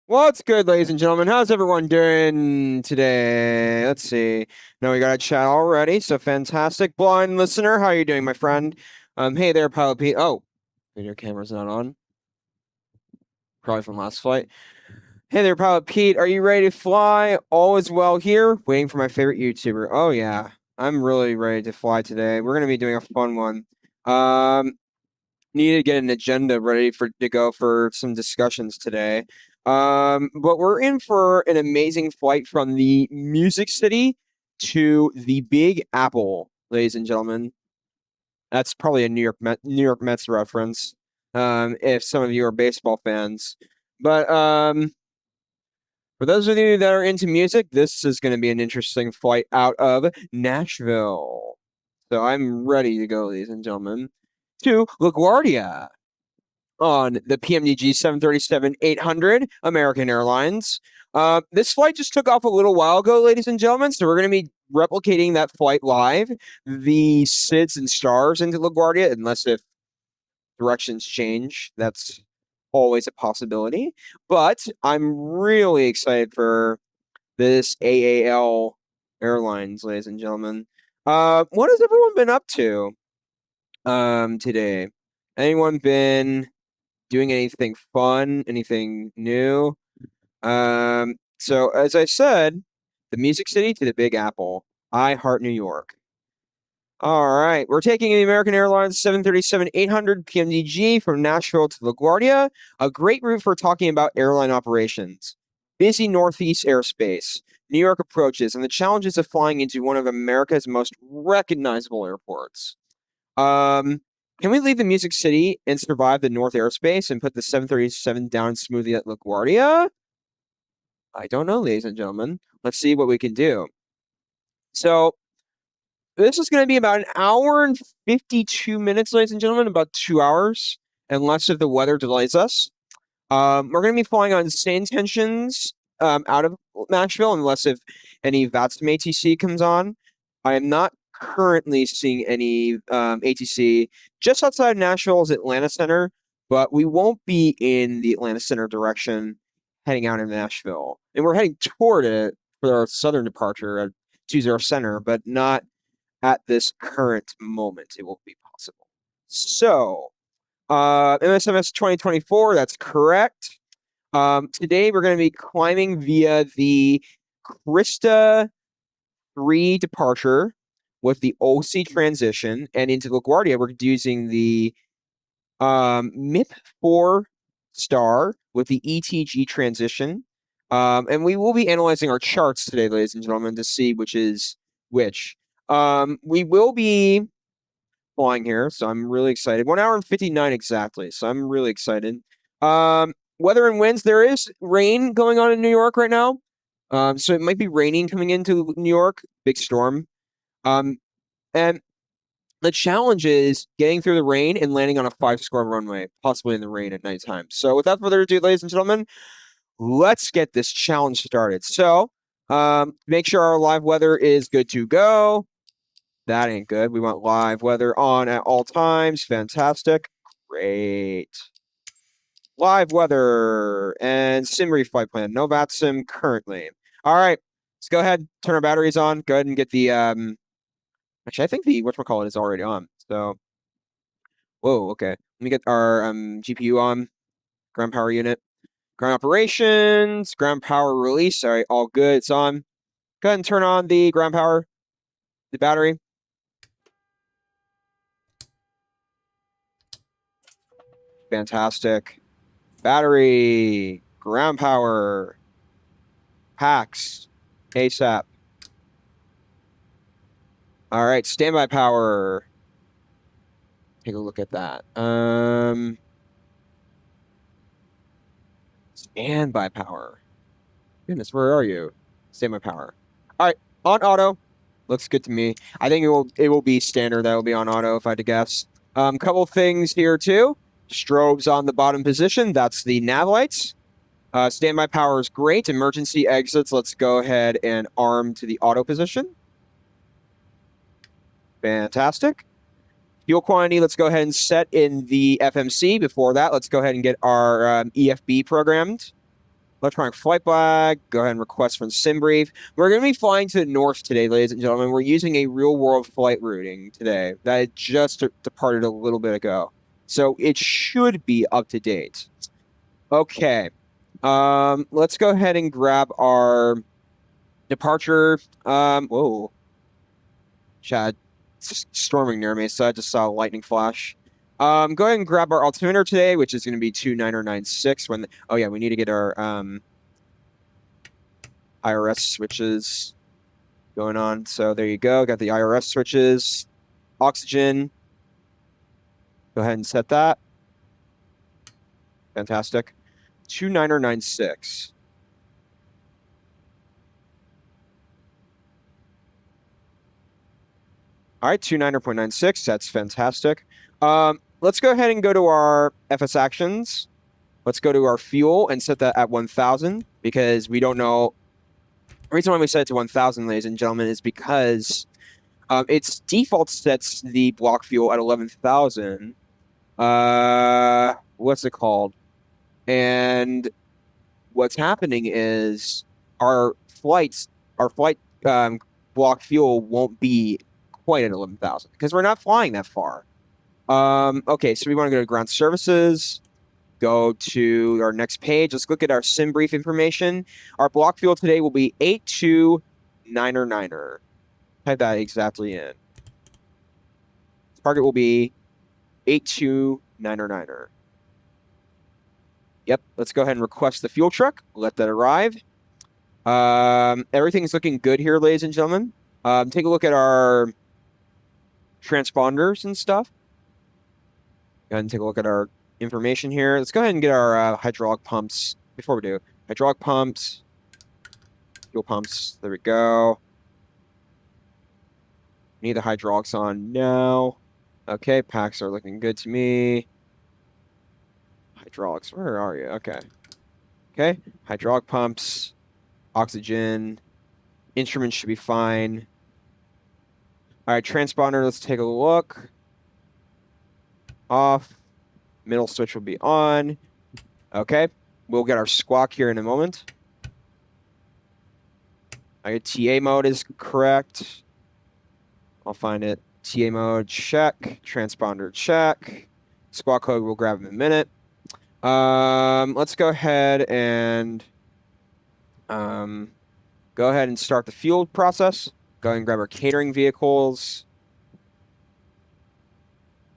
What's good, ladies and gentlemen? How's everyone doing today? Let's see. No, we got a chat already, so fantastic. Blind listener, how are you doing, my friend? Hey there, Pilot Pete. Oh, video camera's not on. Probably from last flight. Hey there, Pilot Pete. Are you ready to fly? All is well here. Waiting for my favorite YouTuber. Oh yeah, I'm really ready to fly today. We're gonna be doing a fun one. Need to get an agenda ready to go for some discussions today. But we're in for an amazing flight from the Music City to the Big Apple, ladies and gentlemen. That's probably a New York Mets reference, if some of you are baseball fans. But for those of you that are into music, this is going to be an interesting flight out of Nashville. So I'm ready to go, ladies and gentlemen, to LaGuardia on the PMDG 737-800 American Airlines. This flight just took off a little while ago, ladies and gentlemen, so we're going to be replicating that flight live, the SIDS and stars into LaGuardia, unless if directions change. That's always a possibility. But I'm really excited for this AAL Airlines, ladies and gentlemen. What has everyone been up to today? Anyone been doing anything fun, anything new? So as I said, the Music City to the Big Apple. I heart New York. All right, we're taking the American Airlines 737-800 PMDG from Nashville to LaGuardia, a great route for talking about airline operations. Busy Northeast airspace, New York approaches, and the challenges of flying into one of America's most recognizable airports. Can we leave the Music City and survive the North airspace and put the 737 down smoothly at LaGuardia? I don't know, ladies and gentlemen. Let's see what we can do. So this is going to be about an hour and 52 minutes, ladies and gentlemen, about 2 hours, unless if the weather delays us. We're going to be flying on SayIntentions out of Nashville, unless if any VATSIM ATC comes on. I am not currently seeing any ATC. Just outside Nashville is Atlanta Center, but we won't be in the Atlanta Center direction heading out in Nashville. And we're heading toward it for our southern departure at 20 Center, but not at this current moment. It will be possible. So, MSFS 2024, that's correct. Today we're going to be climbing via the Krista 3 departure with the OC transition, and into LaGuardia we're using the MIP 4 star with the ETG transition. And we will be analyzing our charts today, ladies and gentlemen, to see which is which. We will be flying here, so I'm really excited. 1 hour and 59 exactly, so I'm really excited. Weather and winds, there is rain going on in New York right now. So it might be raining coming into New York, big storm. And the challenge is getting through the rain and landing on a 5-star runway, possibly in the rain at nighttime. So without further ado, ladies and gentlemen, let's get this challenge started. So make sure our live weather is good to go. That ain't good. We want live weather on at all times. Fantastic. Great. Live weather and sim reflight plan. No VATSIM currently. All right. Let's go ahead, turn our batteries on. Go ahead and get the actually I think the whatchamacallit is already on. So whoa, okay. Let me get our GPU on. Ground power unit. Ground operations, ground power release. All right, all good. It's on. Go ahead and turn on the ground power, the battery. Fantastic. Battery, ground power, packs, ASAP. All right, standby power. Take a look at that. Standby power. Goodness, where are you? Standby power. All right, on auto. Looks good to me. I think it will be standard. That will be on auto if I had to guess. Couple things here too. Strobes on the bottom position. That's the nav lights. Standby power is great. Emergency exits. Let's go ahead and arm to the auto position. Fantastic. Fuel quantity, let's go ahead and set in the FMC. Before that, let's go ahead and get our EFB programmed. Electronic flight flag. Go ahead and request from SimBrief. We're going to be flying to the north today, ladies and gentlemen. We're using a real-world flight routing today that had just departed a little bit ago. So it should be up to date. Okay. Let's go ahead and grab our departure. Whoa. Chad, storming near me, so I just saw a lightning flash. Go ahead and grab our altimeter today, which is going to be 2996. Oh yeah, we need to get our IRS switches going on. So there you go. Got the IRS switches. Oxygen. Go ahead and set that. Fantastic. 2996. All right, 29.96. That's fantastic. Let's go ahead and go to our FS actions. Let's go to our fuel and set that at 1,000 because we don't know. The reason why we set it to 1,000, ladies and gentlemen, is because its default sets the block fuel at 11,000. What's it called? And what's happening is our flight block fuel won't be quite at 11,000 because we're not flying that far. Okay, so we want to go to ground services, go to our next page. Let's look at our SimBrief information. Our block fuel today will be 829er. Type that exactly in. Target will be 829er. Yep, let's go ahead and request the fuel truck. Let that arrive. Everything's looking good here, ladies and gentlemen. Take a look at our transponders and stuff. Go ahead and take a look at our information here. Let's go ahead and get our hydraulic pumps. Before we do, hydraulic pumps, fuel pumps. There we go. Need the hydraulics on now. Okay, packs are looking good to me. Hydraulics, where are you? Okay. Okay, hydraulic pumps, oxygen, instruments should be fine. All right, transponder, let's take a look. Off. Middle switch will be on. Okay, we'll get our squawk here in a moment. All right, TA mode is correct. I'll find it. TA mode, check. Transponder, check. Squawk code, we'll grab in a minute. Let's go ahead and start the fuel process. Go ahead and grab our catering vehicles.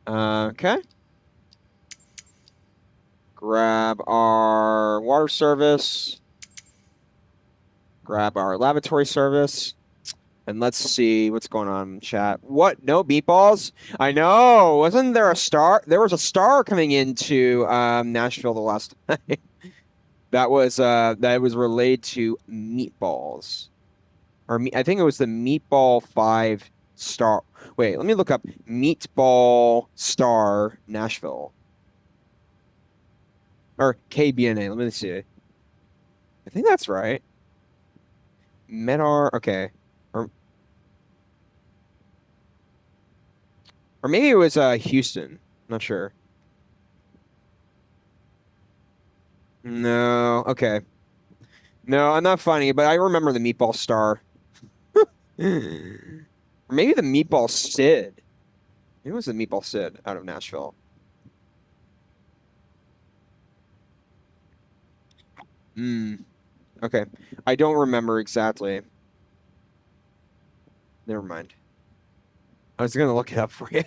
Okay. Grab our water service. Grab our lavatory service. And let's see what's going on in chat. What? No meatballs? I know. Wasn't there a star? There was a star coming into Nashville the last time. That was relayed to meatballs. I think it was the Meatball 5 star. Wait, let me look up Meatball Star Nashville. Or KBNA. Let me see. I think that's right. Medar. Okay. Or maybe it was Houston. I'm not sure. No. Okay. No, I'm not finding it, but I remember the Meatball Star. Or maybe the Meatball Sid. It was the Meatball Sid out of Nashville. Okay. I don't remember exactly. Never mind. I was going to look it up for you.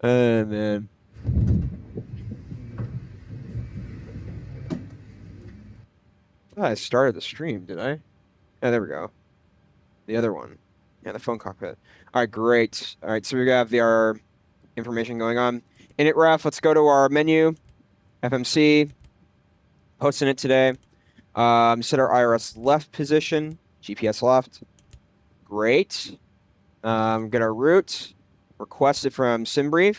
Oh, man. I started the stream, did I? Yeah, there we go. The other one. Yeah, the phone cockpit. All right, great. All right, so we have our information going on. Init ref, let's go to our menu. FMC. Posting it today. Set our IRS left position. GPS left. Great. Get our route. Request it from SimBrief.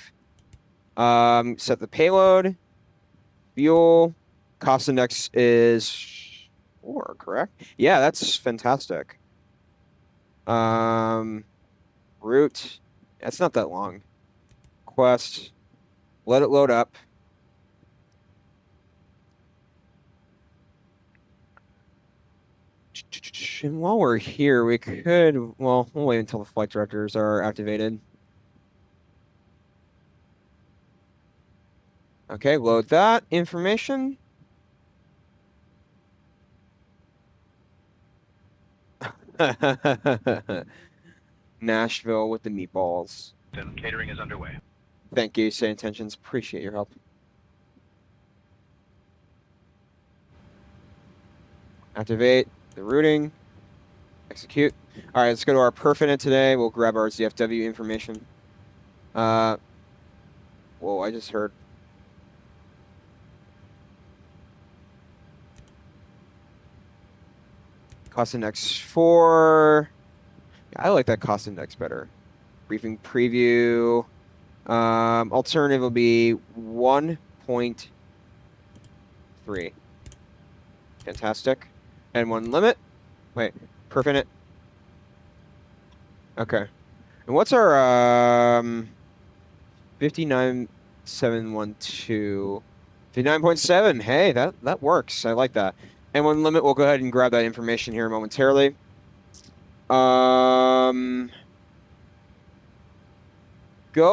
Set the payload. Fuel. Cost index is 4, correct? Yeah, that's fantastic. Route. That's not that long. Request. Let it load up. And while we're here, we could, well, we'll wait until the flight directors are activated. Okay, load that information. Nashville with the meatballs. Catering is underway. Thank you, SayIntentions. Appreciate your help. Activate the routing. Execute. All right, let's go to our perf today. We'll grab our ZFW information. Whoa, I just heard. Cost index 4. Yeah, I like that cost index better. Briefing preview. Alternative will be 1.3. Fantastic. And one limit. Wait, perf it. Okay. And what's our 59712? 59.7. Hey, that works. I like that. And one limit, we'll go ahead and grab that information here momentarily. Go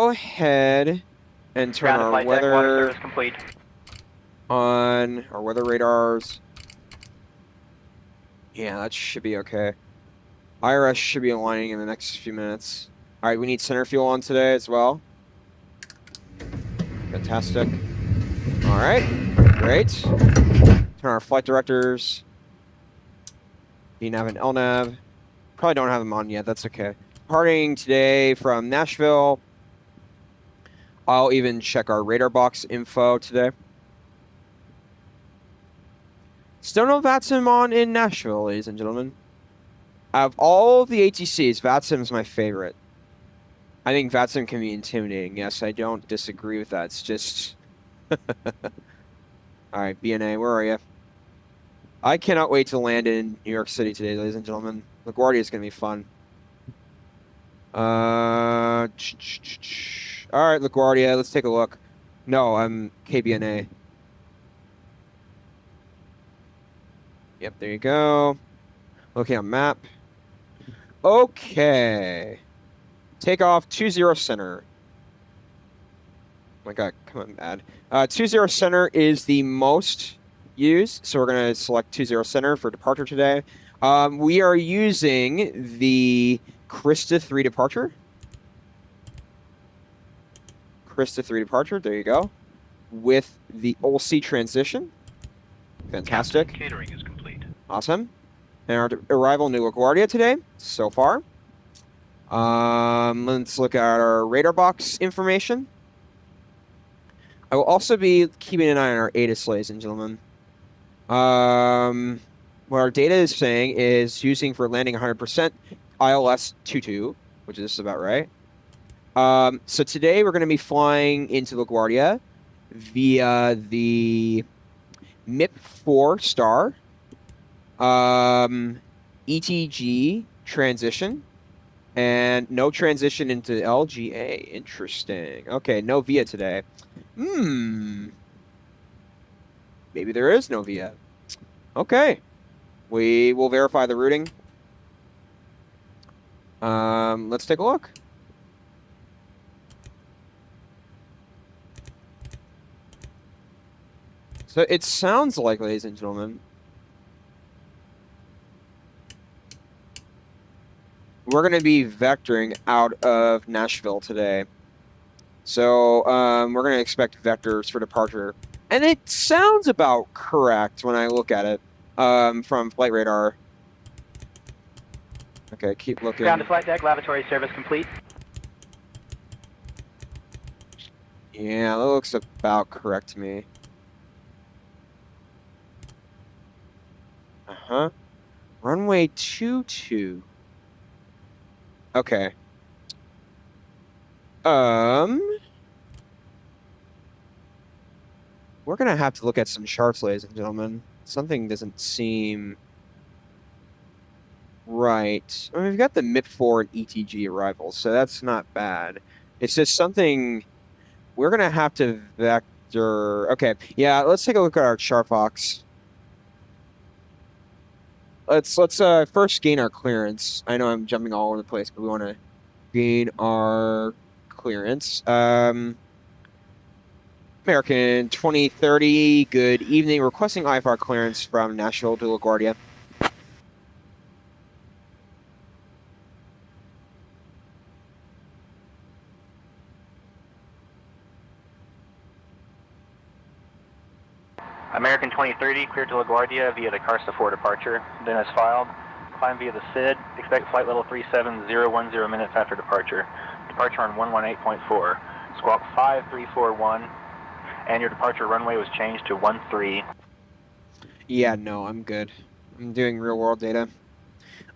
ahead and turn our weather on, our weather radars. Yeah, that should be okay. IRS should be aligning in the next few minutes. All right, we need center fuel on today as well. Fantastic. All right, great. Turn our flight directors. DNAV and LNAV. Probably don't have them on yet. That's okay. Departing today from Nashville. I'll even check our radar box info today. Still no VATSIM on in Nashville, ladies and gentlemen. Out of all of the ATCs, VATSIM is my favorite. I think VATSIM can be intimidating. Yes, I don't disagree with that. It's just... All right, BNA, where are you? I cannot wait to land in New York City today, ladies and gentlemen. LaGuardia is going to be fun. All right, LaGuardia, let's take a look. No, I'm KBNA. Yep, there you go. Okay, on map. Okay. Takeoff 20 center. Oh my God, come on, bad. 20 center is the most used, so we're going to select 20 center for departure today. We are using the Krista 3 departure. Krista 3 departure, there you go. With the OLC transition. Fantastic. Catering is complete. Awesome. And our arrival in LaGuardia today, so far. Let's look at our radar box information. I will also be keeping an eye on our ATIS, ladies and gentlemen. What our data is saying is using for landing 100% ILS 22, which is about right. So today we're going to be flying into LaGuardia via the MIP4 star, ETG transition, and no transition into LGA. Interesting. Okay, no VIA today. Maybe there is no VIA. Okay. We will verify the routing. Let's take a look. So it sounds like, ladies and gentlemen, we're going to be vectoring out of Nashville today. So we're going to expect vectors for departure. And it sounds about correct when I look at it from flight radar. Okay, keep looking. Ground to flight deck, lavatory service complete. Yeah, that looks about correct to me. Uh-huh. Runway 22. Okay. We're gonna have to look at some charts, ladies and gentlemen. Something doesn't seem right. I mean, we've got the MIP4 and ETG arrivals, so that's not bad. It's just something we're gonna have to vector. Okay, yeah, let's take a look at our chart box. let's first gain our clearance. I know I'm jumping all over the place, but we want to gain our clearance. American 2030, good evening. Requesting IFR clearance from Nashville to LaGuardia. American 2030, cleared to LaGuardia via the Carsa 4 departure. Then as filed, climb via the SID. Expect flight level 37010 minutes after departure. Departure on 118.4. Squawk 5341, and your departure runway was changed to 13. Yeah, no, I'm good. I'm doing real world data.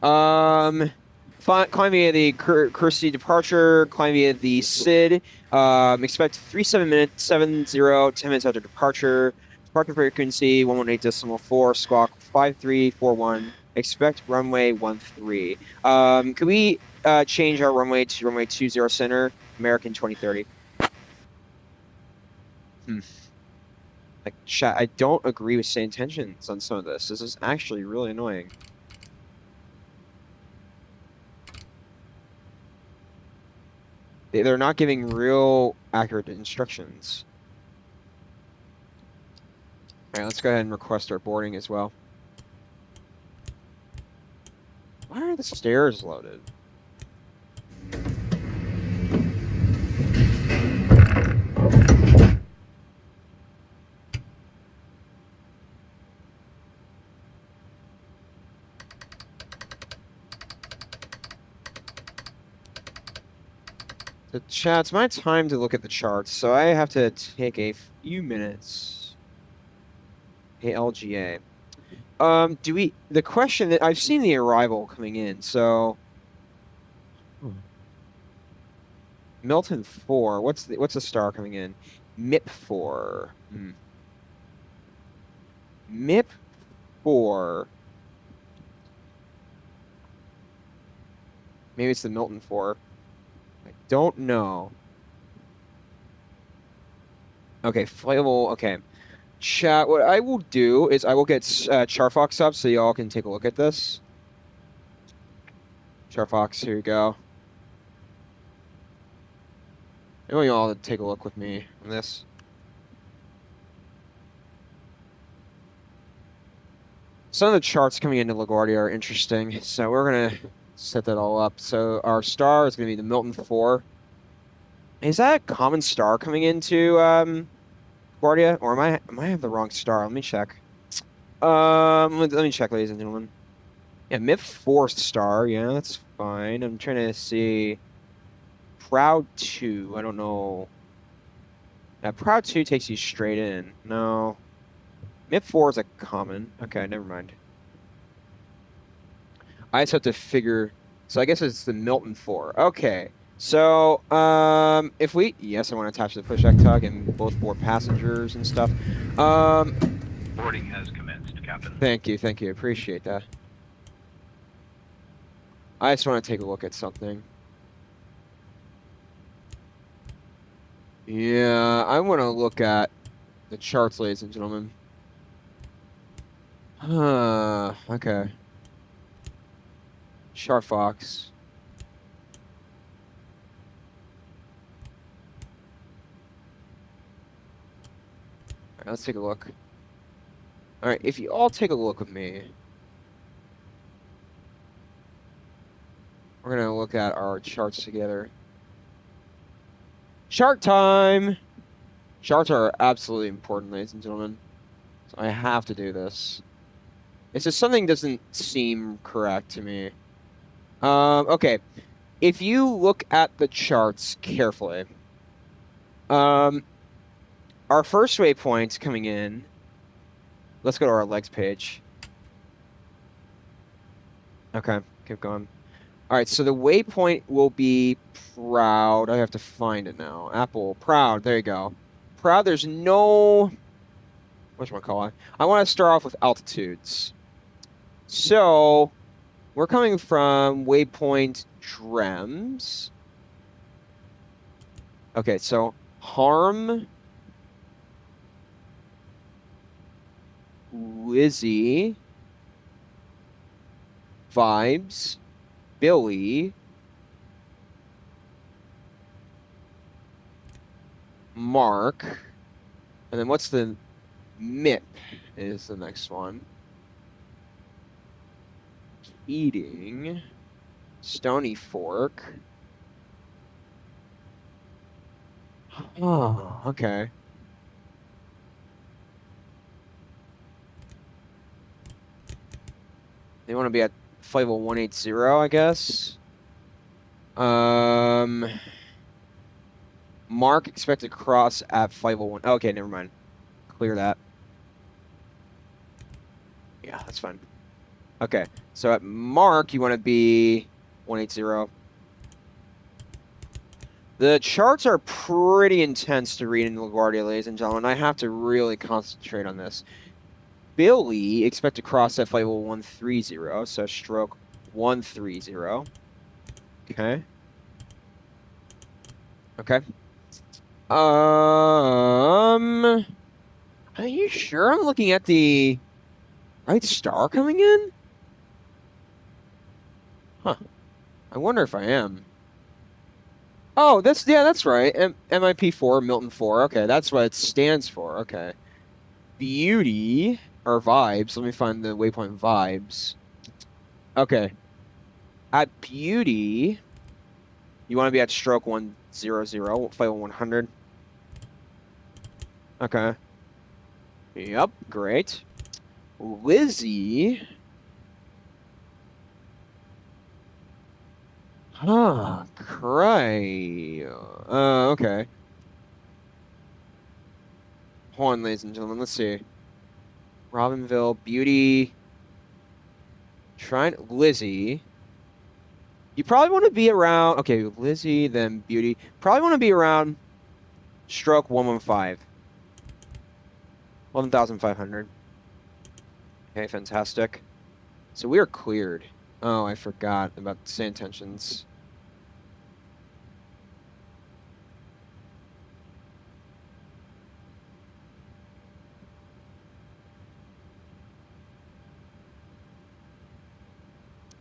Climb via the Kersey departure, climb via the SID. Expect 37 minutes 10 minutes after departure. Departure frequency 118.4, squawk 5341. Expect runway 13. Could we change our runway to runway 20 center, American 2030? Like, chat, I don't agree with SayIntentions on some of this. This is actually really annoying. They're not giving real accurate instructions. All right, let's go ahead and request our boarding as well. Why are the stairs loaded? The chat, it's my time to look at the charts, so I have to take a few minutes. KLGA. The question that I've seen the arrival coming in, so Milton 4, what's the star coming in? MIP 4. MIP 4. Maybe it's the Milton 4. I don't know. Okay, flightable. Okay. Chat, what I will do is I will get Charfox up so y'all can take a look at this. Charfox, here you go. I want you all to take a look with me on this. Some of the charts coming into LaGuardia are interesting, so we're going to set that all up. So our star is going to be the Milton 4. Is that a common star coming into LaGuardia? Or am I have the wrong star? Let me check. Let me check, ladies and gentlemen. Yeah, MIP 4 star. Yeah, that's fine. I'm trying to see. Proud 2. I don't know. Yeah, Proud 2 takes you straight in. No. MIP 4 is a common. Okay, never mind. I just have to figure. So I guess it's the Milton 4. Okay. So, if we, yes, I want to attach the pushback tug and both board passengers and stuff. Boarding has commenced, Captain. Thank you, appreciate that. I just want to take a look at something. Yeah, I want to look at the charts, ladies and gentlemen. Okay. Charfox. All right, let's take a look. All right, if you all take a look with me, we're gonna look at our charts together. Chart time! Charts are absolutely important, ladies and gentlemen. So I have to do this. It's just something doesn't seem correct to me. Okay. If you look at the charts carefully, our first waypoint coming in, let's go to our legs page. Okay, keep going. All right, so the waypoint will be Proud. I have to find it now. Apple, Proud, there you go. Proud, there's no, whatchamacallit? I want to start off with altitudes. So, we're coming from waypoint Drems. Okay, so Harm, Lizzie, Vibes, Billy, Mark, and then what's the MIP is the next one. Eating, Stony Fork. Oh, okay. They want to be at flight level 180, I guess. Mark expected cross at flight level 1. Okay, never mind. Clear that. Yeah, that's fine. Okay, so at Mark, you want to be 180. The charts are pretty intense to read in LaGuardia, ladies and gentlemen. I have to really concentrate on this. Billy, expect to cross at flight level 130, so stroke 130. Okay. Okay. Are you sure I'm looking at the right star coming in? Huh. I wonder if I am. Oh, that's right. MIP4, Milton 4. Okay, that's what it stands for. Okay. Beauty or vibes. Let me find the waypoint vibes. Okay. At Beauty, you want to be at stroke 100, flight 100. Okay. Yep, great. Lizzie. Huh, cry. Okay. Hold on, ladies and gentlemen. Let's see. Robinville, Beauty. Lizzie. You probably want to be around. Okay, Lizzie, then Beauty. Probably want to be around stroke 115. 11,500. Okay, fantastic. So we are cleared. Oh, I forgot about SayIntentions.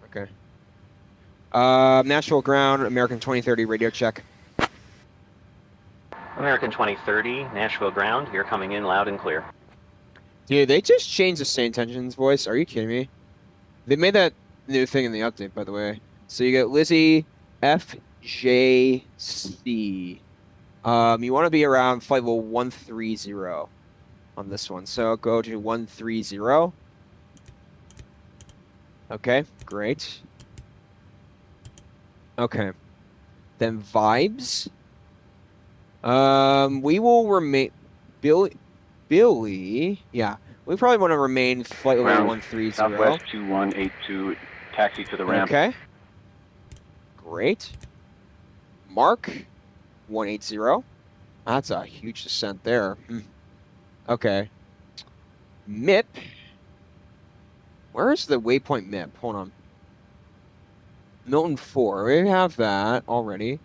Okay. Nashville ground, American 2030 radio check. American 2030, Nashville ground, you're coming in loud and clear. Dude, they just changed the SayIntentions voice. Are you kidding me? They made that new thing in the update, by the way. So you get Lizzie, FJC. You want to be around flight level 130 on this one. So go to 130. Okay, great. Okay. Then vibes. We will remain Billy. Yeah. We probably want to remain flight level 130. Southwest 2182, taxi to the ramp. Okay. Great. Mark 180. That's a huge descent there. Okay. MIP. Where's the waypoint MIP? Hold on. Milton 4. We have that already.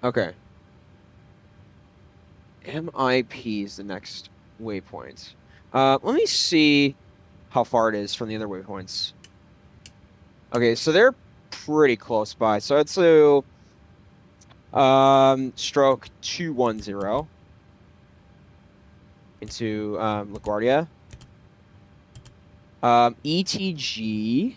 Okay. MIP is the next waypoint. Let me see how far it is from the other waypoints. Okay, so they're pretty close by. So I'd say stroke 210 into LaGuardia. ETG.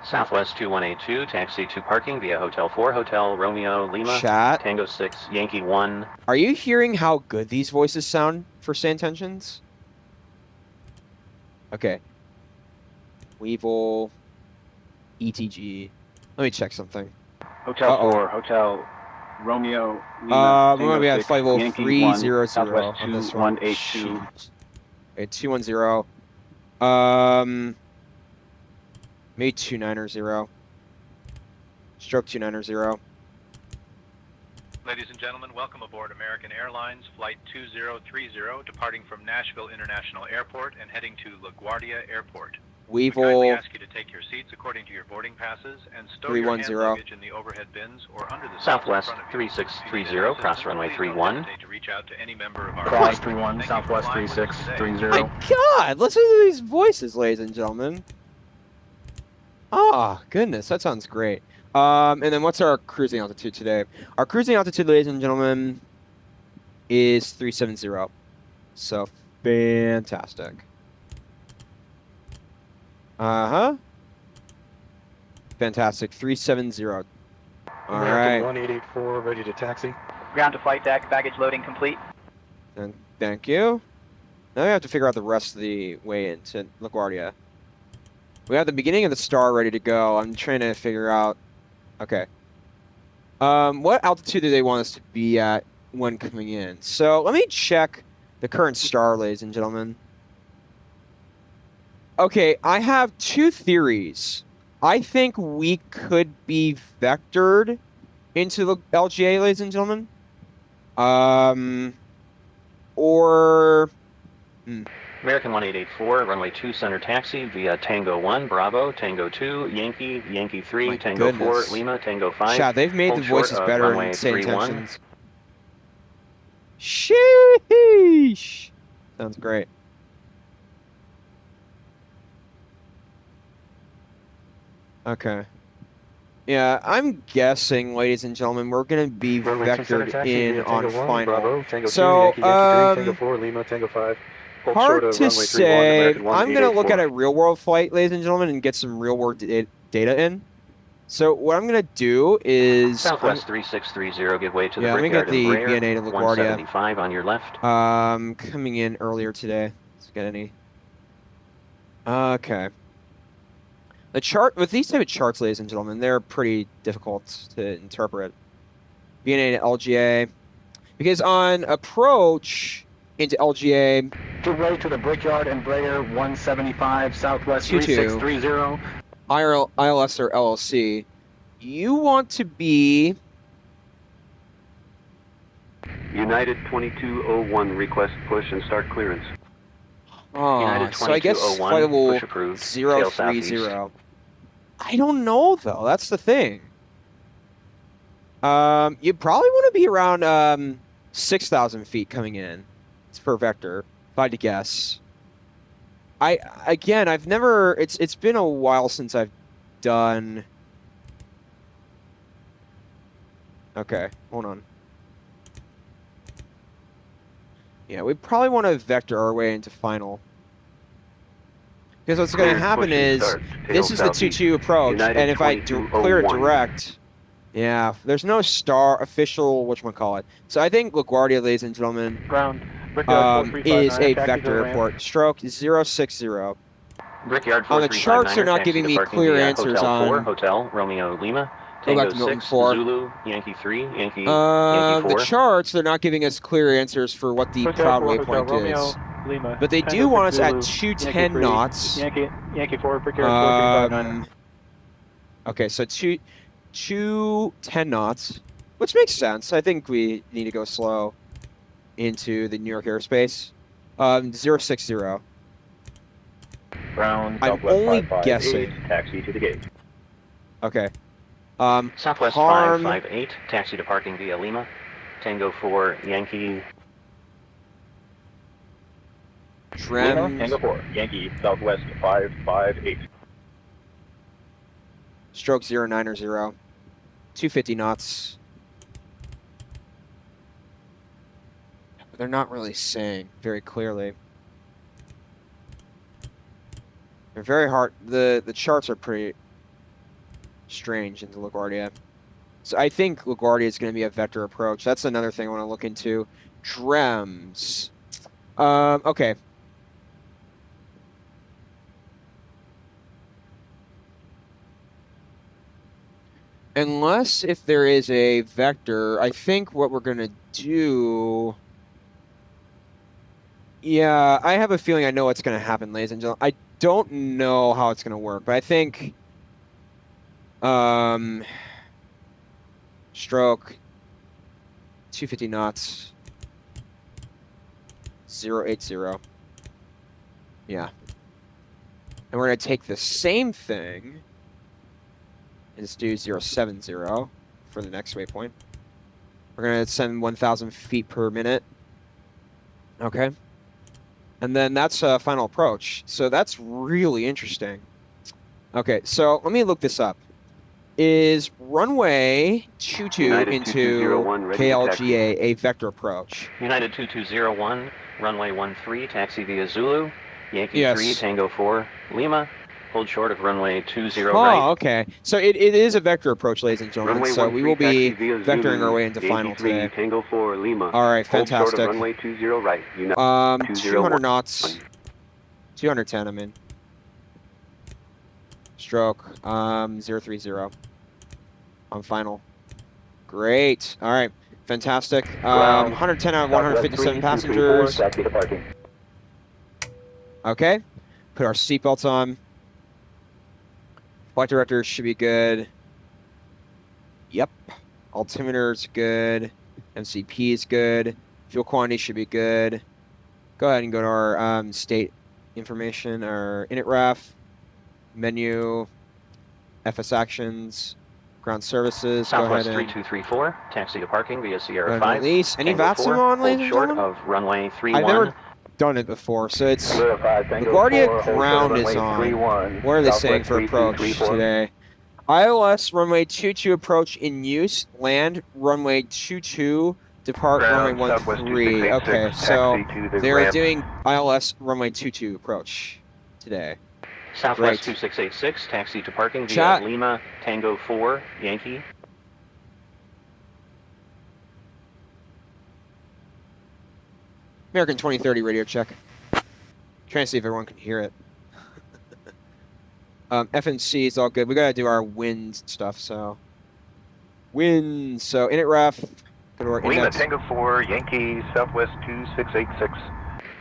Southwest 2182, taxi to parking via Hotel 4, Hotel Romeo Lima, Chat. Tango 6, Yankee 1. Are you hearing how good these voices sound for SayIntentions? Okay. Weevil. ETG. Let me check something. Hotel 4, Hotel Romeo Lima, we're going to be at flight level Yankee 300 Southwest on this one. 2182. Okay, 210. Maybe 290. Stroke 290. Ladies and gentlemen, welcome aboard American Airlines Flight 2030, departing from Nashville International Airport and heading to LaGuardia Airport. We kindly Weevil. ask you to take your seats according to your boarding passes and stow your hand 310. luggage in the overhead bins or under the seats in Southwest front of you. 3630, cross runway Please don't 31. hesitate to reach out to any member of our Cross crew. 31, Thank you for Southwest flying with us today. 3630. My God, listen to these voices, ladies and gentlemen. Oh, goodness, that sounds great. And then what's our cruising altitude today? Our cruising altitude, ladies and gentlemen, is 370. So fantastic. Uh-huh. Fantastic. 370. All right. 1884, ready to taxi. Ground to flight deck, baggage loading complete. And thank you. Now we have to figure out the rest of the way into LaGuardia. We have the beginning of the star ready to go. I'm trying to figure out. Okay. What altitude do they want us to be at when coming in? So let me check the current star, ladies and gentlemen. Okay, I have two theories. I think we could be vectored into the LGA, ladies and gentlemen. Or... American 1884, runway 2 center taxi via Tango 1, Bravo, Tango 2, Yankee, Yankee 3, My Tango goodness. 4, Lima, Tango 5. Chad, they've made Hold the short voices of better runway in 31. SayIntentions. Sheesh! Sounds great. Okay. Yeah, I'm guessing, ladies and gentlemen, we're going to be Runway 2 center vectored taxi in via on Tango 1, final. Bravo, Tango 2, So, Yankee, Yankee 3, Tango 4, Lima, Tango 5. Hold short hard of to runway 31, say. American 1, I'm going to look at 884. a real-world flight, ladies and gentlemen, and get some real-world data in. So what I'm going to do is... Southwest 3630, give way to the let me get Brickyard the and BNA Breyer, to LaGuardia. 175 on your left. Coming in earlier today. Let's get any... Okay. The chart, with these type of charts, ladies and gentlemen, they're pretty difficult to interpret. BNA to LGA. Because on approach into LGA... Give way to the Brickyard and Breyer 175, Southwest 3630. ILS or LLC, you want to be... United 2201, request push and start clearance. United so I guess 2201, flight level push approved, tail 030. I don't know, though. That's the thing. You probably want to be around 6,000 feet coming in. It's per vector, if I had to guess. Again, I've never... It's been a while since I've done... Okay, hold on. Yeah, we probably want to vector our way into final. Because what's going to happen is, this is the 2-2 approach, and if I clear it direct... Yeah, there's no star official, whatchamacallit. So I think LaGuardia, ladies and gentlemen... Ground. is a vector airport. Stroke 060. Brickyard On the charts, they're not giving me clear answers Hotel 4, on... Hotel Romeo Lima, Go back Tango to Milton 6, 4. Zulu, Yankee 3, Yankee 4. The charts, they're not giving us clear answers for what the proud waypoint is. Lima, But they do want us at 210 knots. Yankee 4, Brickyard 4359. Okay, so 210 knots, which makes sense. I think we need to go slow into the New York airspace. 060. Ground, I'm only guessing. Taxi to the gate. Okay. Southwest harm. 558, taxi to parking via Lima, Tango 4, Yankee. Trem. Tango 4, Yankee, Southwest 558. Stroke 090. 250 knots. But they're not really saying very clearly. They're very hard. The charts are pretty strange into LaGuardia. So I think LaGuardia is going to be a vector approach. That's another thing I want to look into. Drems. Okay. Unless if there is a vector, I think what we're going to do... Yeah, I have a feeling I know what's going to happen, ladies and gentlemen. I don't know how it's going to work, but I think... Stroke 250 knots 080. Yeah. And we're going to take the same thing and just do 070 for the next waypoint. We're going to send 1,000 feet per minute. Okay. And then that's a final approach. So that's really interesting. Okay, so let me look this up. Is runway 22 United into 2201 ready to taxi. KLGA a vector approach? United 2201, runway 13, taxi via Zulu, Yankee Yes. 3, Tango 4, Lima, hold short of runway 20 Oh, right. okay. So it is a vector approach, ladies and gentlemen. Runway So we will 13 be taxi via vectoring Zulu, our way into Yankee final 3, today. Tango 4, Lima. All right, Hold short of fantastic. runway 20 right. United 200 knots. 210, I mean. Stroke, 030 on final. Great. All right, fantastic. 110 out of 157 passengers. Taxi departing. Okay, put our seatbelts on. Flight director should be good. Yep. Altimeter's good. MCP is good. Fuel quantity should be good. Go ahead and go to our state information, our init ref, menu, FS actions, ground services. Southwest Go ahead and 3234, taxi to parking via go Sierra ahead 5. and release. Any Tango VATSIM 4, on, ladies hold and short gentlemen? of runway 31. I've never done it before, so it's Sierra 5, Tango LaGuardia 4, hold short ground of is runway on. 31. What are they saying Southwest for approach 3234. today? ILS runway 22 approach in use. Land runway 22. Depart Ground, runway Southwest 13. 2686, Okay, so taxi to the they're ramp. doing ILS runway 22 approach today. Southwest Great. 2686, taxi to parking via Chat. Lima, Tango 4, Yankee. American 2030 radio check. Trying to see if everyone can hear it. FNC is all good. We gotta do our wind stuff, so. Wind, so init ref. Go to our Lima, index. Tango 4, Yankee, Southwest 2686.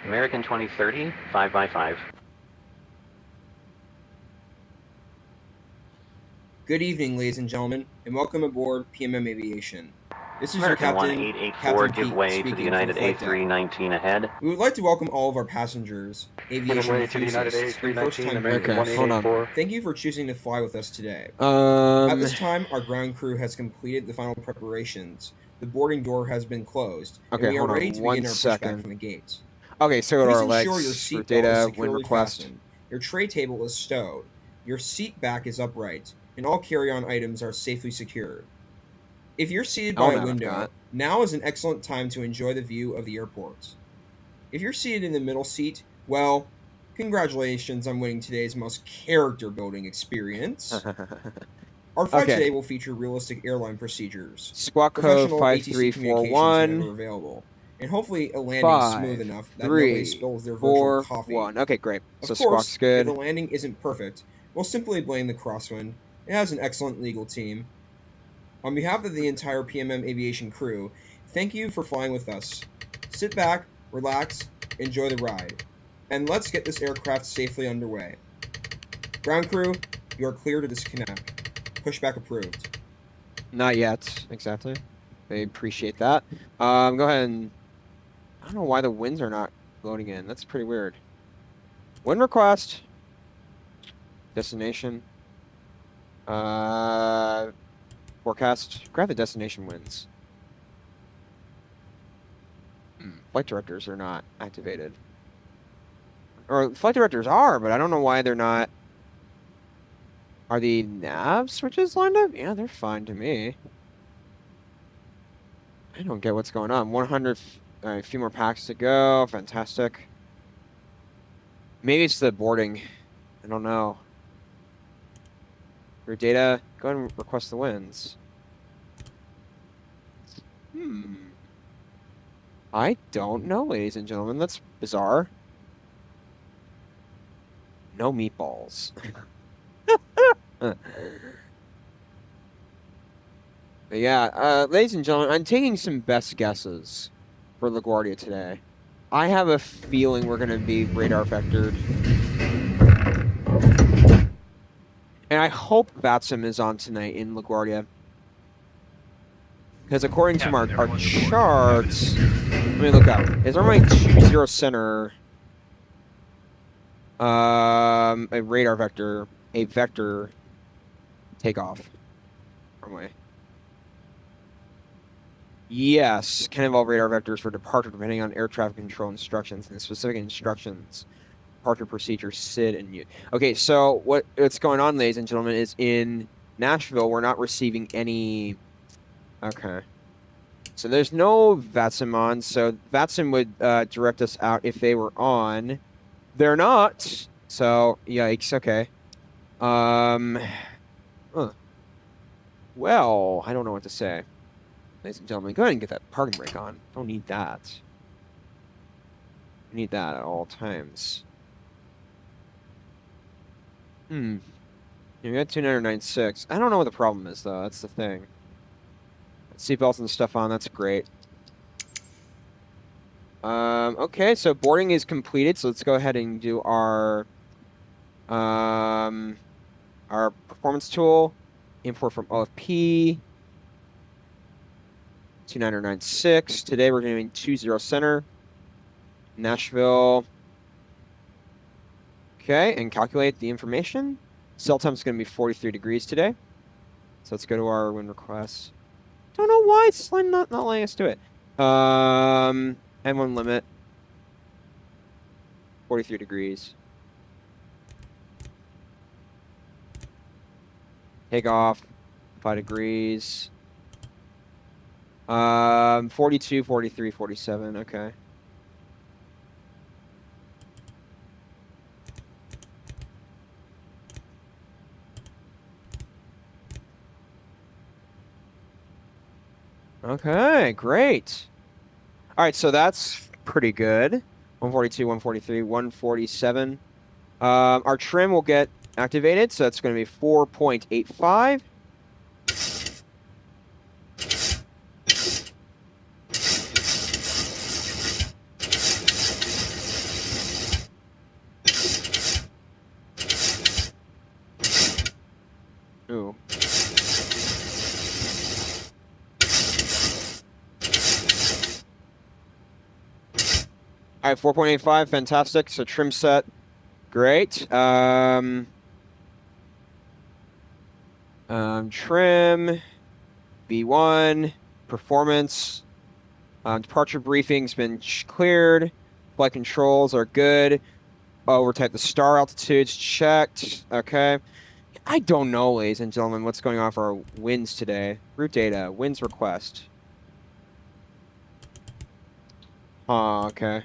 American 2030, 5x5. Good evening, ladies and gentlemen, and welcome aboard PMM Aviation. This is American your captain, 1884, Captain give Pete, way to speaking the United from flight deck. A319 ahead. We would like to welcome all of our passengers, aviation Way to the United enthusiasts, and first-time A319, American viewers. Okay, hold on. 1884. Thank you for choosing to fly with us today. At this Okay, time, our ground crew has completed the final preparations. The boarding door has been closed, and we are hold ready on to one begin our pushback second. from the gates. Okay, so go to Please our ensure your legs for seatbelt is data, wind securely request. fastened. Your tray table is stowed. Your seat back is upright, and all carry-on items are safely secured. If you're seated by a window, now is an excellent time to enjoy the view of the airport. If you're seated in the middle seat, well, congratulations on winning today's most character-building experience. Our flight Okay. today will feature realistic airline procedures, Squawk code professional ATC communications whenever 5341. available, and hopefully a landing smooth enough that nobody spills their virtual coffee. 1. Okay, great. Of So course, squawk's if good. the landing isn't perfect, we'll simply blame the crosswind. It has an excellent legal team. On behalf of the entire PMM Aviation crew, thank you for flying with us. Sit back, relax, enjoy the ride, and let's get this aircraft safely underway. Ground crew, you are clear to disconnect. Pushback approved. Not yet, exactly. I appreciate that. Go ahead and... I don't know why the winds are not loading in. That's pretty weird. Wind request. Destination. Forecast. Grab the destination winds. Flight directors are not activated. Or flight directors are, but I don't know why they're not. Are the nav switches lined up? Yeah, they're fine to me. I don't get what's going on. 100, all right, a few more packs to go. Fantastic. Maybe it's the boarding. I don't know. Your data, go ahead and request the winds. I don't know, ladies and gentlemen. That's bizarre. No meatballs. But yeah, ladies and gentlemen, I'm taking some best guesses for LaGuardia today. I have a feeling we're going to be radar vectored. And I hope VATSIM is on tonight in LaGuardia. Because according to our charts, let me look up. Is runway 20 center a radar vector, a vector takeoff runway? Yes, can involve radar vectors for departure depending on air traffic control instructions, and the specific instructions departure procedure, SID, and you. Okay, so what's going on, ladies and gentlemen, is in Nashville, we're not receiving any. Okay. So there's no VATSIM on, so VATSIM would direct us out if they were on. They're not, so yikes, okay. Well, I don't know what to say. Ladies and gentlemen, go ahead and get that parking brake on. Don't need that. You need that at all times. We got 2996. I don't know what the problem is, though. That's the thing. Seatbelts and stuff on, that's great. Okay, so boarding is completed, so let's go ahead and do our performance tool, import from OFP, 2996. Today we're doing 20 center, Nashville. Okay, and calculate the information. Cell time is going to be 43 degrees today. So let's go to our wind request. Don't know why it's not letting us do it. N1 limit, 43 degrees. Takeoff, 5 degrees. 42, 43, 47, okay. Okay, great. All right, so that's pretty good. 142, 143, 147. Our trim will get activated, so that's going to be 4.85. Ooh. All right, 4.85, fantastic. So trim set, great. Trim, B1, performance, departure briefing's been cleared. Flight controls are good. Overtype the star altitudes checked. Okay. I don't know, ladies and gentlemen, what's going on for our winds today. Route data, winds request. Oh, okay.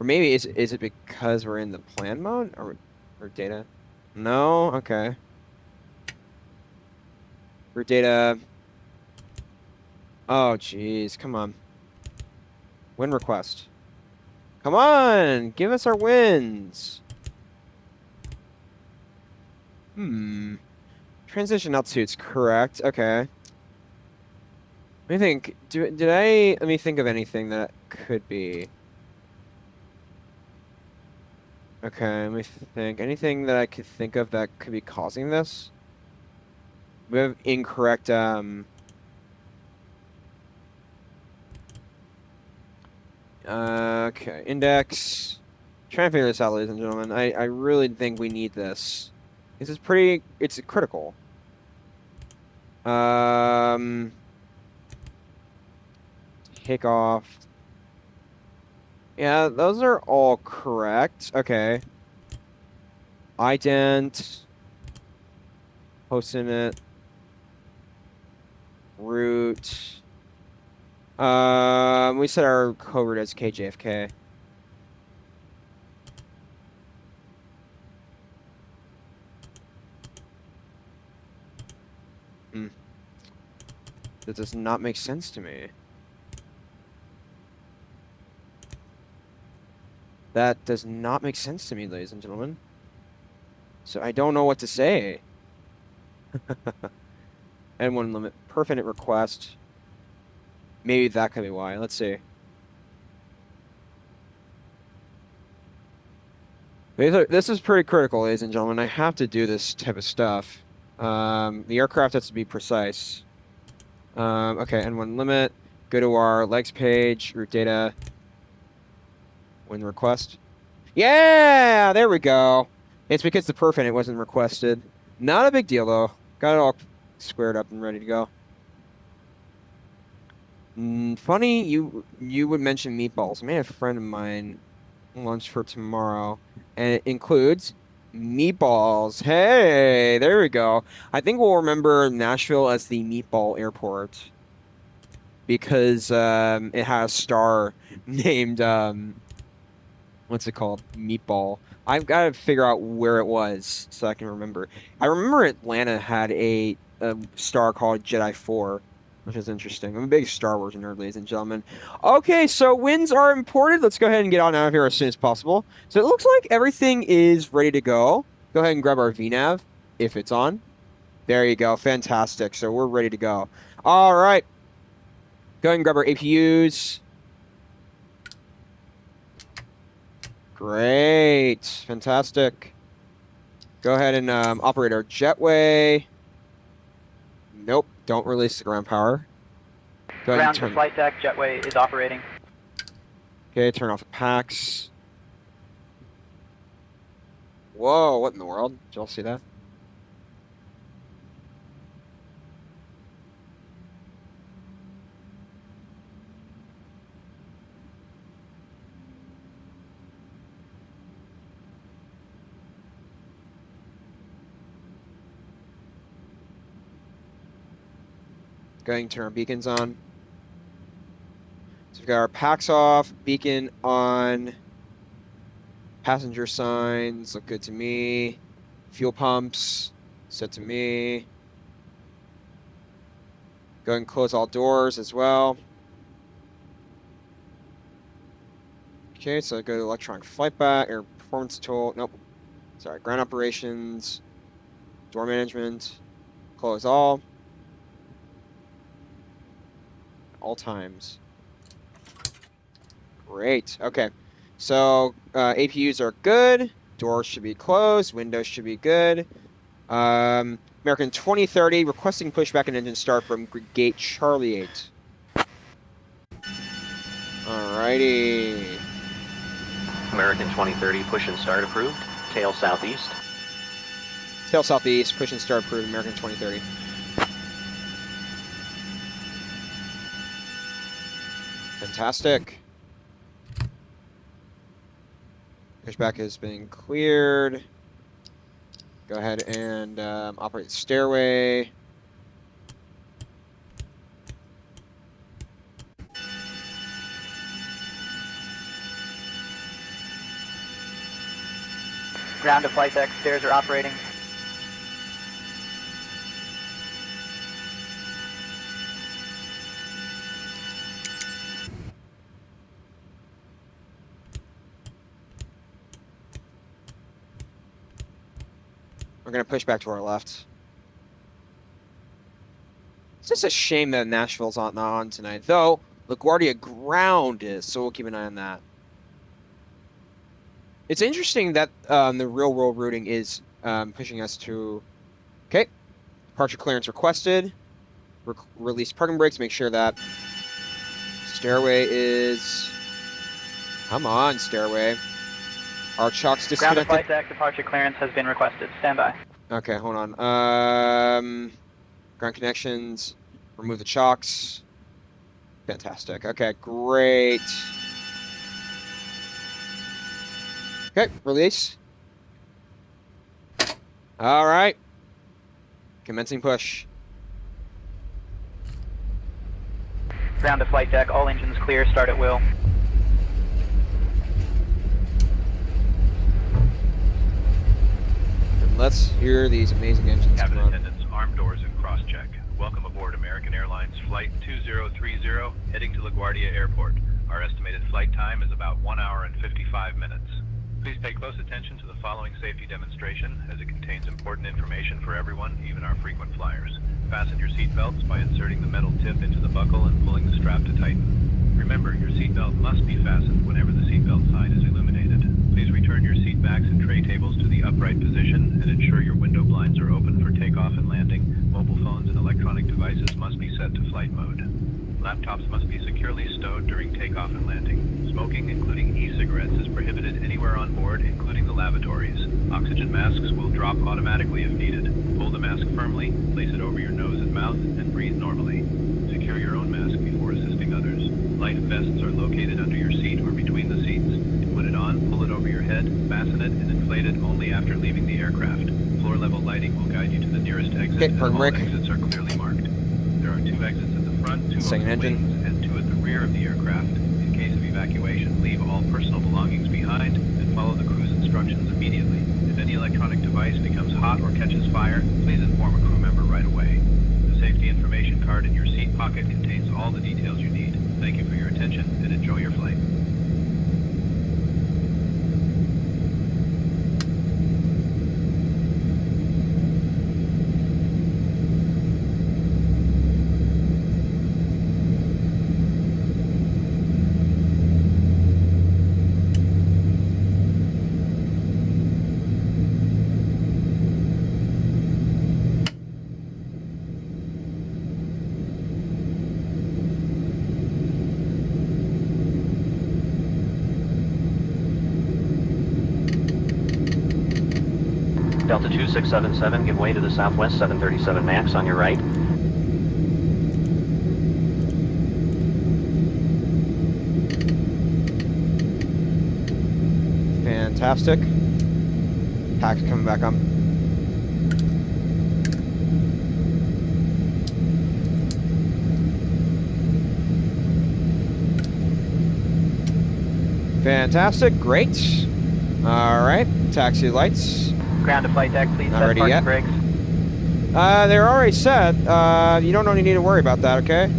Or maybe is it because we're in the plan mode or data? No, okay. Route data. Oh, jeez, come on. Wind request. Come on, give us our winds. Transition altitude's correct. Okay. Let me think. Let me think of anything that could be. Okay, let me think. Anything that I could think of that could be causing this? We have incorrect, okay, index. Trying to figure this out, ladies and gentlemen. I really think we need this. This is it's critical. Takeoff. Yeah, those are all correct. Okay. Ident. Posting it. Route. We set our code route as KJFK. That does not make sense to me. That does not make sense to me, ladies and gentlemen. So I don't know what to say. N1 limit, permanent request. Maybe that could be why. Let's see. This is pretty critical, ladies and gentlemen. I have to do this type of stuff. The aircraft has to be precise. Okay, N1 limit. Go to our legs page, route data. Wind request. Yeah, there we go. It's because the perfin it wasn't requested. Not a big deal though. Got it all squared up and ready to go. Funny you would mention meatballs. I made a friend of mine lunch for tomorrow, and it includes meatballs. Hey, there we go. I think we'll remember Nashville as the meatball airport because it has a star named what's it called? Meatball. I've got to figure out where it was so I can remember. I remember Atlanta had a star called Jedi 4, which is interesting. I'm a big Star Wars nerd, ladies and gentlemen. Okay, so winds are imported. Let's go ahead and get on out of here as soon as possible. So it looks like everything is ready to go. Go ahead and grab our VNav if it's on. There you go. Fantastic. So we're ready to go. All right. Go ahead and grab our APUs. Great. Fantastic. Go ahead and operate our jetway. Nope. Don't release the ground power. Go ahead Ground and to turn. flight deck, jetway is operating. Okay, turn off the packs. Whoa, what in the world? Did y'all see that? Going to turn our beacons on. So we've got our packs off, beacon on, passenger signs look good to me, fuel pumps set to me. Go ahead and close all doors as well. Okay, so go to electronic flight back, air performance tool. Nope. Sorry, ground operations, door management, close all times. Great. Okay. So APUs are good. Doors should be closed. Windows should be good. American 2030 requesting pushback and engine start from gate Charlie 8. Alrighty. American 2030, push and start approved. Tail southeast. Tail southeast, push and start approved. American 2030. Fantastic. Pushback has been cleared. Go ahead and operate the stairway. Ground to flight deck, stairs are operating. We're going to push back to our left. It's just a shame that Nashville's not on tonight, though LaGuardia ground is, so we'll keep an eye on that. It's interesting that the real-world routing is pushing us to... Okay. Departure clearance requested. Release parking brakes. Make sure that stairway is... Come on, stairway. Our chocks Ground to disconnected. flight deck, departure clearance has been requested. Stand by. Okay, hold on. Ground connections. Remove the chocks. Fantastic. Okay, great. Okay, release. All right. Commencing push. Ground to flight deck, all engines clear, start at will. And let's hear these amazing engines Cabin come on. attendants, armed doors and cross-check. Welcome aboard American Airlines Flight 2030, heading to LaGuardia Airport. Our estimated flight time is about 1 hour and 55 minutes. Please pay close attention to the following safety demonstration, as it contains important information for everyone, even our frequent flyers. Fasten your seatbelts by inserting the metal tip into the buckle and pulling the strap to tighten. Remember, your seatbelt must be fastened whenever the seatbelt sign is illuminated. Please return your seat backs and tray tables to the upright position and ensure your window blinds are open for takeoff and landing. Mobile phones and electronic devices must be set to flight mode. Laptops must be securely stowed during takeoff and landing. Smoking, including e-cigarettes, is prohibited anywhere on board, including the lavatories. Oxygen masks will drop automatically if needed. Pull the mask firmly, place it over your nose and mouth, and breathe normally. Secure your own mask before assisting others. Life vests are located under your seat or between the seats. To put it on, Pull it over your head, fasten it, and inflate it only after leaving the aircraft. Floor level lighting will guide you to the nearest exit, Okay, and pardon, all Rick. exits are clearly marked. There are 2 exits at the front, 2 Second over the engine. wings, and 2 at the rear of the aircraft. In case of evacuation, leave all personal belongings behind and follow the crew's instructions immediately. If any electronic device becomes hot or catches fire, please inform a crew member right away. The safety information card in your seat pocket contains all the details you need. Thank you for your attention and enjoy your flight. Delta 2677, give way to the Southwest 737 MAX on your right. Fantastic. Tax coming back on. Fantastic. Great. All right. Taxi lights. Ground to flight deck, please. Not Set ready parking yet. brakes. They're already set. You don't really need to worry about that, okay?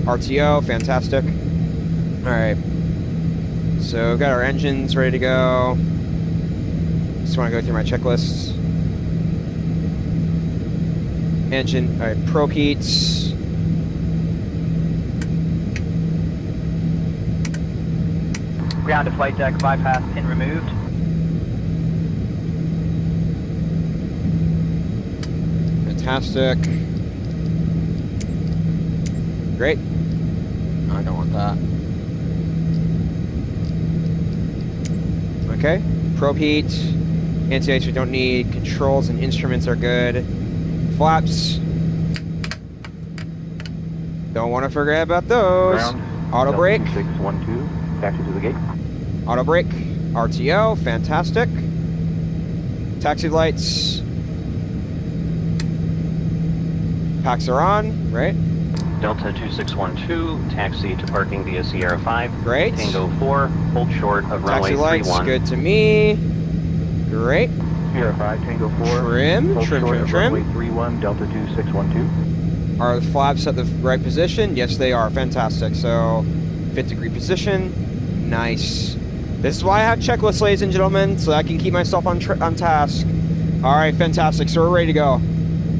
RTO, fantastic. All right. So we've got our engines ready to go. Just want to go through my checklists. Engine, all right, probe heats. Ground to flight deck, bypass pin removed. Fantastic. Great. No, I don't want that. Okay. Probe heat. Anti-ice we don't need. Controls and instruments are good. Flaps. Don't want to forget about those. Ground. Auto brake. 612, taxi to the gate. Auto brake. RTO. Fantastic. Taxi lights. Packs are on, right? Delta 2612, taxi to parking via Sierra 5. Great. Tango 4, hold short of runway Taxi lights, 31. good to me. Great. Sierra 5, Tango 4. Trim, hold trim, short trim, of trim. runway 31, Delta 2612. Are the flaps at the right position? Yes, they are. Fantastic. So, 5-degree position. Nice. This is why I have checklists, ladies and gentlemen, so I can keep myself on task. All right, fantastic. So we're ready to go.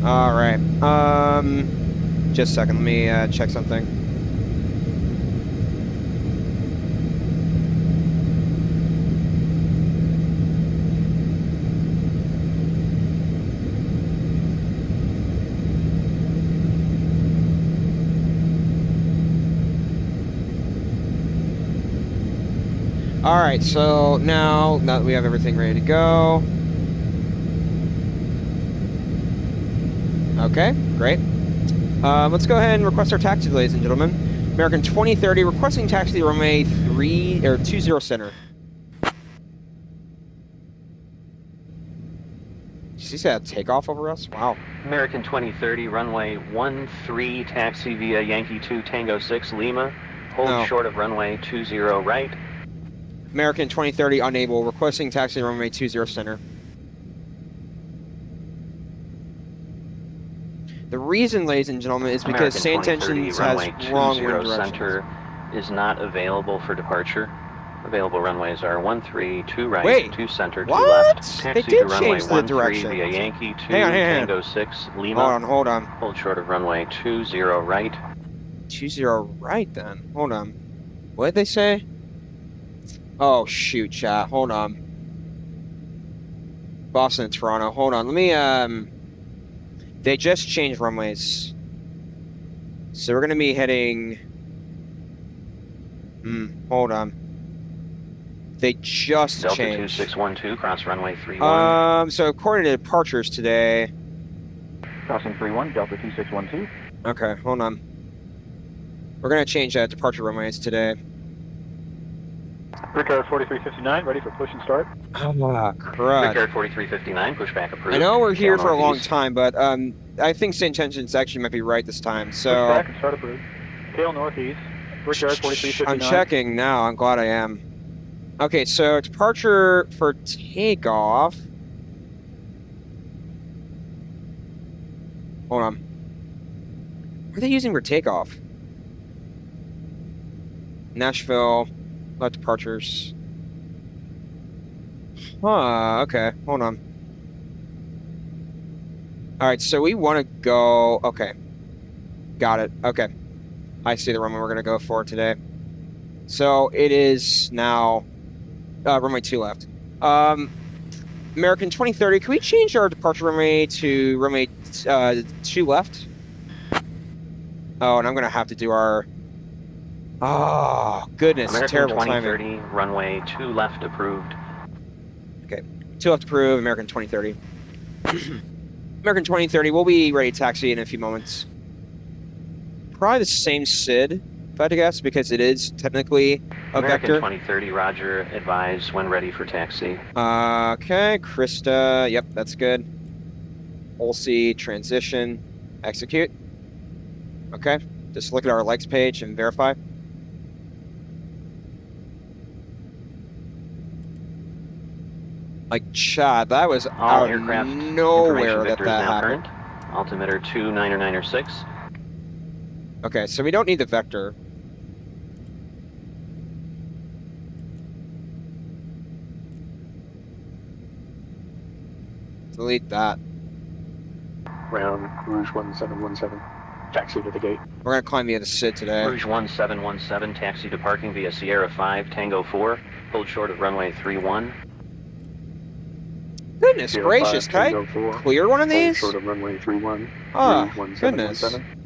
All right. Just a second. Let me check something. All right, so now that we have everything ready to go. Okay, great. Let's go ahead and request our taxi, ladies and gentlemen. American 2030 requesting taxi to runway 20 center. Did you see that takeoff over us? Wow. American 2030, runway 13, taxi via Yankee 2 Tango 6 Lima. Hold No. short of runway 20 right. American 2030 unable, requesting taxi to runway 20 center. The reason, ladies and gentlemen, is because SayIntentions has wrong wind directions. Center is not available for departure. Available runways are 13, 2 right, Wait, 2 center, 2 what? left. They Taxi did to runway change the 13 directions. via Yankee 2 Hang on. Tango 6 Lima. Hold on. Hold short of runway 20 right. 20 right then. Hold on. What did they say? Oh shoot, chat. Hold on. Boston and Toronto. Hold on. Let me they just changed runways. So we're gonna be heading hold on. They just Delta changed. 2612, cross runway 31. So according to departures today. Crossing 31, Delta 2612. Okay, hold on. We're gonna change departure runways today. Brickyard 4359, ready for push and start. Ah, crud. Brickyard 4359, pushback approved. I know we're here Tail for a long northeast. time, but I think SayIntentions actually might be right this time. So Pushback and start approved. Tail northeast. Brickyard 4359. I'm checking now. I'm glad I am. Okay, so departure for takeoff. Hold on. What are they using for takeoff? Nashville, left departures. Huh, okay, hold on. Alright, so we want to go... Okay. Got it, okay. I see the runway we're going to go for today. So it is now runway 2 left. American 2030, can we change our departure runway to runway 2 left? Oh, and I'm going to have to do our... Oh, goodness, American terrible 2030, timing. runway 2 left approved. Okay, 2 left approved, American 2030. American 2030, we'll be ready to taxi in a few moments. Probably the same SID, if I had to guess, because it is technically a American vector. 2030, roger, advise when ready for taxi. Okay, Krista, yep, that's good. Olsey, transition, execute. Okay, just look at our likes page and verify. Like, Chad, that was All out of aircraft nowhere information that vector is now happened. current. Altimeter 29906. Okay, so we don't need the vector. Delete that. Round Rouge 1717. Taxi to the gate. We're gonna climb via the SID today. Rouge 1717, taxi departing via Sierra 5, Tango 4. Hold short of runway 31. Goodness Sierra gracious, 5, can I Tango 4. clear one of Hold these? short of runway 31. Oh, Rouge goodness. 1717.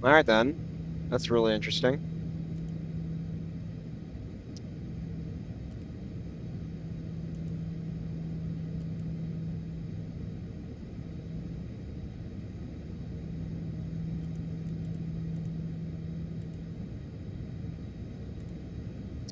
Alright then. That's really interesting.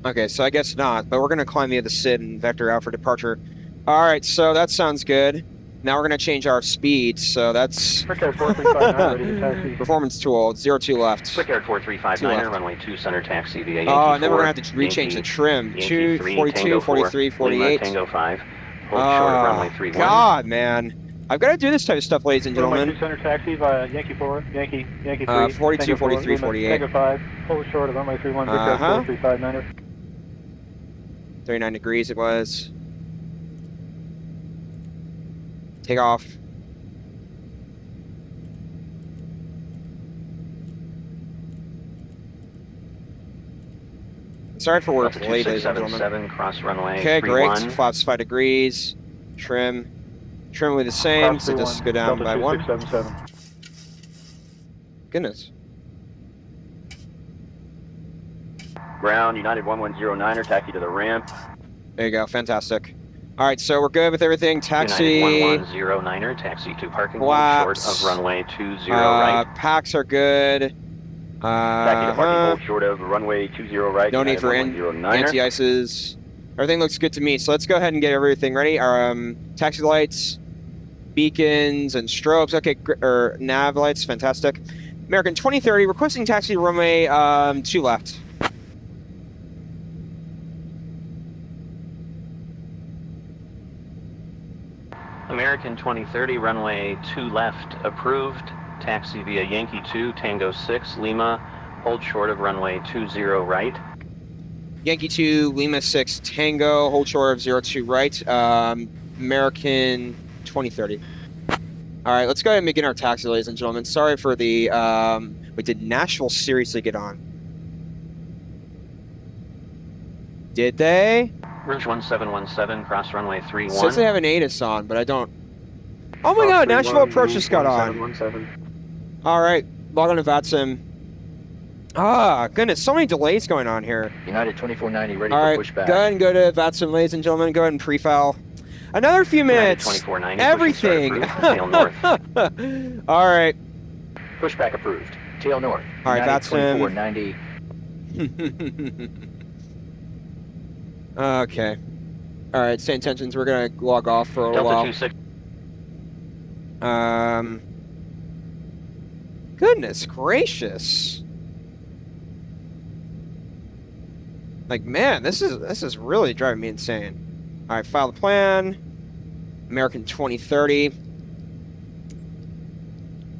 Okay, so I guess not, but we're going to climb via the SID and vector out for departure. Alright, so that sounds good. Now we're going to change our speed, so that's Brickyard 4359, ready to taxi. performance tool, 02 left. Brickyard Two 4359, left. runway 2 center taxi via Yankee Oh, and then we're 4, going to have to rechange the Yankee, trim. Yankee 2, 3, 42, Tango 4, 43, 48. Lima, Tango 5. Hold short of runway 31. God, man. I've got to do this type of stuff, ladies and Runway gentlemen. 2 center taxi via Yankee 4, Yankee 3. 42, Tango 4, 43, Lima, 48. Tango 5. Hold short of runway 31, Brickyard 4359. 39 degrees it was. Take off. Sorry for work Delta late, ladies and gentlemen. 2677, cross runway Okay, great. 31. Flaps 5 degrees. Trim. Trim will be the same, so just go down Delta by 1. 2677. Goodness. Ground, United 1109er, taxi to the ramp. There you go. Fantastic. All right, so we're good with everything. Taxi. United 1109er, taxi to parking lot short Flaps. of runway 20 right. Packs are good. Taxi to parking hold short of runway 20 right. No need for United 1109er. anti-ices. Everything looks good to me. So let's go ahead and get everything ready. Our taxi lights, beacons, and strobes. Okay, or nav lights. Fantastic. American 2030 requesting taxi to runway 2 left. American 2030, runway 2 left, approved. Taxi via Yankee 2, Tango 6, Lima. Hold short of runway 20 right. Yankee 2, Lima 6, Tango, hold short of 02 right. American 2030. All right, let's go ahead and begin our taxi, ladies and gentlemen. Sorry for the, wait, did Nashville seriously get on? Did they? Rouge 1717, cross runway 31. Says they have an ATIS on, but I don't. Oh my god, Nashville Approach just got on. 1717. All right, log on to VATSIM. Ah, goodness, so many delays going on here. United 2490, ready All for right, pushback. go ahead and go to VATSIM, ladies and gentlemen. Go ahead and pre-file. Another few United minutes. 2490, Everything. push and start approved. Tail north. All right. Pushback approved. Tail north. All right, VATSIM. 2490. Okay. All right, SayIntentions. We're gonna log off for a little Delta while. 26. Goodness gracious. Like, man, this is really driving me insane. All right, file the plan. American 2030.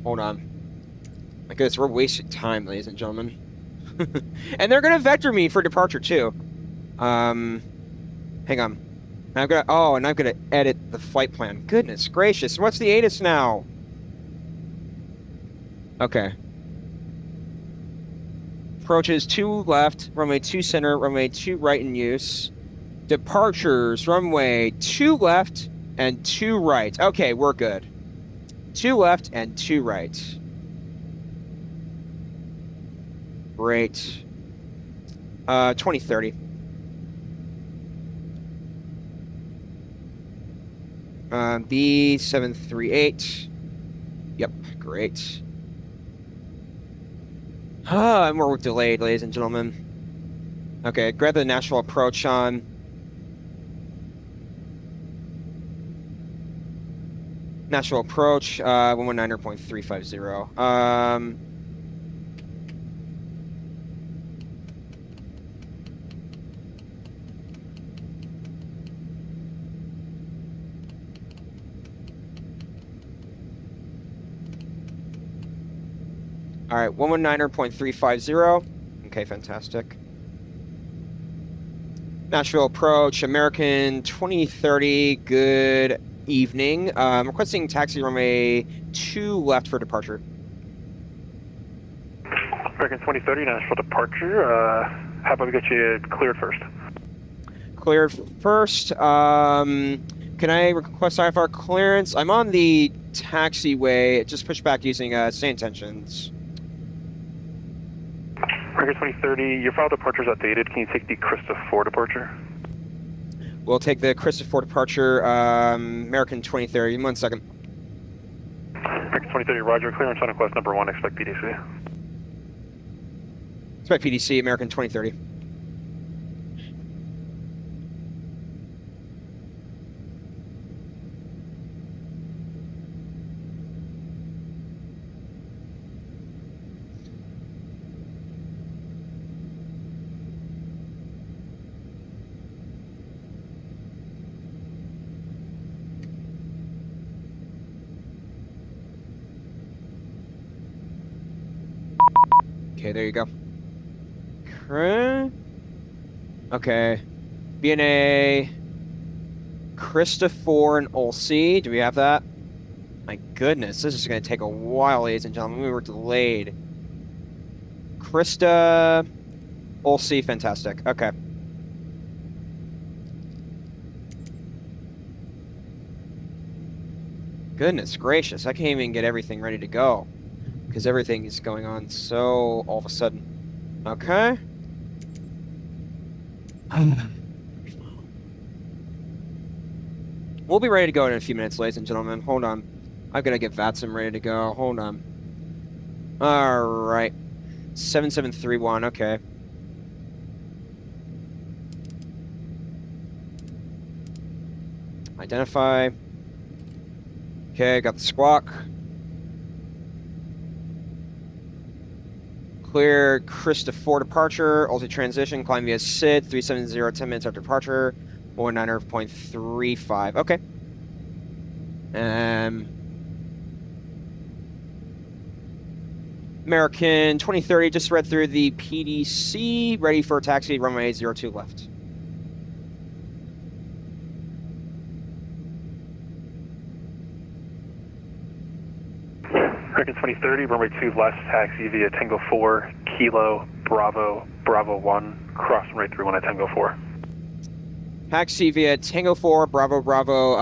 Hold on. My goodness, we're wasting time, ladies and gentlemen. And they're gonna vector me for departure too. Hang on. I've got and I've got to edit the flight plan. Goodness gracious, what's the ATIS now? Okay. Approaches 2 left, runway 2 center, runway 2 right in use. Departures, runway 2 left and 2 right. Okay, we're good. 2 left and 2 right. Great. 2030. B738. Yep, great. And we're delayed, ladies and gentlemen. Okay, grab the Nashville approach on. Nashville approach, 119.350. All right, 119.350. Okay, fantastic. Nashville approach, American 2030. Good evening. Requesting taxi runway 2 left for departure. American 2030, Nashville departure. How about we get you cleared first? Cleared first. Can I request IFR clearance? I'm on the taxiway. Just push back using SayIntentions. American 2030, your file departure is outdated. Can you take the Krista 4 departure? We'll take the Krista 4 departure, American 2030. 1 second. American 2030, roger. Clearance on request number 1, expect PDC. Expect PDC, American 2030. Okay, there you go. Okay. BNA, Krista 4 and Ulci. Do we have that? My goodness, this is going to take a while, ladies and gentlemen. We were delayed. Krista, Ulci, fantastic. Okay. Goodness gracious, I can't even get everything ready to go. Because everything is going on so all of a sudden. Okay. We'll be ready to go in a few minutes, ladies and gentlemen. Hold on. I've got to get VATSIM ready to go. Hold on. All right. 7731. Okay. Identify. Okay, got the squawk. Clear Krista 4 departure, ulti transition, climb via SID, 370, 10 minutes after departure, 119.35. Okay. American 2030 just read through the PDC, ready for taxi, runway 02 left. American 2030, runway 2 left, taxi via Tango 4, Kilo, Bravo, Bravo 1, cross runway 31 at Tango 4. Taxi via Tango 4, Bravo, Bravo,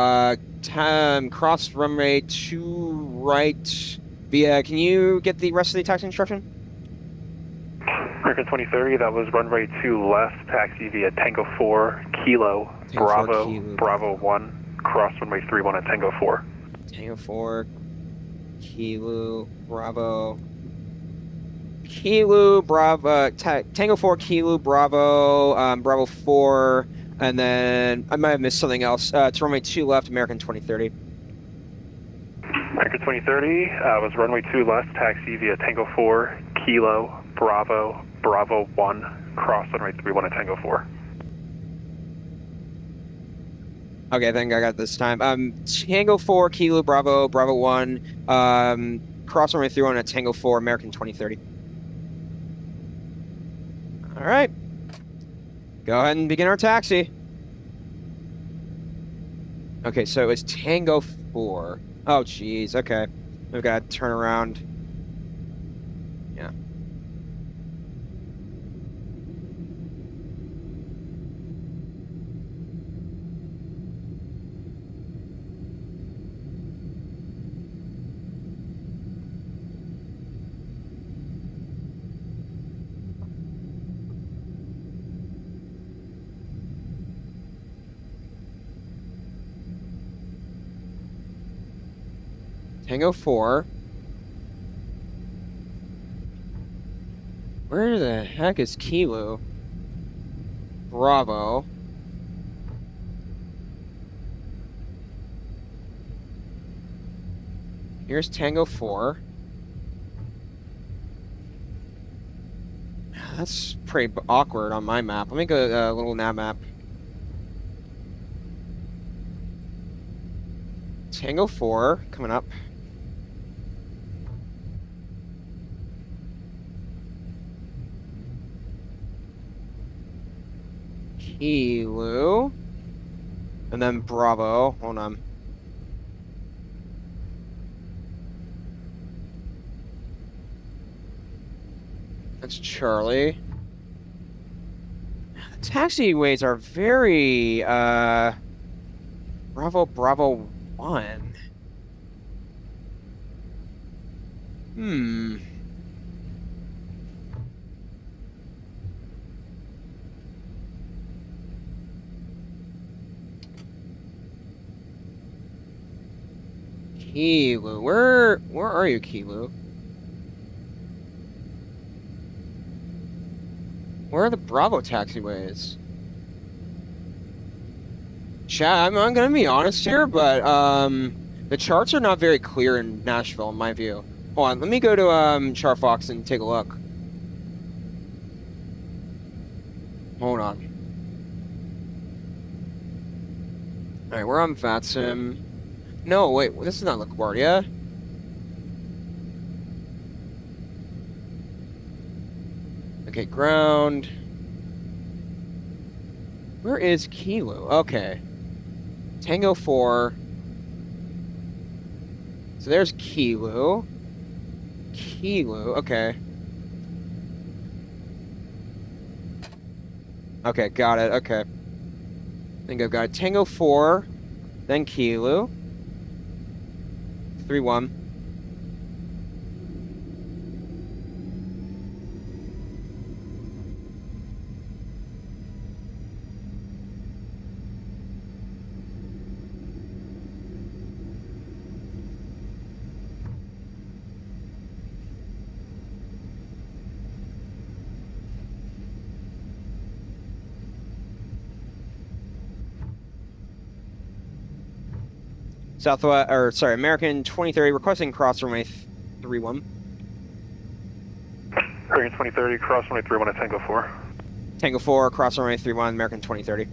cross runway 2 right via, can you get the rest of the taxi instruction? American 2030, that was runway 2 left, taxi via Tango 4, Kilo, Tango Bravo, 4, Kilo. Bravo 1, cross runway 31 at Tango 4. Tango 4, Kilo, Bravo. Kilo, Bravo, Tango 4, Kilo, Bravo, Bravo 4, and then I might have missed something else. It's runway 2 left, American 2030. American 2030 was runway 2 left, taxi via Tango 4, Kilo, Bravo, Bravo 1, cross runway 31 at Tango 4. Okay, I think I got this time. Tango 4, Kilo, Bravo, Bravo 1, cross runway 31 at Tango 4, American 2030. All right. Go ahead and begin our taxi. Okay, so it's Tango 4. Oh, geez. Okay. We've got to turn around. Yeah. Tango 4. Where the heck is Kilo? Bravo. Here's Tango 4. That's pretty awkward on my map. Let me go a little nav map. Tango 4 coming up. Kilo. And then Bravo. Hold on. That's Charlie. The taxiways are very, Bravo, Bravo 1. Kilo, where are you, Kilo? Where are the Bravo taxiways? Chat, I'm gonna be honest here, but the charts are not very clear in Nashville, in my view. Hold on, let me go to Chartfox and take a look. Hold on. All right, we're on VATSIM. No, wait, this is not LaGuardia. Okay, ground. Where is Kilo? Okay. Tango 4. So there's Kilo. Kilo, okay. Okay, got it, okay. I think I've got Tango 4, then Kilo. 3-1. Southwest, or sorry, American 2030 requesting cross runway 31. American 2030, cross runway 31 at Tango 4. Tango 4, cross runway 31, American 2030.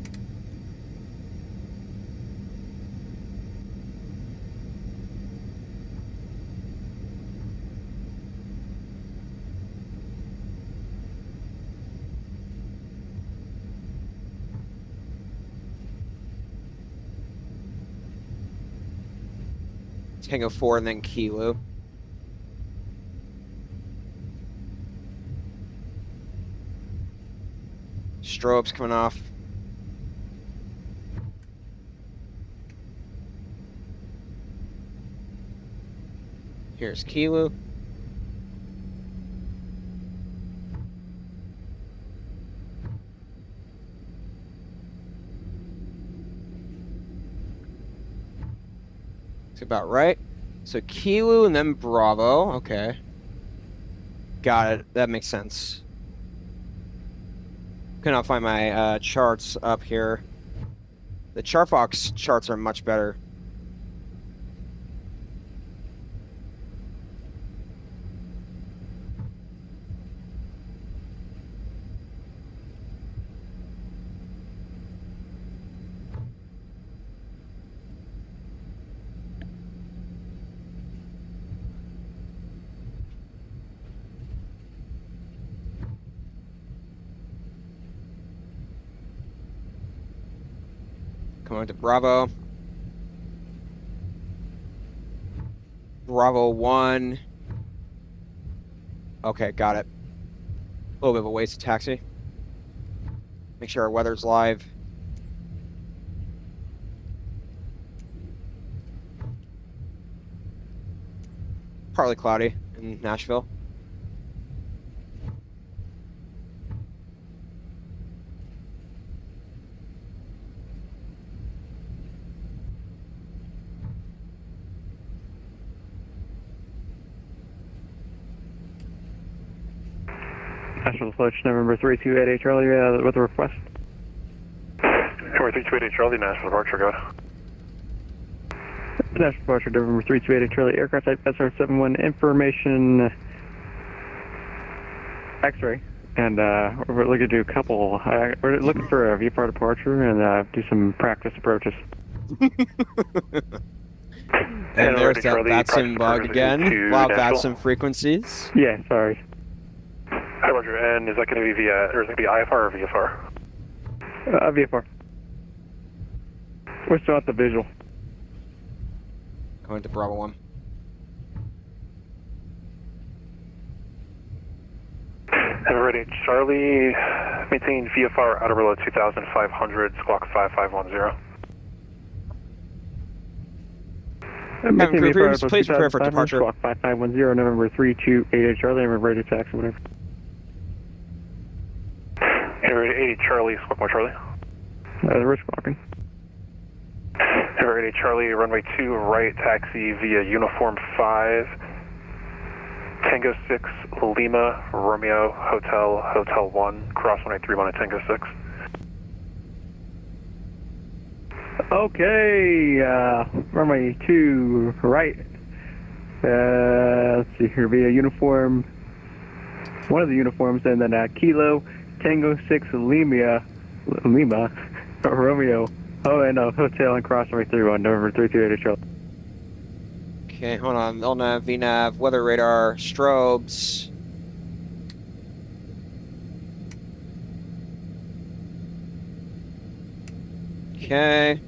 Tango 4 and then Kilo. Strobes coming off. Here's Kilo. It's about right. So Kilo and then Bravo. Okay. Got it. That makes sense. Could not find my charts up here. The Chartbox charts are much better. Coming to Bravo. Bravo 1. Okay, got it. A little bit of a waste of taxi. Make sure our weather's live. Partly cloudy in Nashville. Nashville Approach, November 328 Charlie, with a request. November 328 Charlie, Nashville Departure, go ahead. Nashville Departure, November 328 Charlie, aircraft type SR71, information X-ray. And we're looking to do a couple, we're looking for a VFR departure and do some practice approaches. And there's that VATSIM bug again. A lot of VATSIM frequencies. Yeah, sorry. Hi, Roger. And is that going to be via, or is it going to be IFR or VFR? VFR. We're still at the visual. Going to Bravo 1. And we're ready. Charlie, maintain VFR outer below 2,500, squawk 5510. Cabin crew, please prepare for departure. Squawk 5510, November 328 Charlie, and we're ready to taxi whenever. And we're ready 80 Charlie, squawk more Charlie. We're squawking. And we're ready Charlie, runway 2 right, taxi via uniform 5, Tango 6, Lima, Romeo, Hotel 1, cross 1831 at Tango 6. Okay, runway 2 right. Let's see here, via uniform, one of the uniforms, and then Kilo, Tango 6, Lima, Romeo, Hotel, and cross 1831, November 328 Charlie. Okay, hold on. LNAV, VNAV, weather radar, strobes. Okay,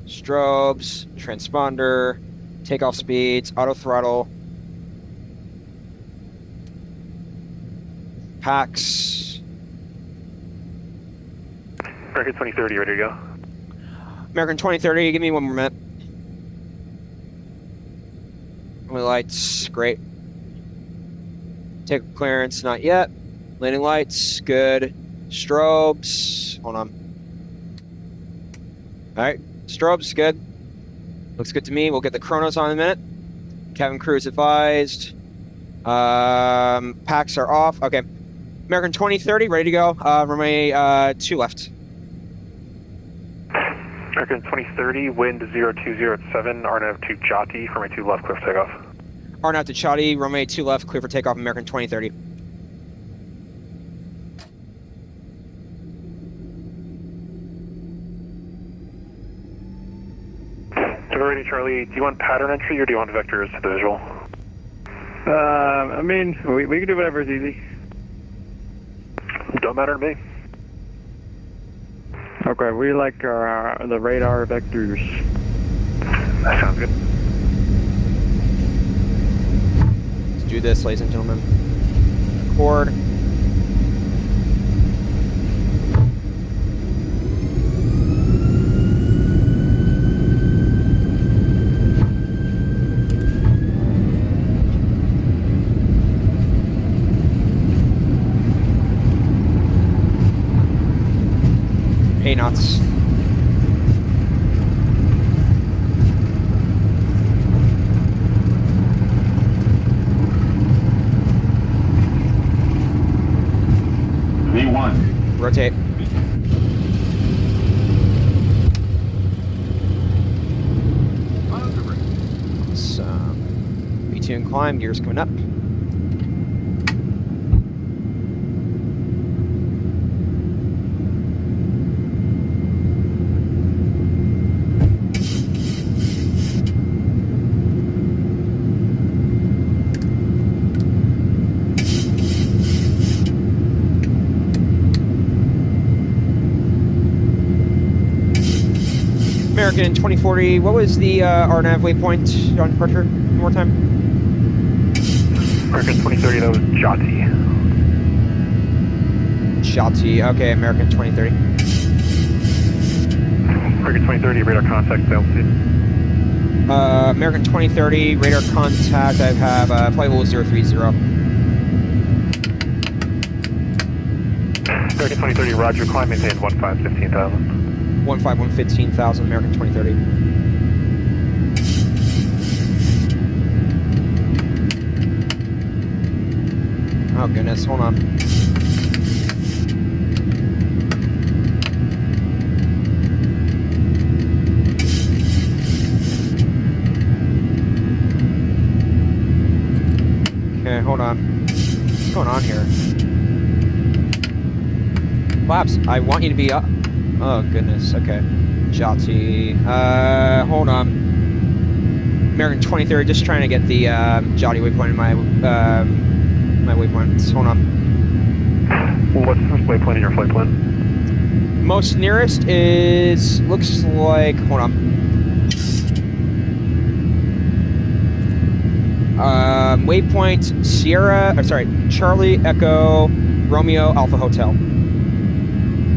strobes, transponder, takeoff speeds, auto throttle, packs. American 2030, ready to go? American 2030, give me one more minute. Lights, great. Take clearance, not yet. Landing lights, good. Strobes, hold on. All right, strobes, good. Looks good to me. We'll get the chronos on in a minute. Cabin crew is advised. Packs are off. Okay. American 2030, ready to go. Runway 2 left. American 2030, wind 0207, RNAV to Jati, runway 2 left, clear for takeoff. RNAV to Jati, runway 2 left, clear for takeoff, American 2030. Ready, Charlie. Do you want pattern entry or do you want vectors to the visual? I mean, we can do whatever is easy. Don't matter to me. Okay, we like the radar vectors. That sounds good. Let's do this, ladies and gentlemen. Record. Hey, knots. rotate. V2 and climb, gears coming up. American 2040, what was the RNAV waypoint on departure? One more time. American 2030, that was Jati. Jati, okay, American 2030. American 2030, radar contact, altitude. American 2030, radar contact, I have flight level 030. American 2030, roger, climb, maintain 15,000. 15,000, American 2030. Oh goodness, hold on. Okay, hold on. What's going on here? Flaps, I want you to be up. Oh goodness, okay. Jati. Hold on. American 2030, just trying to get the Jati waypoint in my my waypoints. Hold on. What's the first waypoint in your flight plan? Most nearest is looks like hold on. Waypoint Sierra, or sorry, Charlie Echo Romeo Alpha Hotel.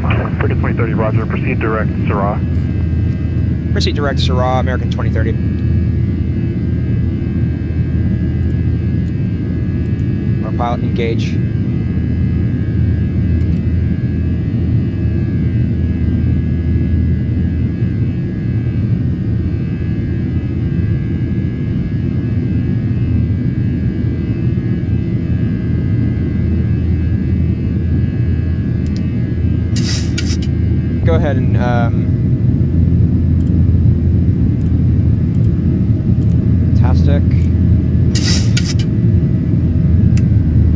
American 2030, roger. Proceed direct, Sarah. Proceed direct, Sarah, American 2030. Our pilot, engage. Go ahead and fantastic.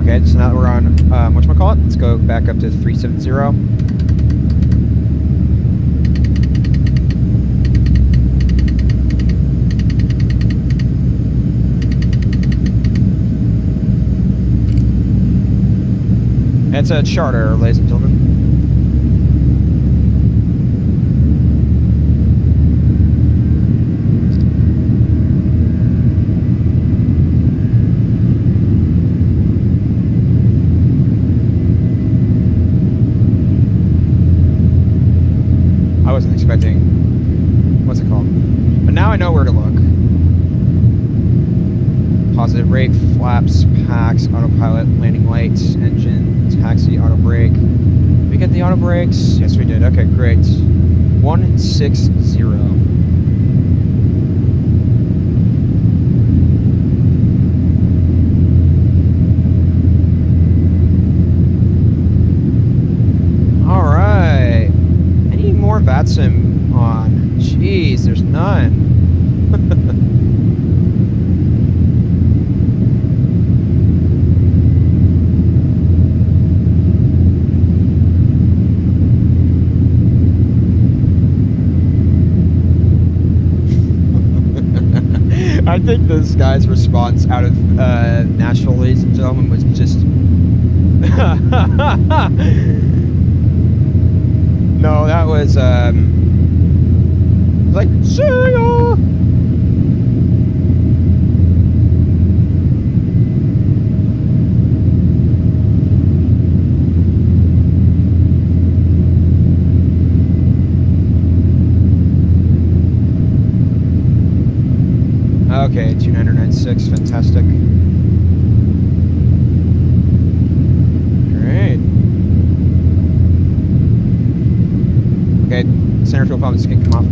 Okay, so now we're on whatchamacallit? Let's go back up to 370. It's a charter, ladies and gentlemen. Expecting, what's it called? But now I know where to look. Positive rate, flaps, packs, autopilot, landing lights, engine, taxi, auto brake. Did we get the auto brakes? Yes, we did. Okay, great. 160. VATSIM on. Jeez, there's none. I think this guy's response out of Nashville, ladies and gentlemen, was just... No, that was, like, see ya! Okay, 2996, fantastic. Great. Okay, center fuel pumps can come off.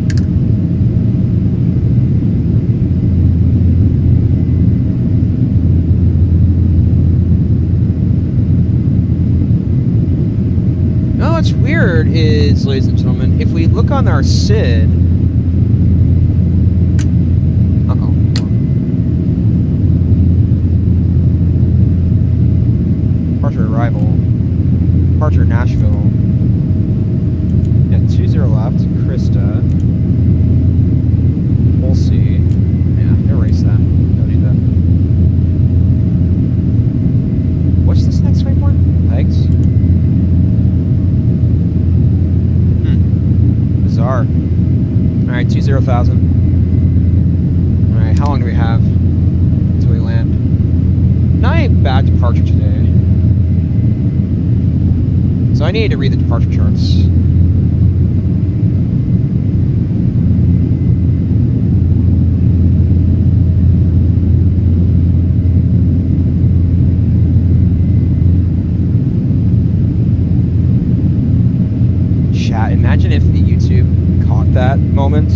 wondered is, ladies and gentlemen, if we look on our SID. Departure arrival. Departure Nashville. Yeah, 20 left. Krista. We'll see. Yeah, erase that. Don't need that. What's this next waypoint? Legs? Bizarre. Alright, 20,000. Alright, how long do we have until we land? Not a bad departure today. So I need to read the departure charts. Chat, imagine if the YouTube caught that moment.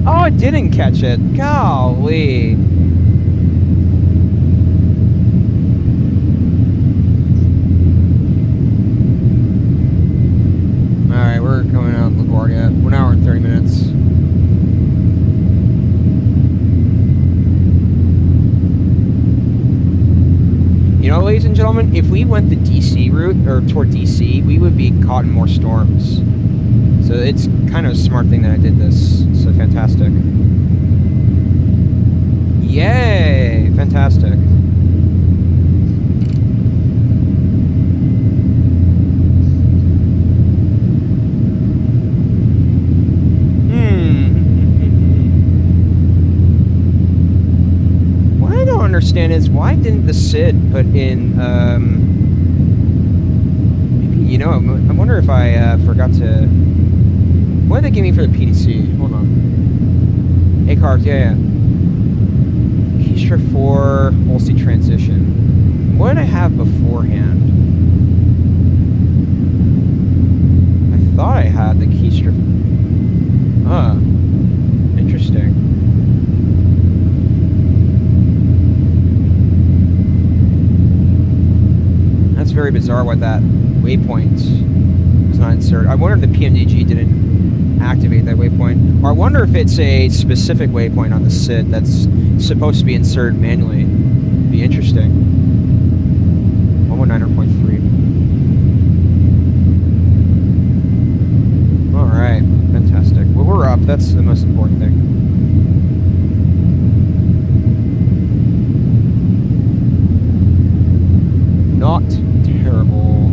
Oh, I didn't catch it. Golly. Alright, we're coming out of LaGuardia. 1 hour and 30 minutes. You know, ladies and gentlemen, if we went the DC route, or toward DC, we would be caught in more storms. So it's kind of a smart thing that I did this. So fantastic. Yay! Fantastic. What I don't understand is why didn't the SID put in, maybe, you know, I wonder if I forgot to... What did they give me for the PDC? Hold on. A cards, yeah. Keystroke 4, Ulster transition. What did I have beforehand? I thought I had the keystroke. Huh. Interesting. That's very bizarre why that waypoint was not inserted. I wonder if the PMDG didn't activate that waypoint. Or I wonder if it's a specific waypoint on the SID that's supposed to be inserted manually. Be interesting. 119.3. Alright, fantastic. Well, we're up. That's the most important thing. Not terrible.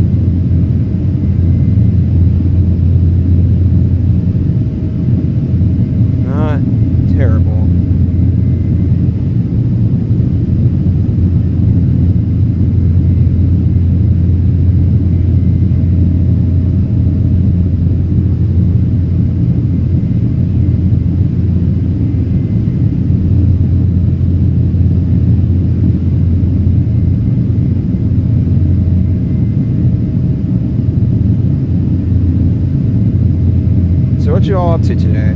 Not terrible. So what you all up to today?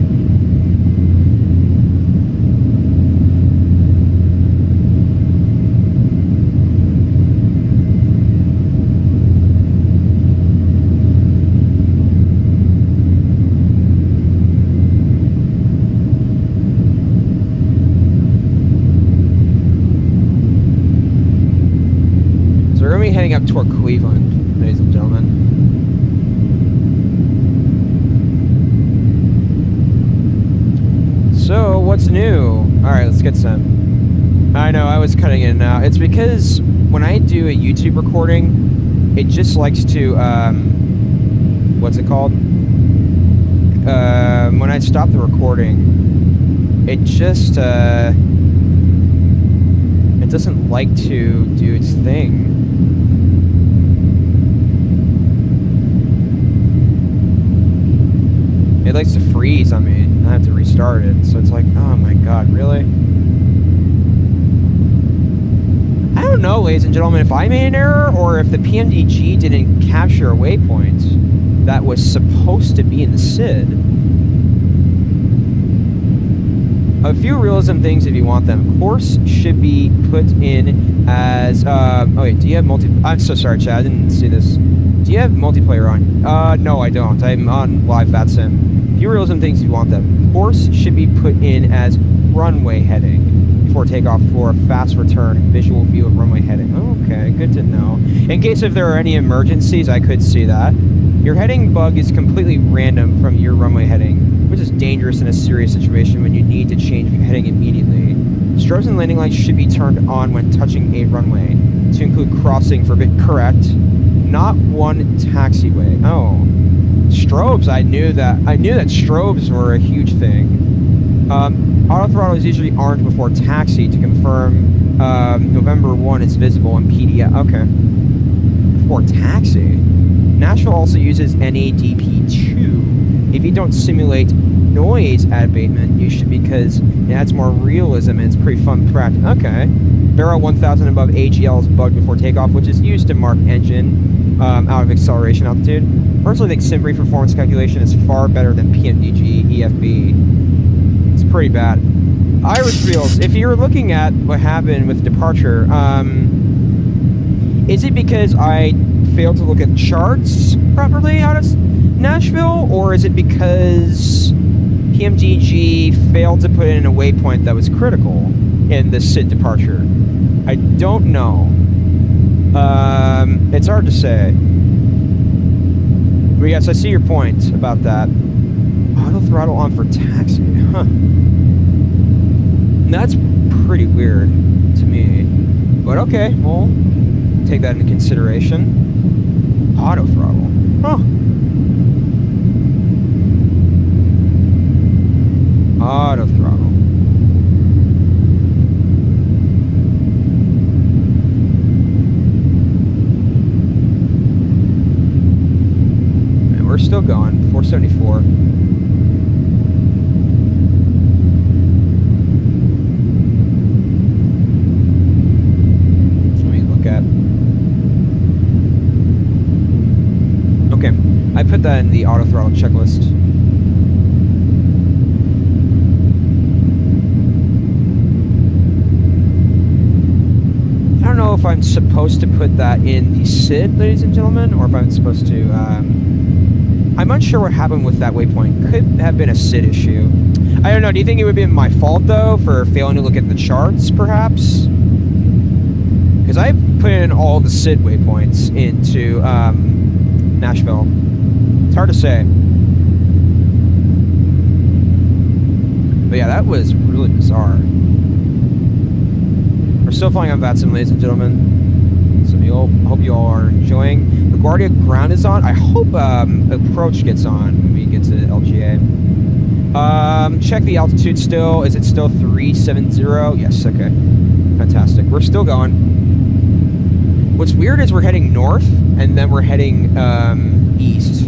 So we're going to be heading up toward Cleveland, ladies and gentlemen. So, what's new? Alright, let's get some. I know, I was cutting in and out. It's because when I do a YouTube recording, it just likes to, what's it called? When I stop the recording, it just, it doesn't like to do its thing. It likes to freeze on me. I have to restart it. So it's like, oh my god, really? don't know, ladies and gentlemen, if I made an error or if the PMDG didn't capture a waypoint that was supposed to be in the SID. A few realism things if you want them. Course should be put in as, oh wait, do you have I'm so sorry, Chad, I didn't see this. Do you have multiplayer on? No, I don't. I'm on live VATSIM. A few realism things if you want them. Course should be put in as runway heading before takeoff for a fast return and visual view of runway heading. Okay, good to know. In case if there are any emergencies, I could see that. Your heading bug is completely random from your runway heading, which is dangerous in a serious situation when you need to change heading immediately. Strobes and landing lights should be turned on when touching a runway, to include crossing for correct, not one taxiway. Oh, strobes, I knew that strobes were a huge thing. Auto throttles usually aren't before taxi to confirm November 1 is visible in PDF. Okay. Before taxi. Nashville also uses NADP2. If you don't simulate noise abatement, you should, because it adds more realism and it's pretty fun practice. Okay. Barrel 1000 above AGL is bugged before takeoff, which is used to mark engine out of acceleration altitude. Personally, think SimBrief performance calculation is far better than PMDG EFB. It's pretty bad. Irish Fields, if you're looking at what happened with departure, is it because I failed to look at charts properly out of Nashville, or is it because PMDG failed to put in a waypoint that was critical in the SID departure? I don't know. It's hard to say. But yes, I see your point about that. Auto throttle on for taxi, huh? That's pretty weird to me. But okay, we'll take that into consideration. Auto throttle, huh? Auto throttle. And we're still going, 474. I put that in the auto throttle checklist. I don't know if I'm supposed to put that in the SID, ladies and gentlemen, or if I'm supposed to, I'm unsure what happened with that waypoint. Could have been a SID issue. I don't know, do you think it would be my fault, though, for failing to look at the charts, perhaps? Because I put in all the SID waypoints into, Nashville. It's hard to say. But yeah, that was really bizarre. We're still flying on VATSIM, ladies and gentlemen. So hope you all are enjoying. LaGuardia ground is on. I hope approach gets on when we get to LGA. Check the altitude still. Is it still 370? Yes, okay. Fantastic. We're still going. What's weird is we're heading north, and then we're heading east.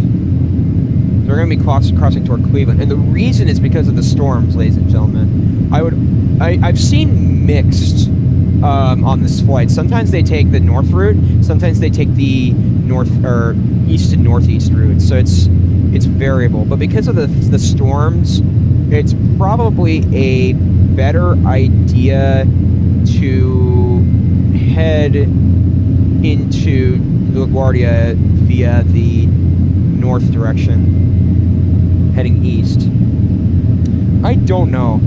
So we're going to be crossing toward Cleveland. And the reason is because of the storms, ladies and gentlemen. I've seen mixed on this flight. Sometimes they take the north route. Sometimes they take the north or east to northeast route. So it's variable. But because of the storms, it's probably a better idea to head into LaGuardia via the north direction, heading east. I don't know.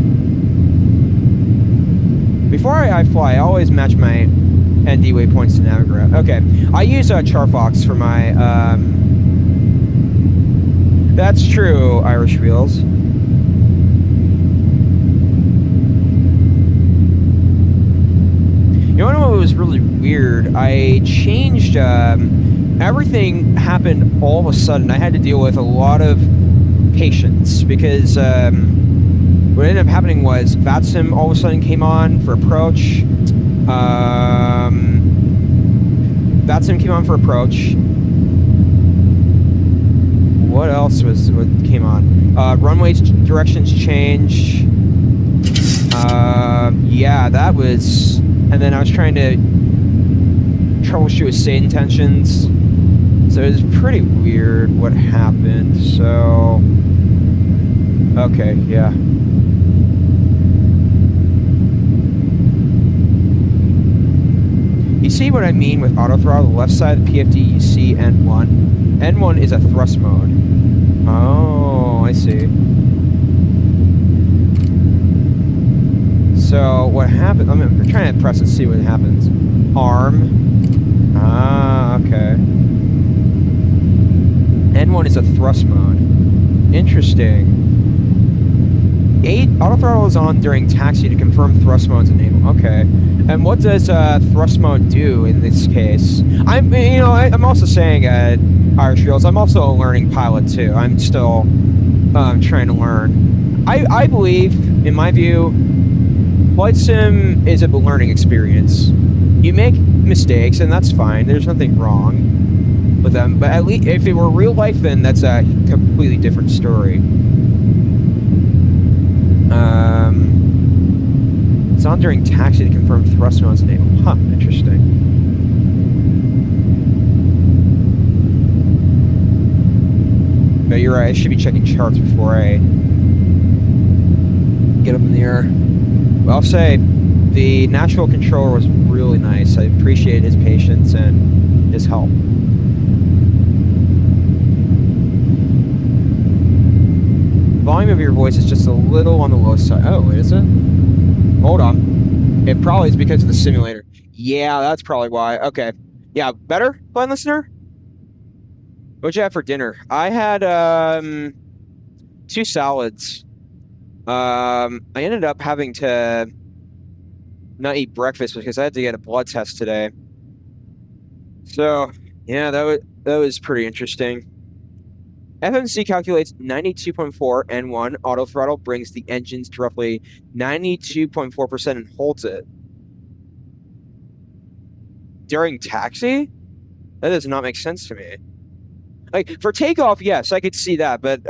Before I fly, I always match my ND waypoints to Navigraph. Okay, I use Charfox for my. That's true, Irish Wheels. You know what was really weird? I changed, everything happened all of a sudden. I had to deal with a lot of patience because what ended up happening was VATSIM all of a sudden came on for approach. VATSIM came on for approach. What else came on? Runway directions changed. Yeah, that was... And then I was trying to troubleshoot with SayIntentions. So it's pretty weird what happened. So, okay, yeah. You see what I mean with auto throttle? The left side of the PFD, you see N1. N1 is a thrust mode. Oh, I see. So what happened? I'm trying to press and see what happens. Arm. Ah, okay. N1 is a thrust mode. Interesting. Auto throttle is on during taxi to confirm thrust mode's enabled. Okay. And what does thrust mode do in this case? I'm also saying Irish Fields, I'm also a learning pilot too. I'm still trying to learn. I believe, in my view, flight sim is a learning experience. You make mistakes, and that's fine. There's nothing wrong with them. But at least if it were real life, then that's a completely different story. It's on during taxi to confirm thrust mode's enabled. Huh, interesting. But you're right, I should be checking charts before I get up in the air. Well, I'll say, the Nashville controller was really nice. I appreciate his patience and his help. Volume of your voice is just a little on the low side. Oh, is it? Hold on. It probably is because of the simulator. Yeah, that's probably why. Okay. Yeah, better, fine listener? What'd you have for dinner? I had 2 salads. I ended up having to not eat breakfast because I had to get a blood test today. So, yeah, that was pretty interesting. FMC calculates 92.4 N1 auto throttle, brings the engines to roughly 92.4% and holds it. During taxi? That does not make sense to me. Like, for takeoff, yes, I could see that, but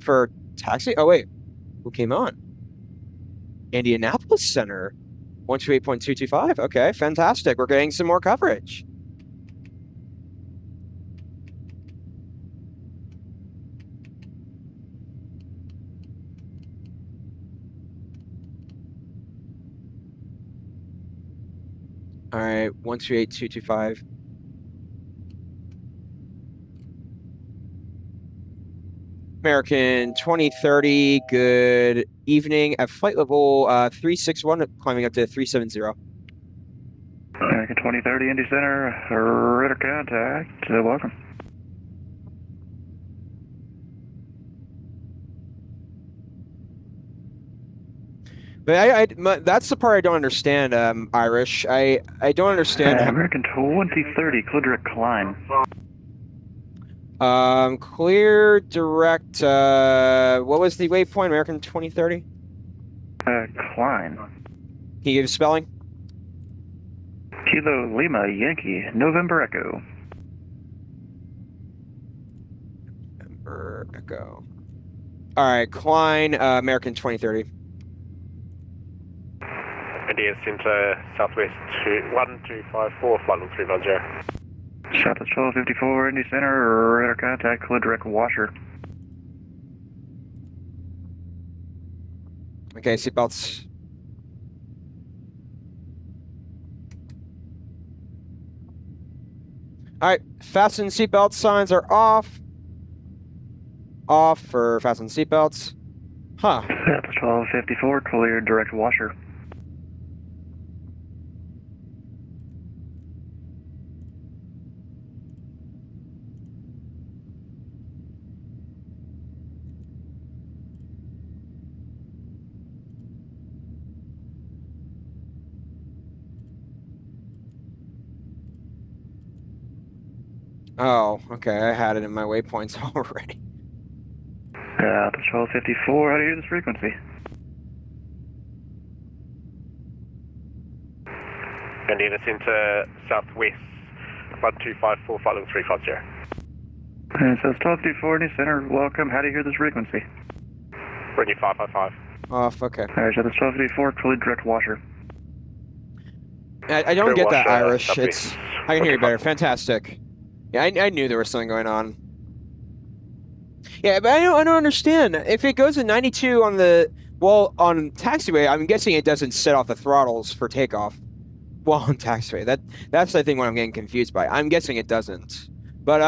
for taxi? Oh, wait. Who came on? Indianapolis Center. 128.225. Okay, fantastic. We're getting some more coverage. All right, 128.225. American 2030, good evening. At flight level 361, climbing up to 370. American 2030, Indy Center, radar contact, welcome. But that's the part I don't understand, Irish. I don't understand. American 2030, clear direct climb. Clear direct. What was the waypoint? American 2030. Climb. Can you give spelling? Kilo Lima Yankee November Echo. November Echo. All right, Klein, American 2030. India Center, Southwest 1254, flight level 310. Southwest 1254, Indy Center, radar contact, clear direct washer. Okay, seatbelts. All right, fasten seatbelt signs are off. Off for fasten seatbelts. Huh. Southwest 1254, clear direct washer. Oh, okay. I had it in my waypoints already. That's 1254. How do you hear this frequency? Indiana Center, Southwest 1254, flight level 350. And so it's 1224, Indy Center. Welcome. How do you hear this frequency? Bring you 555. Off. Okay. All right, so that's 1254. Clear direct washer. I don't get that, Irish. It's I can hear you better. Fantastic. Yeah, I knew there was something going on. Yeah, but I don't understand. If it goes to 92 on on taxiway, I'm guessing it doesn't set off the throttles for takeoff. Well, on taxiway, that's I think what I'm getting confused by. I'm guessing it doesn't. But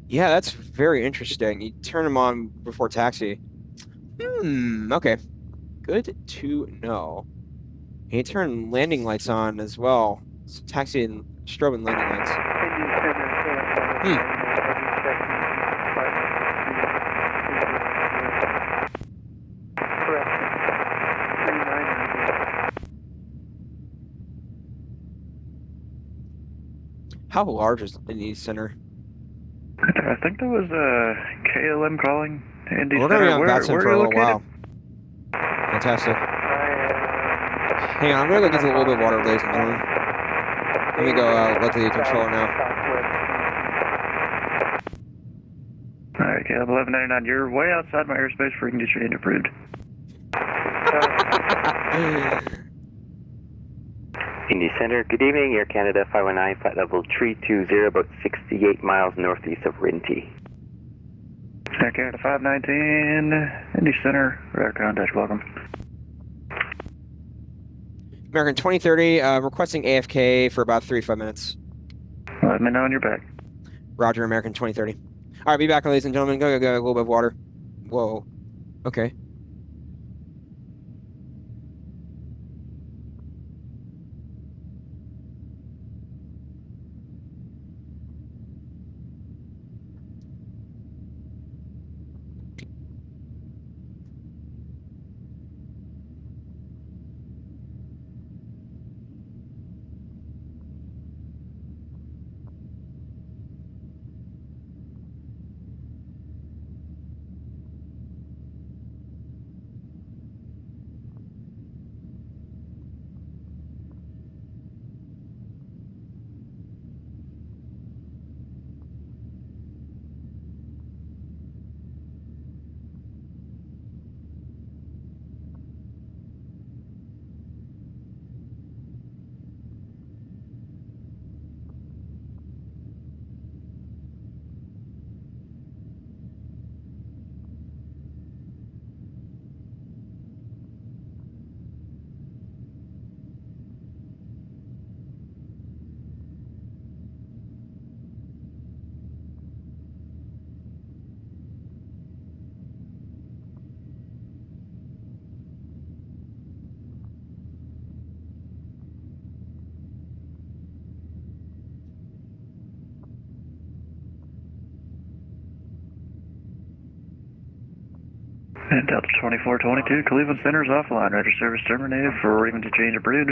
yeah, that's very interesting. You turn them on before taxi. Okay. Good to know. And you turn landing lights on as well. So taxi and strobe and landing lights. How large is Indy Center? I think that was KLM calling Indy We're going to be Center. on VATSIM for a little while. Fantastic. Hang on, I'm going to go get a little bit of water, ladies and gentlemen. Let me go let the controller know. All right, KLM 1199, you're way outside my airspace for condition approved. Indy Center, good evening, Air Canada 519, flight level 320, about 68 miles northeast of Rinty. Air Canada 519, Indy Center, radar contact, welcome. American 2030, requesting AFK for about 3 to 5 minutes. Let me know when you're back. Roger, American 2030. All right, be back, ladies and gentlemen. Go, a little bit of water. Whoa. Okay. And Delta 2422, Cleveland Center's offline. Radar service terminated for frequency change approved.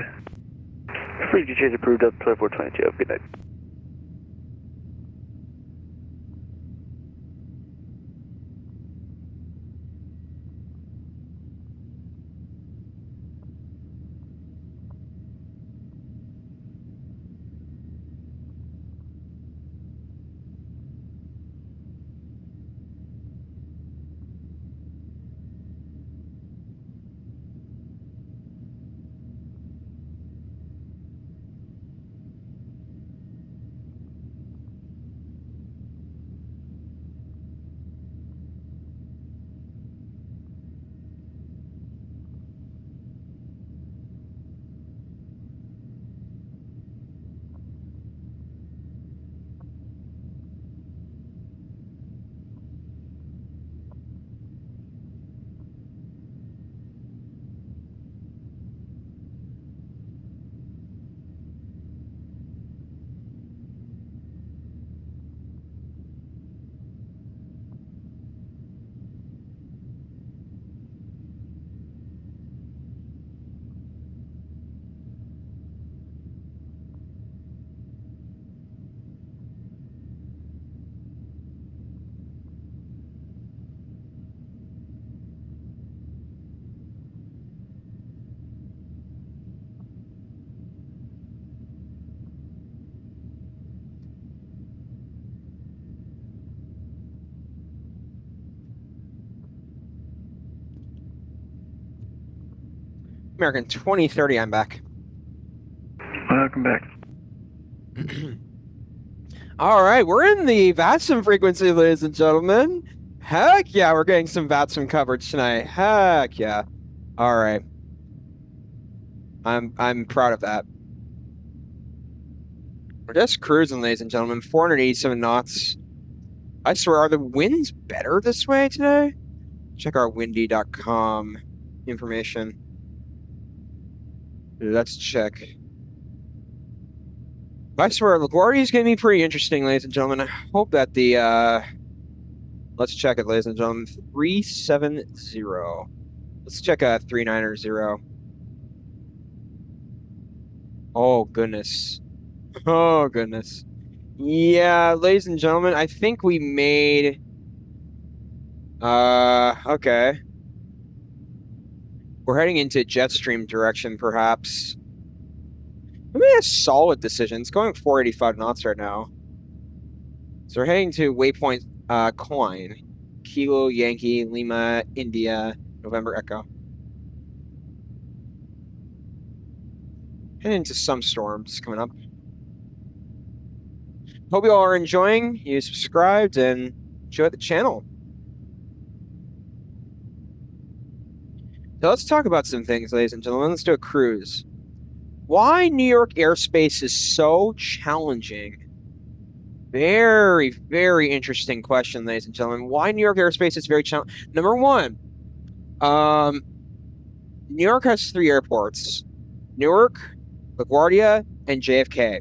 Frequency change approved up 2422. Good night. American 2030, I'm back. Welcome back. All right, we're in the VATSIM frequency, ladies and gentlemen. Heck yeah, we're getting some VATSIM coverage tonight. Heck yeah. All right. I'm proud of that. We're just cruising, ladies and gentlemen. 487 knots. I swear, are the winds better this way today? Check our windy.com information. Let's check. I swear, LaGuardia is going to be pretty interesting, ladies and gentlemen. I hope that the, let's check it, ladies and gentlemen. 370. Let's check a 390. Oh, goodness. Oh, goodness. Yeah, ladies and gentlemen, I think we made... okay. We're heading into Jetstream direction, perhaps. We made a solid decision. It's going 485 knots right now. So we're heading to waypoint Klein. Kilo, Yankee, Lima, India, November Echo. Heading into some storms coming up. Hope you all are enjoying. You subscribed and enjoy the channel. So let's talk about some things, ladies and gentlemen. Let's do a cruise. Why New York airspace is so challenging? Very, very interesting question, ladies and gentlemen. Why New York airspace is very challenging? Number one, New York has 3 airports: Newark, LaGuardia, and JFK.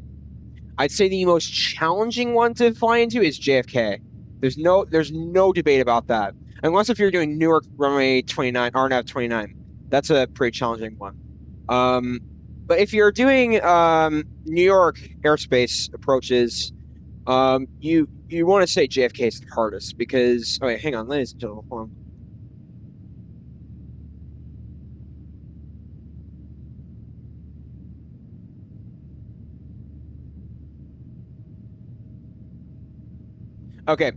I'd say the most challenging one to fly into is JFK. There's no debate about that. Unless if you're doing Newark runway 29, RNAV 29. That's a pretty challenging one. But if you're doing New York airspace approaches, you want to say JFK is the hardest because... Oh, wait, hang on, ladies and gentlemen. Hold on. Okay,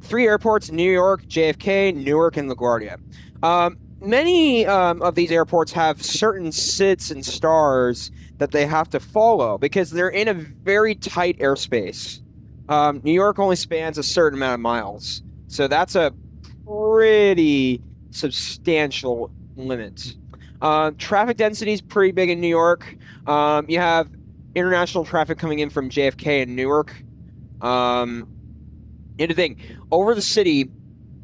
3 airports: New York, JFK, Newark, and LaGuardia. Many of these airports have certain SIDs and stars that they have to follow because they're in a very tight airspace. New York only spans a certain amount of miles, so that's a pretty substantial limit. Traffic density is pretty big in New York. You have international traffic coming in from JFK and Newark. And the thing, over the city,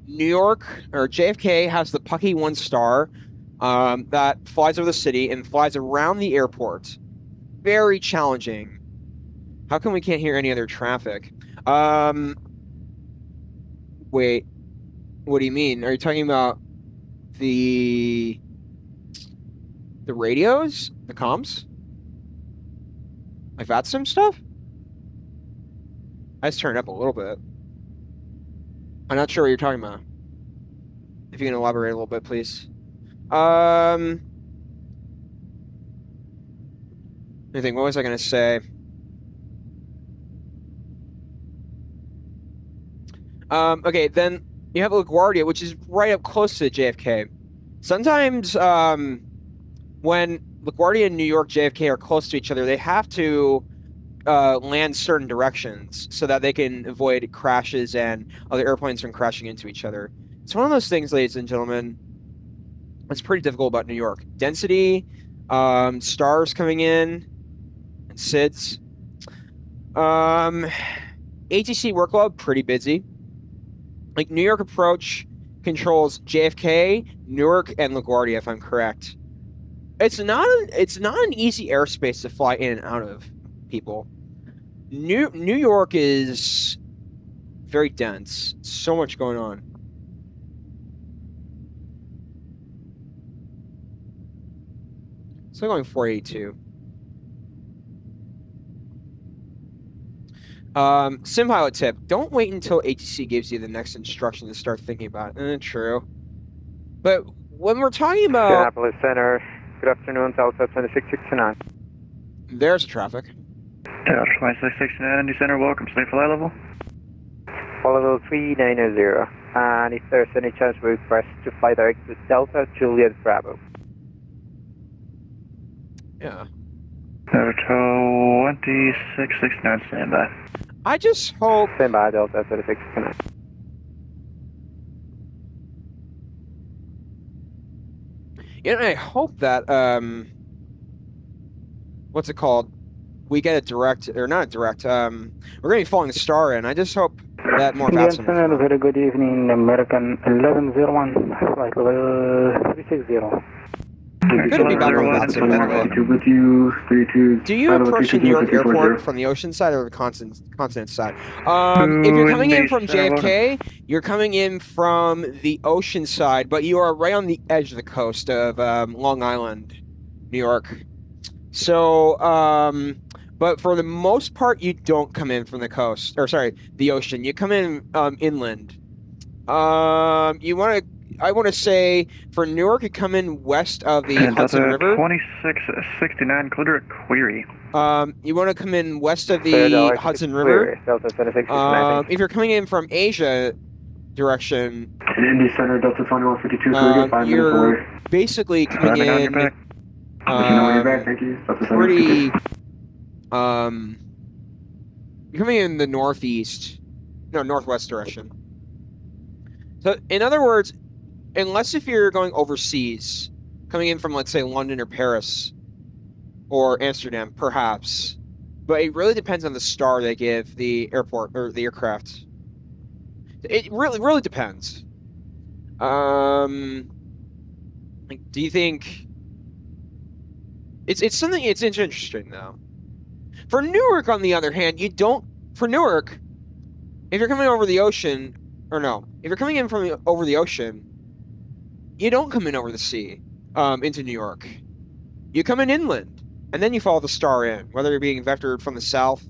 New York, or JFK, has the Pucky 1 star that flies over the city and flies around the airport. Very challenging. How come we can't hear any other traffic? Wait, what do you mean? Are you talking about the radios? The comms? Like VATSIM stuff? I just turned it up a little bit. I'm not sure what you're talking about. If you can elaborate a little bit, please. Anything? What was I going to say? Okay, then you have LaGuardia, which is right up close to JFK. Sometimes when LaGuardia and New York JFK are close to each other, they have to land certain directions so that they can avoid crashes and other airplanes from crashing into each other. It's one of those things, ladies and gentlemen, that's pretty difficult about New York. Density, stars coming in, and SIDs. ATC workload, pretty busy. Like, New York approach controls JFK, Newark, and LaGuardia, if I'm correct. It's not an easy airspace to fly in and out of, people. New York is very dense. So much going on. So I'm going 482. Sim pilot tip: don't wait until ATC gives you the next instruction to start thinking about it. True. But when we're talking about Indianapolis Center, good afternoon, Delta 2669. There's traffic. Delta 2669, Indy Center, welcome. Safe flight level? Flight level 390. And if there's any chance, we request to fly direct to Delta Juliet Bravo. Yeah. Tower 2669, standby. I just hope. Standby, Delta 3669. And I hope that what's it called? We get a direct, or not a direct. We're gonna be following the star in. I just hope that more Indian VATSIM. Center, very good evening. American 1101, flight level 360. Good to be back on VATSIM, by the way. Do you approach New York Airport from the ocean side or the continent side? If you're coming in from JFK, you're coming in from the ocean side, but you are right on the edge of the coast of Long Island, New York. So, but for the most part, you don't come in from the coast, or sorry, the ocean. You come in inland. I want to say for Newark, you come in west of the Hudson River. 2669, clear a query. You want to come in west of the Hudson River. If you're coming in from Asia direction, Indy Center, Delta 2152, you're basically coming in pretty. You're coming in the northwest direction. So, in other words, unless if you're going overseas, coming in from, let's say, London or Paris or Amsterdam, perhaps. But it really depends on the star they give the airport or the aircraft. It really depends. Do you think it's something? It's interesting though. For Newark, on the other hand, you don't. For Newark, if you're coming over the ocean, or no, if you're coming in from over the ocean, you don't come in over the sea into New York. You come in inland, and then you follow the star in, whether you're being vectored from the south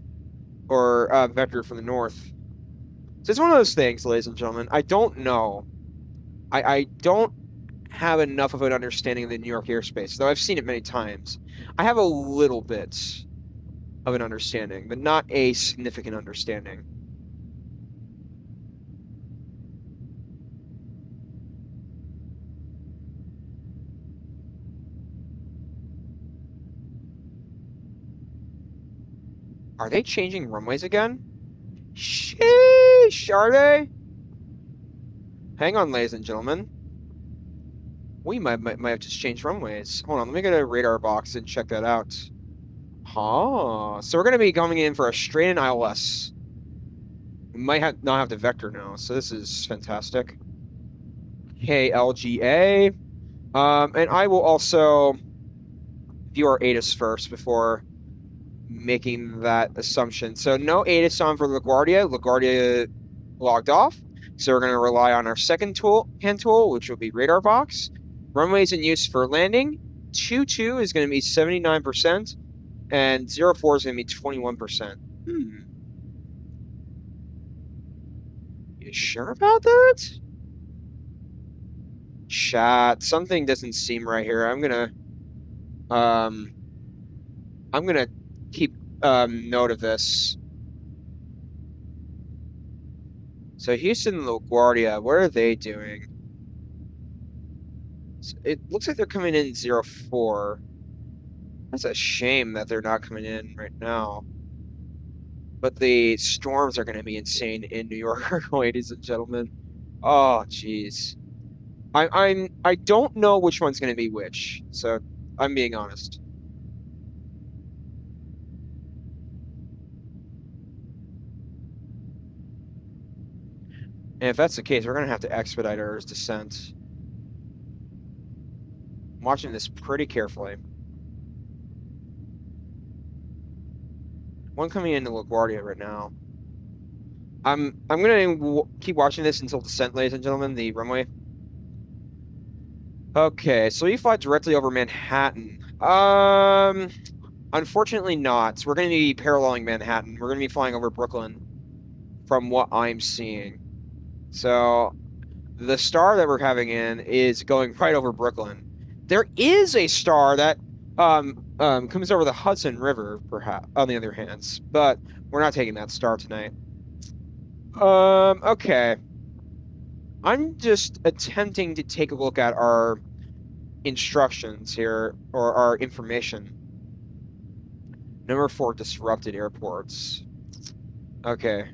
or vectored from the north. So it's one of those things, ladies and gentlemen. I don't know. I don't have enough of an understanding of the New York airspace, though I've seen it many times. I have a little bit of an understanding, but not a significant understanding. Are they changing runways again? Sheesh, are they? Hang on, ladies and gentlemen. We might have just changed runways. Hold on, let me get a radar box and check that out. Huh. So we're going to be coming in for a straight-in ILS. We might not have the vector now, so this is fantastic. KLGA. And I will also view our ATIS first before making that assumption. So no ATIS on for LaGuardia. LaGuardia logged off. So we're going to rely on our second hand tool, which will be radar box. Runways in use for landing. 22 is going to be 79%, and 04 is going to be 21%. You sure about that? Chat, something doesn't seem right here. I'm gonna keep note of this. So Houston and LaGuardia, what are they doing? It looks like they're coming in 04. That's a shame that they're not coming in right now. But the storms are going to be insane in New York, ladies and gentlemen. Oh, jeez. I don't know which one's going to be which, so I'm being honest. And if that's the case, we're going to have to expedite our descent. I'm watching this pretty carefully. One coming into LaGuardia right now. I'm going to keep watching this until descent, ladies and gentlemen, the runway. Okay, so we fly directly over Manhattan. Unfortunately not. We're going to be paralleling Manhattan. We're going to be flying over Brooklyn from what I'm seeing. So the star that we're having in is going right over Brooklyn. There is a star that comes over the Hudson River, perhaps, on the other hand, but we're not taking that star tonight. Okay. I'm just attempting to take a look at our instructions here, or our information. Number 4, disrupted airports. Okay.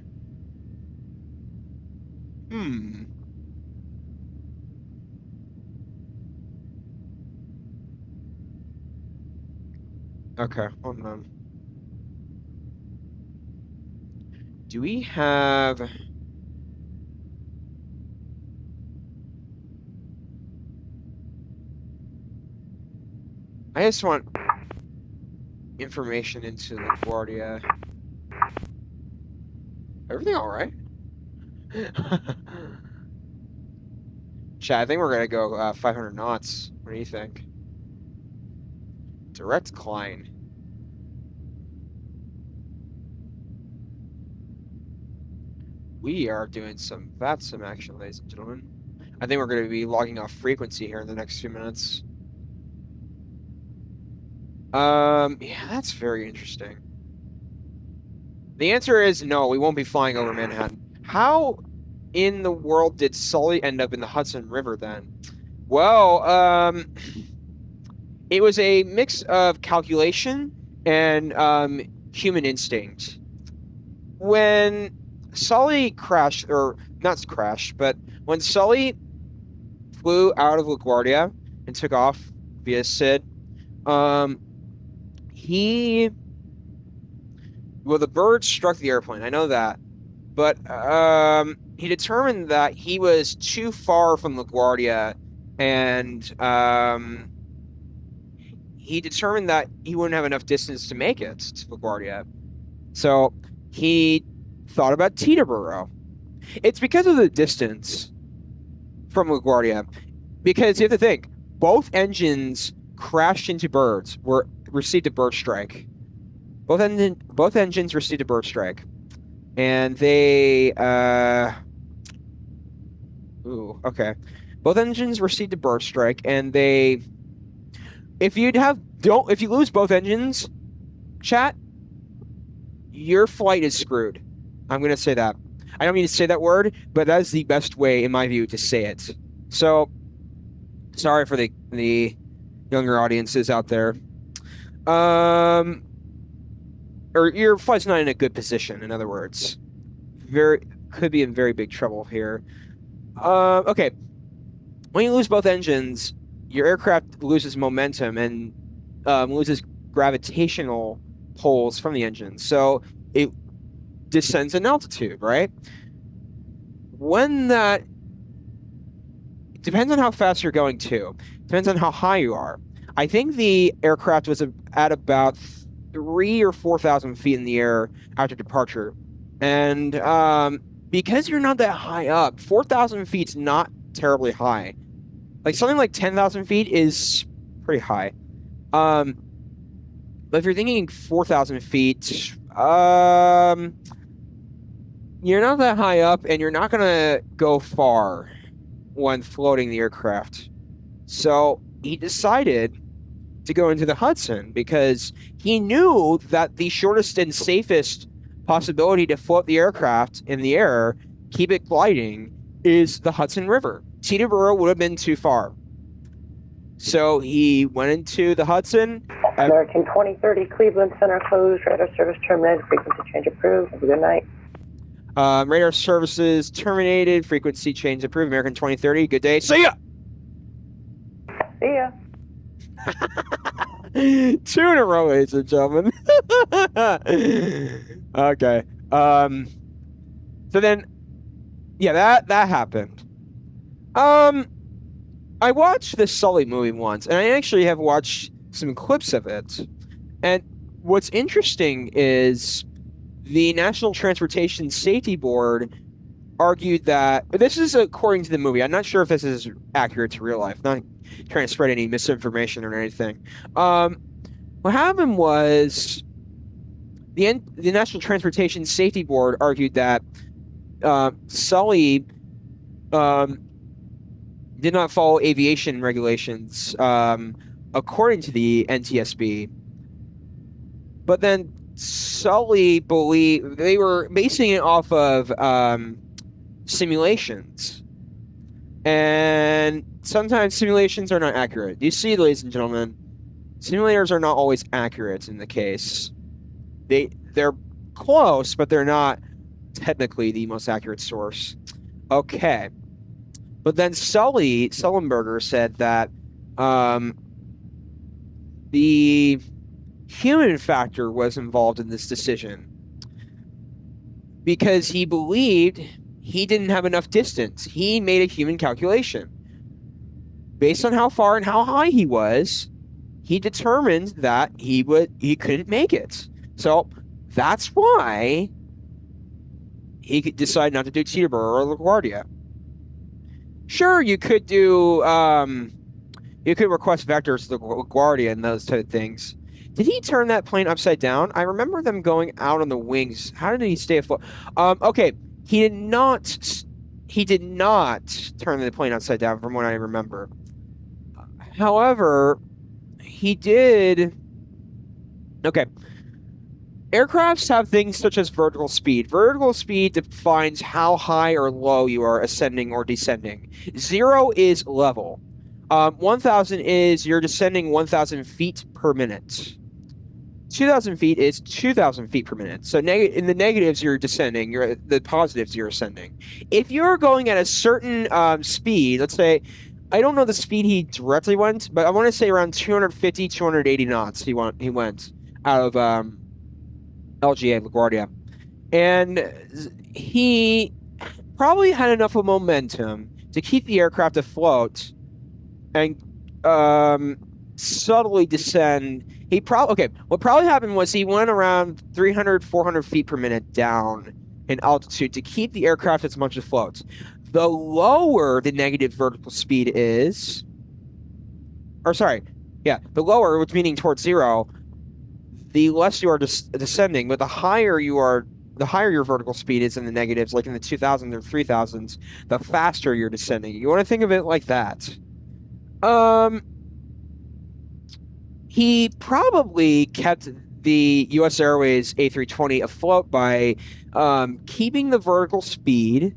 Okay, hold on. Do we have... I just want information into LaGuardia. Everything all right? Chad, I think we're gonna go 500 knots. What do you think? Direct climb. We are doing some VATSIM action, ladies and gentlemen. I think we're going to be logging off frequency here in the next few minutes. Yeah, that's very interesting. The answer is no, we won't be flying over Manhattan. How in the world did Sully end up in the Hudson River then? Well, it was a mix of calculation and human instinct. When Sully crashed, or not crashed, but when Sully flew out of LaGuardia and took off via SID, the bird struck the airplane. I know that, but he determined that he was too far from LaGuardia, and he determined that he wouldn't have enough distance to make it to LaGuardia. So he thought about Teterboro. It's because of the distance from LaGuardia. Because you have to think, both engines crashed into birds, received a bird strike. Both engines received a bird strike, and they both engines received a bird strike, and they. If you lose both engines, chat, your flight is screwed. I'm gonna say that. I don't mean to say that word, but that is the best way, in my view, to say it. So, sorry for the younger audiences out there. Or your flight's not in a good position, in other words. Could be in very big trouble here. Okay. When you lose both engines, your aircraft loses momentum and loses gravitational pulls from the engine. So it descends in altitude, right? When that depends on how fast you're going too. Depends on how high you are. I think the aircraft was at about 3,000 or 4,000 feet in the air after departure. And because you're not that high up, 4,000 feet's not terribly high. Like something like 10,000 feet is pretty high. But if you're thinking 4,000 feet, you're not that high up, and you're not gonna go far when floating the aircraft. So he decided to go into the Hudson because he knew that the shortest and safest possibility to float the aircraft in the air, keep it gliding, is the Hudson River. Teterboro would have been too far. So he went into the Hudson. American 2030 Cleveland Center closed. Radar service terminated. Frequency change approved. Have a good night. Radar services terminated. Frequency change approved. American 2030. Good day. See ya! See ya. 2 in a row, ladies and gentlemen. Okay. So then, yeah, that happened. I watched the Sully movie once, and I actually have watched some clips of it. And what's interesting is the National Transportation Safety Board argued that, this is according to the movie, I'm not sure if this is accurate to real life, not trying to spread any misinformation or anything. What happened was the National Transportation Safety Board argued that Sully did not follow aviation regulations according to the NTSB. But then Sully believed they were basing it off of simulations. And sometimes simulations are not accurate. You see, ladies and gentlemen, simulators are not always accurate in the case. they're close, but they're not technically the most accurate source. Okay. But then Sullenberger said that the human factor was involved in this decision because he believed he didn't have enough distance. He made a human calculation. Based on how far and how high he was, he determined that he couldn't make it. So that's why he could decide not to do Teterboro or LaGuardia. Sure, you could do you could request vectors to LaGuardia and those type of things. Did he turn that plane upside down? I remember them going out on the wings. How did he stay afloat? Okay, he did not turn the plane upside down from what I remember. However, he did. Okay. Aircrafts have things such as vertical speed. Vertical speed defines how high or low you are ascending or descending. 0 is level. 1,000 is you're descending 1,000 feet per minute. 2,000 feet is 2,000 feet per minute. So in the negatives, you're descending. The positives, you're ascending. If you're going at a certain speed, let's say, I don't know the speed he directly went, but I want to say around 250, 280 knots he went out of LGA, LaGuardia. And he probably had enough of momentum to keep the aircraft afloat and subtly descend. What probably happened was he went around 300, 400 feet per minute down in altitude to keep the aircraft as much afloat. The lower the negative vertical speed is, the lower, which meaning towards 0, the less you are descending, but the higher your vertical speed is in the negatives, like in the 2000s or 3000s, the faster you're descending. You want to think of it like that. He probably kept the U.S. Airways A320 afloat by keeping the vertical speed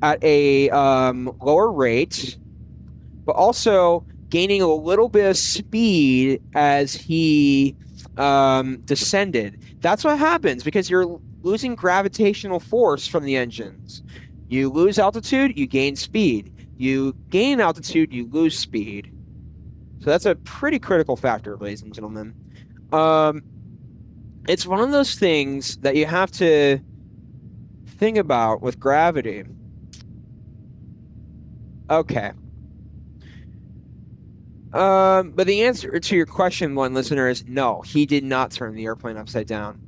at a lower rate, but also gaining a little bit of speed as he descended. That's what happens because you're losing gravitational force from the engines. You lose altitude, you gain speed. You gain altitude, you lose speed. So that's a pretty critical factor, ladies and gentlemen. It's one of those things that you have to think about with gravity. Okay. But the answer to your question, one listener, is no, he did not turn the airplane upside down.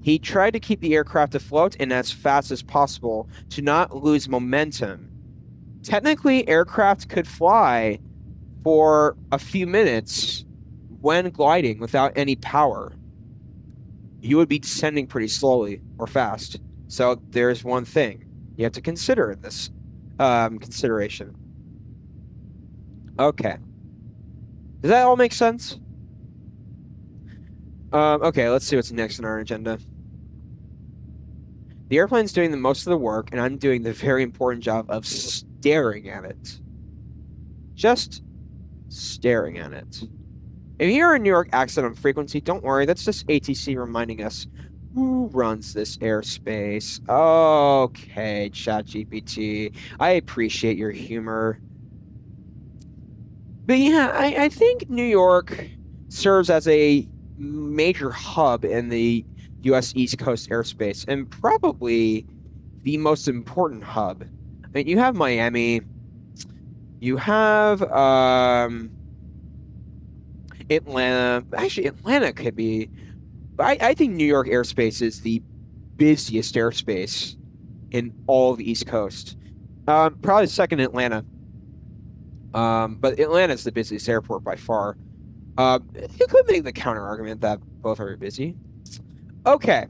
He tried to keep the aircraft afloat and as fast as possible to not lose momentum. Technically, aircraft could fly for a few minutes when gliding without any power. You would be descending pretty slowly or fast. So there's one thing you have to consider in this consideration. Okay. Does that all make sense? Okay, let's see what's next on our agenda. The airplane's doing the most of the work, and I'm doing the very important job of staring at it. Just staring at it. If you hear a New York accent on frequency, don't worry, that's just ATC reminding us who runs this airspace. Okay, ChatGPT, I appreciate your humor. But yeah, I think New York serves as a major hub in the U.S. East Coast airspace, and probably the most important hub. I mean, you have Miami, you have Atlanta. Actually, Atlanta could be. I think New York airspace is the busiest airspace in all of the East Coast. Probably second Atlanta. But Atlanta's the busiest airport by far. You could make the counter argument that both are busy. Okay.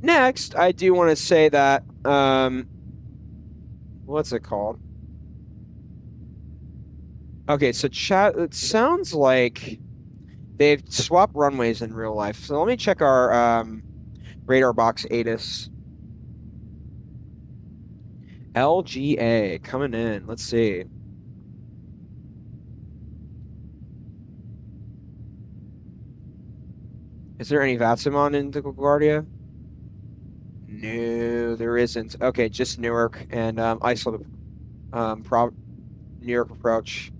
Next, I do want to say that what's it called? Okay, so chat. It sounds like they've swapped runways in real life. So let me check our radar box ATIS. LGA coming in. Let's see. Is there any VATSIM on in LaGuardia? No, there isn't. Okay, just Newark and Iceland, New York approach.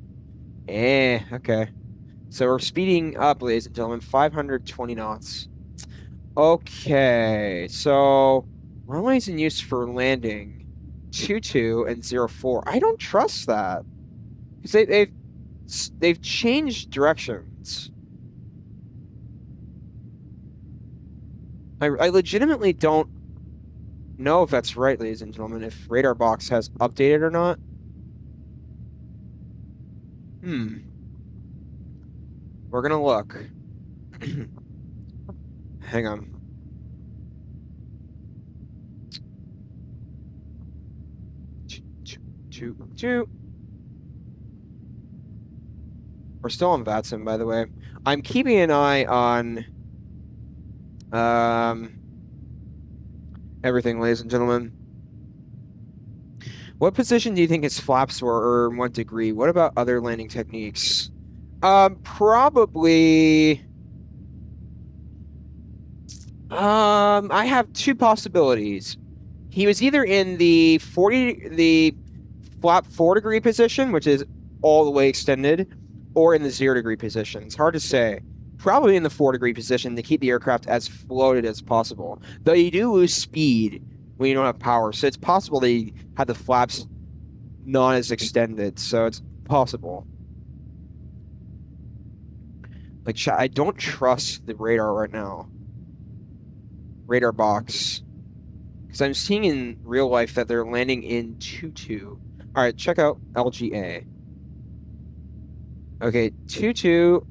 Okay. So we're speeding up, ladies and gentlemen, 520 knots. Okay, so runways in use for landing 22 and 04. I don't trust that because they've changed directions. I legitimately don't know if that's right, ladies and gentlemen, if Radar Box has updated or not. We're gonna look. Hang on. Two. We're still on VATSIM, by the way. I'm keeping an eye on everything, ladies and gentlemen. What position do you think his flaps were, or in what degree? What about other landing techniques? Probably. I have two possibilities. He was either in the flap 4-degree position, which is all the way extended, or in the 0-degree position. It's hard to say. Probably in the 4-degree position to keep the aircraft as floated as possible. Though you do lose speed when you don't have power, so it's possible they had the flaps not as extended, so it's possible. Like, I don't trust the radar right now. Radar box. Because I'm seeing in real life that they're landing in 22. All right, check out LGA. Okay, 22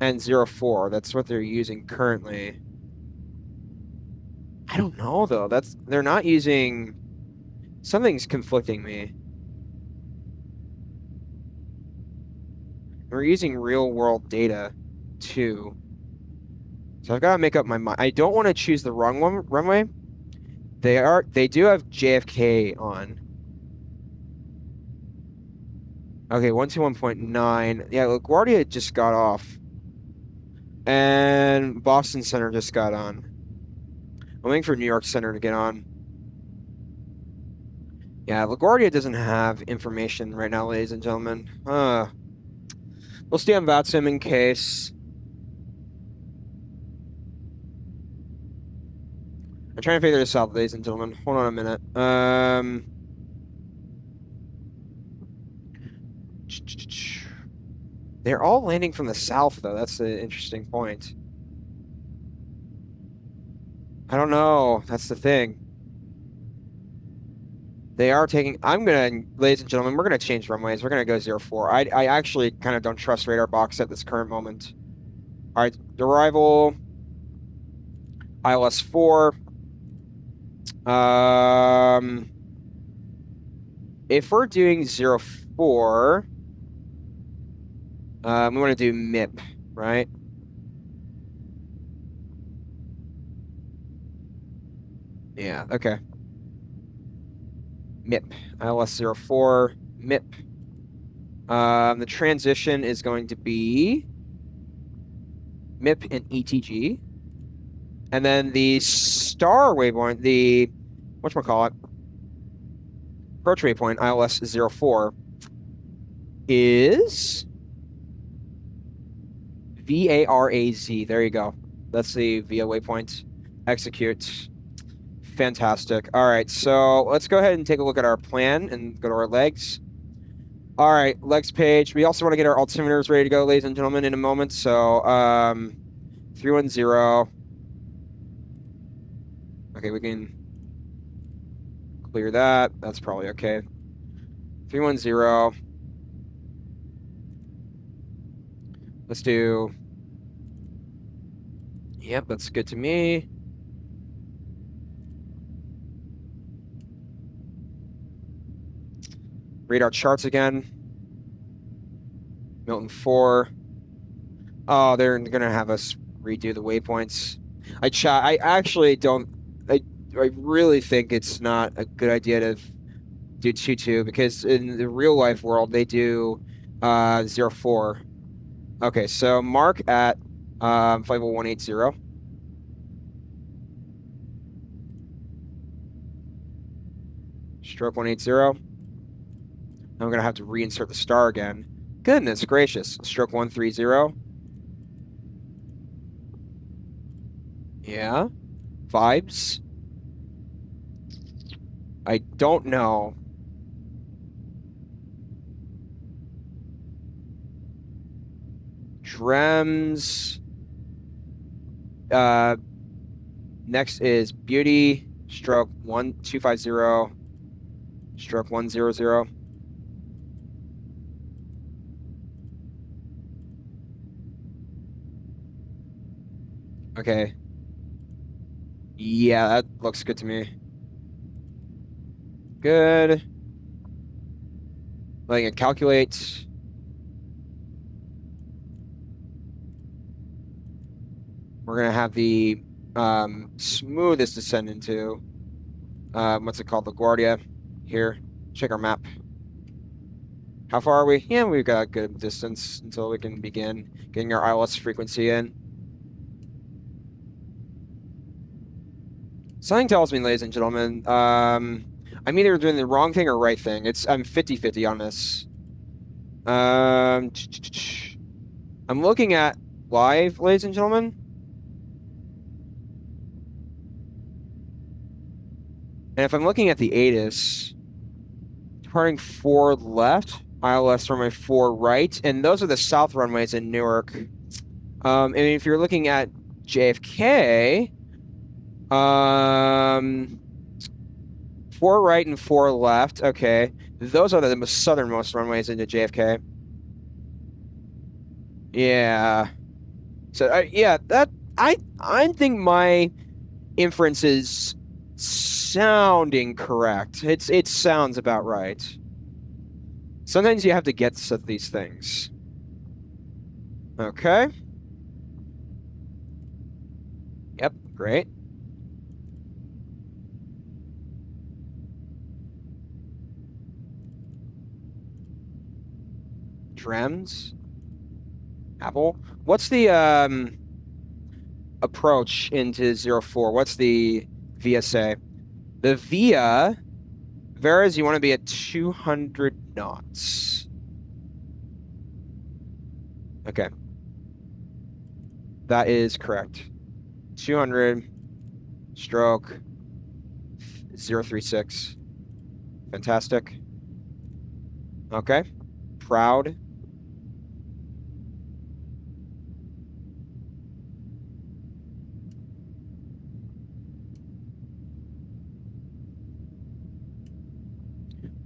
and 04. That's what they're using currently. I don't know, though. They're not using... Something's conflicting me. We're using real-world data, too. So I've got to make up my mind. I don't want to choose the wrong runway. They do have JFK on. Okay, 121.9. Yeah, LaGuardia just got off. And Boston Center just got on. I'm waiting for New York Center to get on. Yeah, LaGuardia doesn't have information right now, ladies and gentlemen. We'll stay on VATSIM in case. I'm trying to figure this out, ladies and gentlemen. Hold on a minute. They're all landing from the south, though. That's the interesting point. I don't know. That's the thing. They are taking... ladies and gentlemen, we're going to change runways. We're going to go 04. I actually kind of don't trust Radar Box at this current moment. All right, arrival. ILS 4. If we're doing 04, we want to do MIP, right? Yeah, okay. MIP, ILS 04, MIP. The transition is going to be MIP and ETG. And then the star waypoint, the, whatchamacallit, approach waypoint, ILS 04, is VARAZ. There you go. That's the VA waypoint. Execute. Fantastic. All right, so let's go ahead and take a look at our plan and go to our legs. All right, legs page. We also want to get our altimeters ready to go, ladies and gentlemen, in a moment. So, 310. Okay, we can clear that. That's probably okay. 310. Let's do... Yep, that's good to me. Radar charts again. Milton 4. Oh, they're going to have us redo the waypoints. I actually don't... I really think it's not a good idea to do 22 because in the real life world they do 04. Okay, so mark at flight 180. Stroke 180. I'm going to have to reinsert the star again. Goodness gracious. Stroke 130. Yeah. Vibes. I don't know. Drems. Next is Beauty. Stroke 1250. Stroke 100. Okay. Yeah, that looks good to me. Good. Letting it calculate. We're going to have the smoothest descent into, what's it called? LaGuardia. Here. Check our map. How far are we? Yeah, we've got a good distance until we can begin getting our ILS frequency in. Something tells me, ladies and gentlemen, I'm either doing the wrong thing or right thing. I'm 50-50 on this. I'm looking at live, ladies and gentlemen. And if I'm looking at the ATIS, turning 4 left, ILS runway 4 right, and those are the south runways in Newark. And if you're looking at JFK, 4 right and 4 left. Okay, those are the southernmost runways into JFK. Yeah. So yeah, that I think my inference is sounding correct. It sounds about right. Sometimes you have to get to these things. Okay. Yep, great. Drems. Apple. What's the approach into 04? What's the VSA? The VIA, Veras, you want to be at 200 knots. Okay. That is correct. 200 stroke 036. Fantastic. Okay. Proud.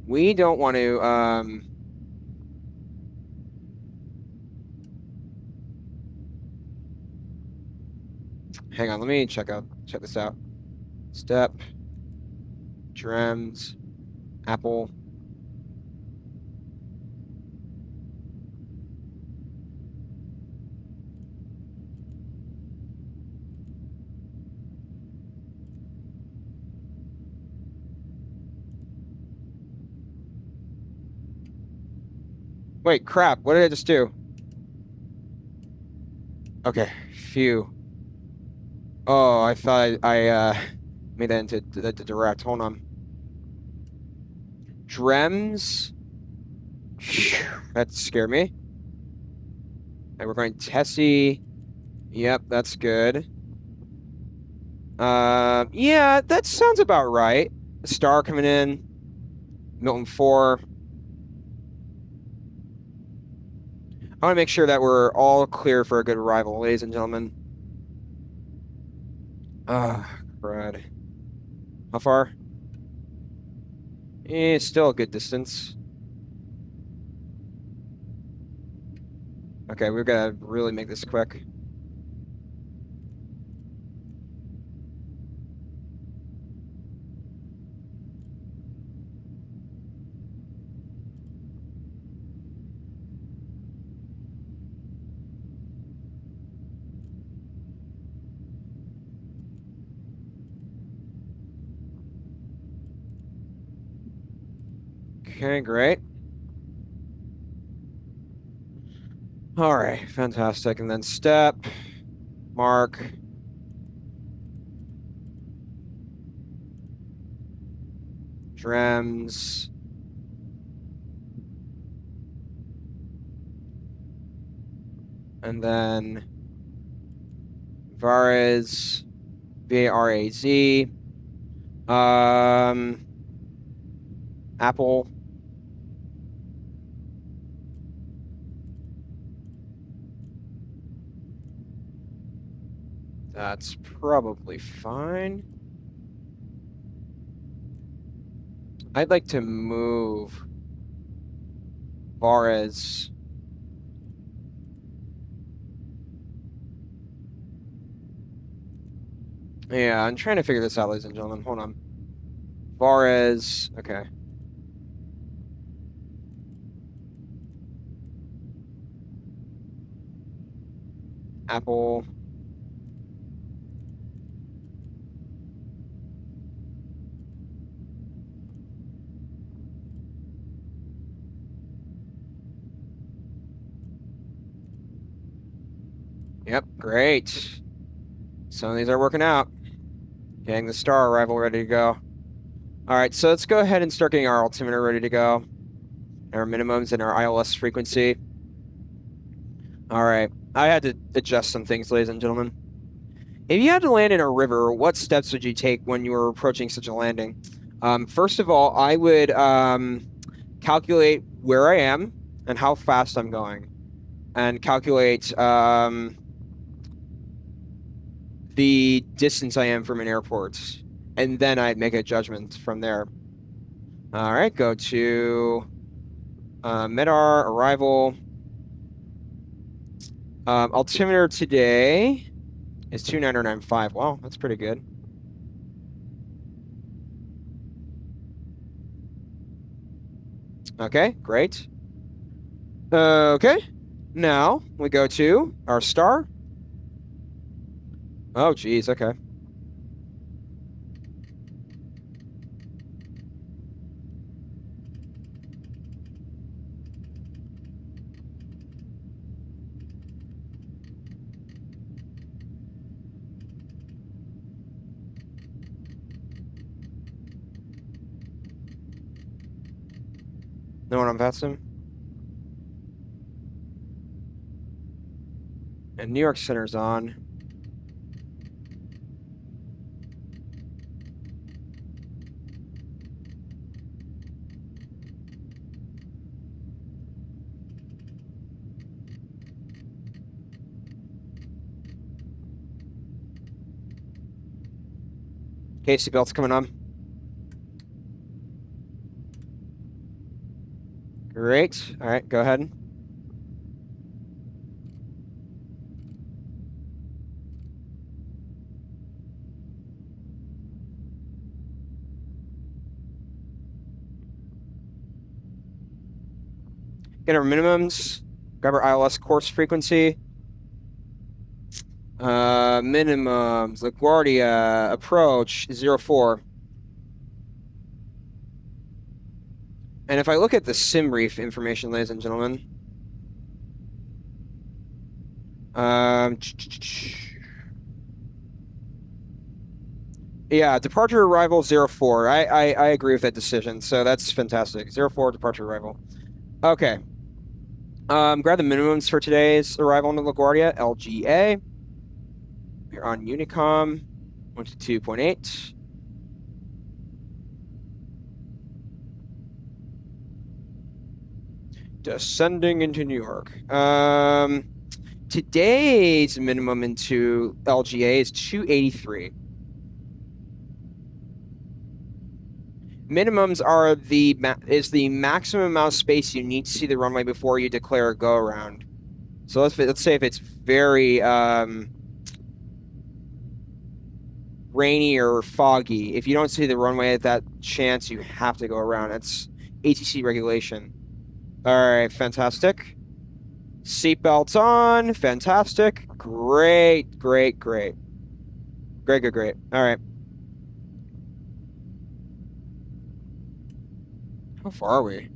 We don't want to, hang on, let me check this out. Step, Drems, Apple. Wait, crap, what did I just do? Okay, phew. Oh, I thought I made that into the direct. Hold on. Drems. That scared me. And we're going Tessie. Yep, that's good. Yeah, that sounds about right. The star coming in. Milton 4. I want to make sure that we're all clear for a good arrival, ladies and gentlemen. Crud. How far? Still a good distance. Okay, we've got to really make this quick. Okay, great. All right, fantastic. And then step, mark. trims. And then Varaz, V-A-R-A-Z. Apple. That's probably fine. I'd like to move Varaz. Yeah, I'm trying to figure this out, ladies and gentlemen. Hold on. Varaz. Okay. Apple. Yep, great. Some of these are working out. Getting the star arrival ready to go. All right, so let's go ahead and start getting our altimeter ready to go. Our minimums and our ILS frequency. All right, I had to adjust some things, ladies and gentlemen. If you had to land in a river, what steps would you take when you were approaching such a landing? First of all, I would calculate where I am and how fast I'm going, and calculate the distance I am from an airport, and then I'd make a judgment from there. All right, go to MEDAR, arrival. Altimeter today is 29095. Wow, that's pretty good. Okay, great. Okay, now we go to our star. Oh, geez, okay. No one on VATSIM? And New York Center's on. Okay, seatbelt's coming on. Great. All right, go ahead. Get our minimums. Grab our ILS course frequency. Minimums. LaGuardia approach 04. And if I look at the sim brief information, ladies and gentlemen, yeah, departure arrival 04. I agree with that decision, so that's fantastic. 04 departure arrival. Okay. Grab the minimums for today's arrival into LaGuardia, LGA. We're on Unicom 122.8. Descending into New York. Today's minimum into LGA is 283. Minimums are the maximum amount of space you need to see the runway before you declare a go around. So let's say if it's very rainy or foggy, if you don't see the runway at that chance, you have to go around. It's ATC regulation. All right, fantastic. Seatbelts on, fantastic. Great, great, great. Great, good, great. All right. How far are we?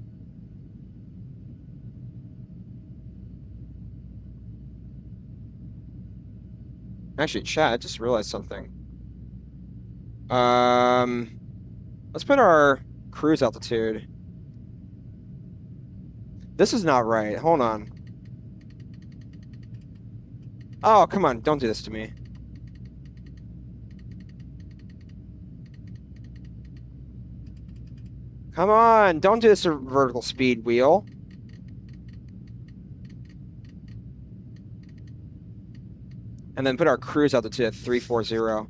Actually, chat, I just realized something. Let's put our cruise altitude. This is not right. Hold on. Oh, come on. Don't do this to me. Come on. Don't do this to vertical speed wheel. And then put our cruise altitude at 340.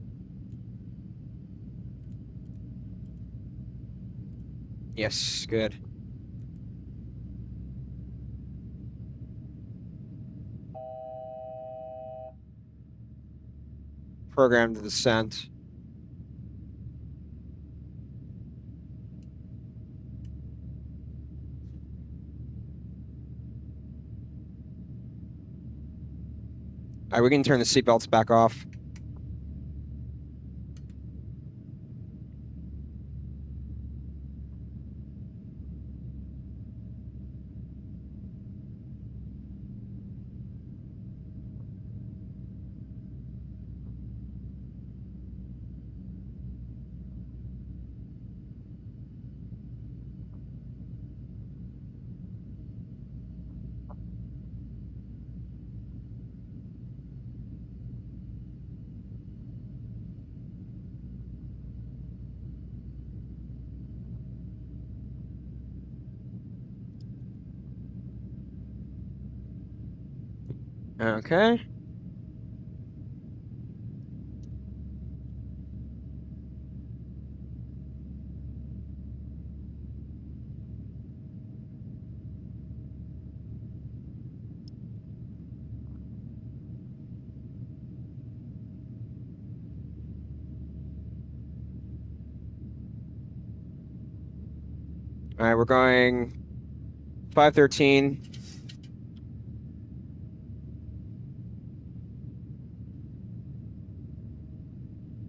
Yes, good. Program the descent. All right, we can turn the seatbelts back off. Okay. All right, we're going 513.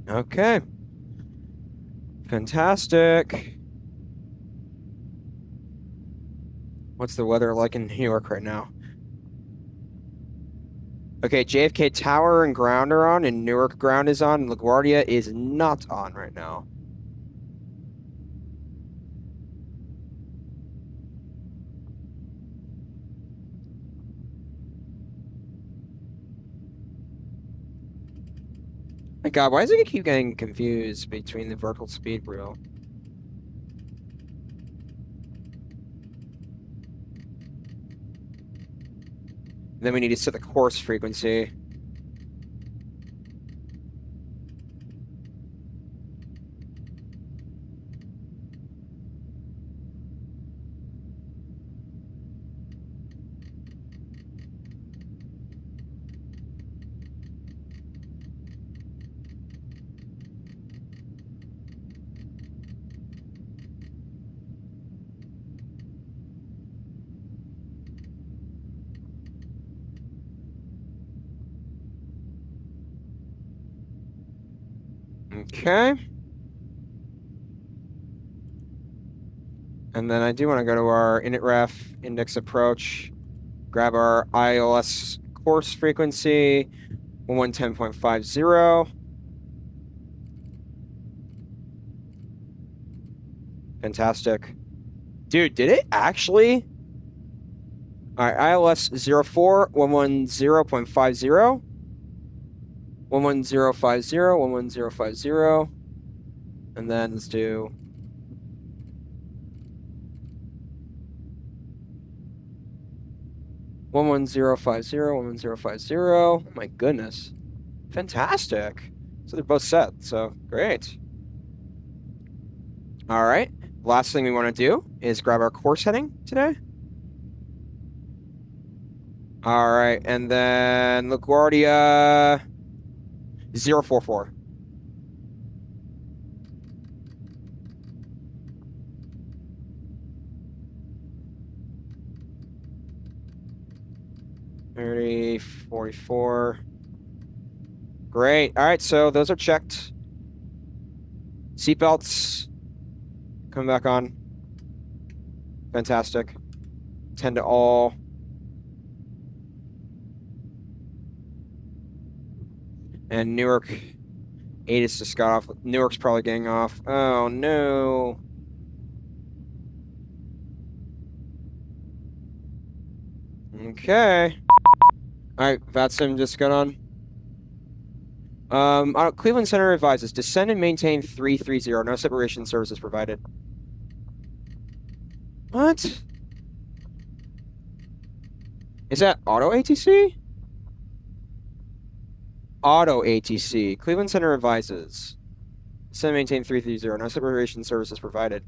Okay. Fantastic. What's the weather like in New York right now? Okay, JFK Tower and ground are on, and Newark ground is on, and LaGuardia is not on right now. My God, why does it keep getting confused between the vertical speed wheel? Then we need to set the course frequency. Okay. And then I do want to go to our init-ref index approach, grab our ILS course frequency, 1110.50. Fantastic. Dude, did it actually? All right, ILS 04, 110.50. 11050, 11050. And then let's do 11050, 11050. Oh my goodness. Fantastic. So they're both set, so great. All right, last thing we want to do is grab our course heading today. All right, and then LaGuardia 044. Thirty 44. Great. All right, so those are checked. Seatbelts coming back on. Fantastic. 10 to all. And Newark 8 is just got off. Newark's probably getting off. Oh no. Okay. All right, VATSIM just got on. Cleveland Center advises descend and maintain 330. No separation services provided. What? Is that auto ATC? Auto ATC. Cleveland Center advises descend and maintain 330. No separation services provided.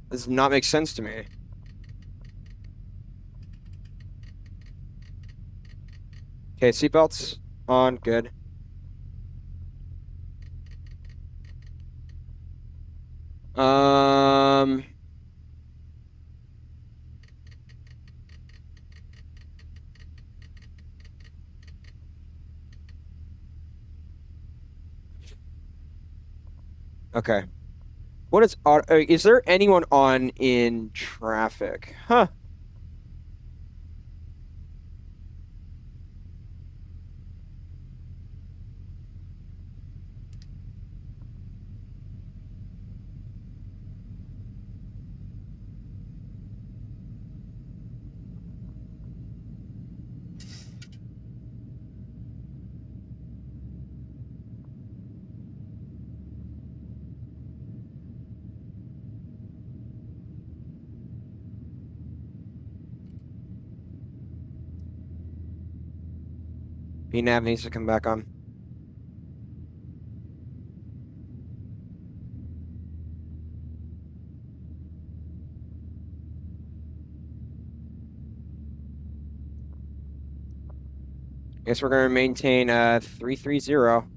This does not make sense to me. Okay, seatbelts on. Good. Okay. What is there anyone on in traffic? Huh. PNAV needs to come back on. Guess we're going to maintain 330.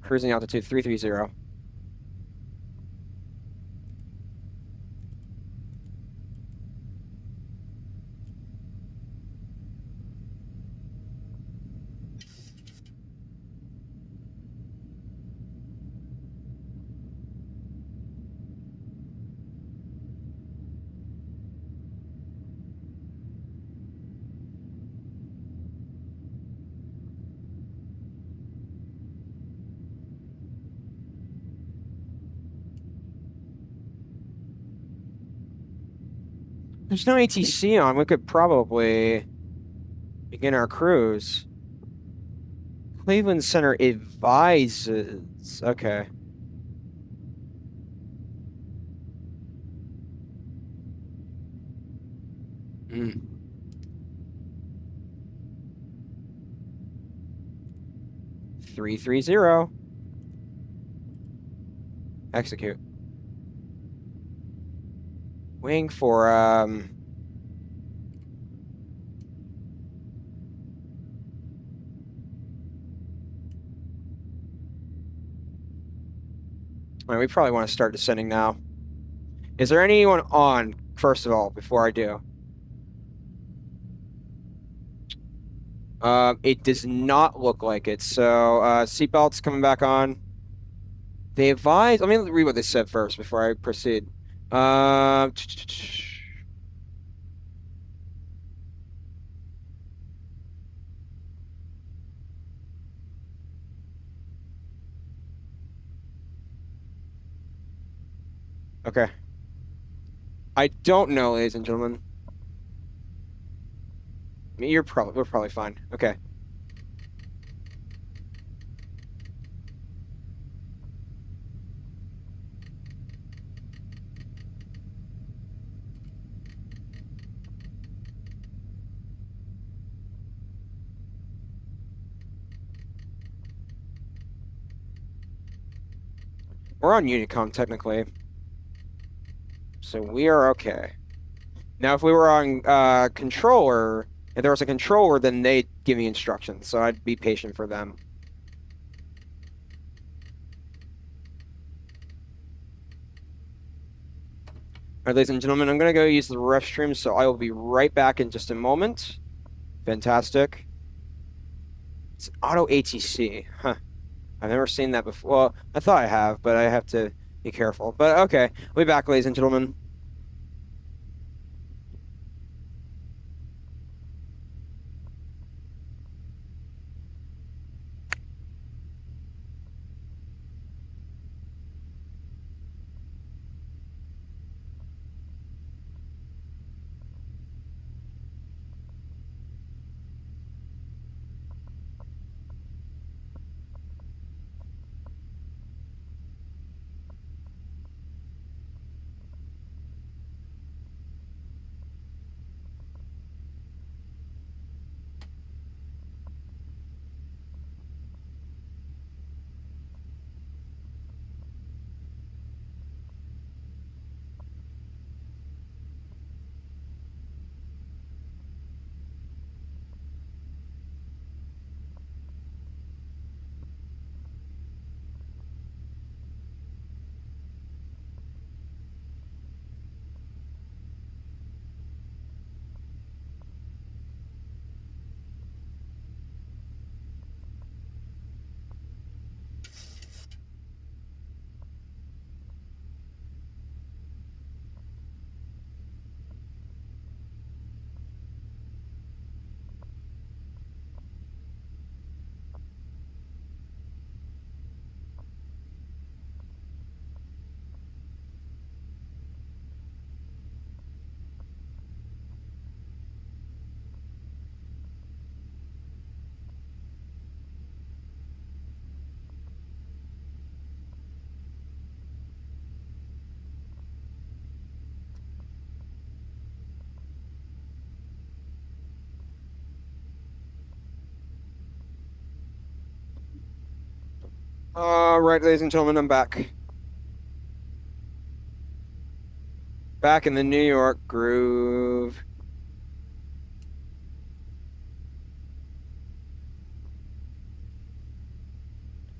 Cruising altitude 330. There's no ATC on. We could probably begin our cruise. Cleveland Center advises. Okay. Hmm. Three 330. Execute. Wing for I mean, we probably want to start descending now. Is there anyone on, first of all, before I do? It does not look like it. So, seatbelts coming back on. They advise. Let me read what they said first before I proceed. Okay. I don't know, ladies and gentlemen. I mean, we're probably fine. Okay. We're on Unicom technically. So we are okay. Now, if we were on controller, if there was a controller, then they'd give me instructions, so I'd be patient for them. All right, ladies and gentlemen, I'm going to go use the restroom, so I will be right back in just a moment. Fantastic. It's an auto ATC. Huh. I've never seen that before. Well, I thought I have, but I have to be careful. But okay, we'll be back, ladies and gentlemen. All right, ladies and gentlemen, I'm back. Back in the New York groove.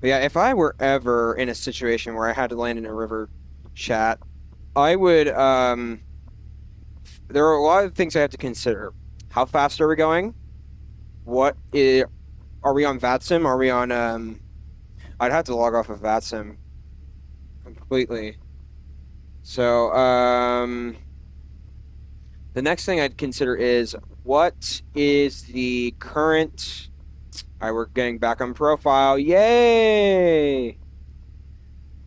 But yeah, if I were ever in a situation where I had to land in a river chat, I would, there are a lot of things I have to consider. How fast are we going? Are we on VATSIM? Are we on, I'd have to log off of VATSIM completely. So, the next thing I'd consider is what is the current. All right, we're getting back on profile. Yay!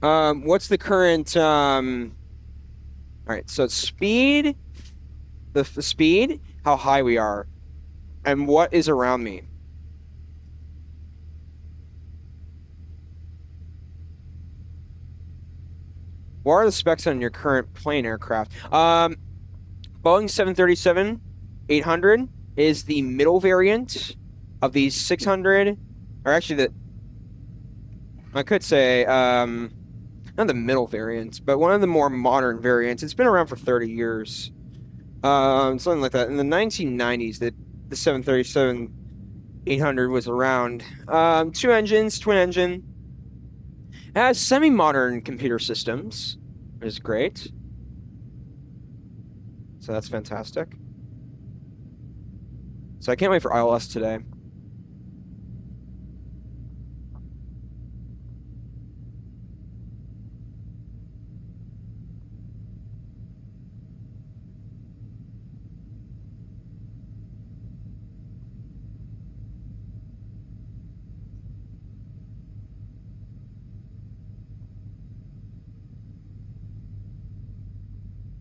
What's the current? All right, so speed, the speed, how high we are, and what is around me. What are the specs on your current plane aircraft? Boeing 737-800 is the middle variant of these 600, or actually I could say, not the middle variant, but one of the more modern variants. It's been around for 30 years. Something like that. In the 1990s, the 737-800 was around. 2 engines, twin engine. It has semi-modern computer systems, which is great. So that's fantastic. So I can't wait for ILS today.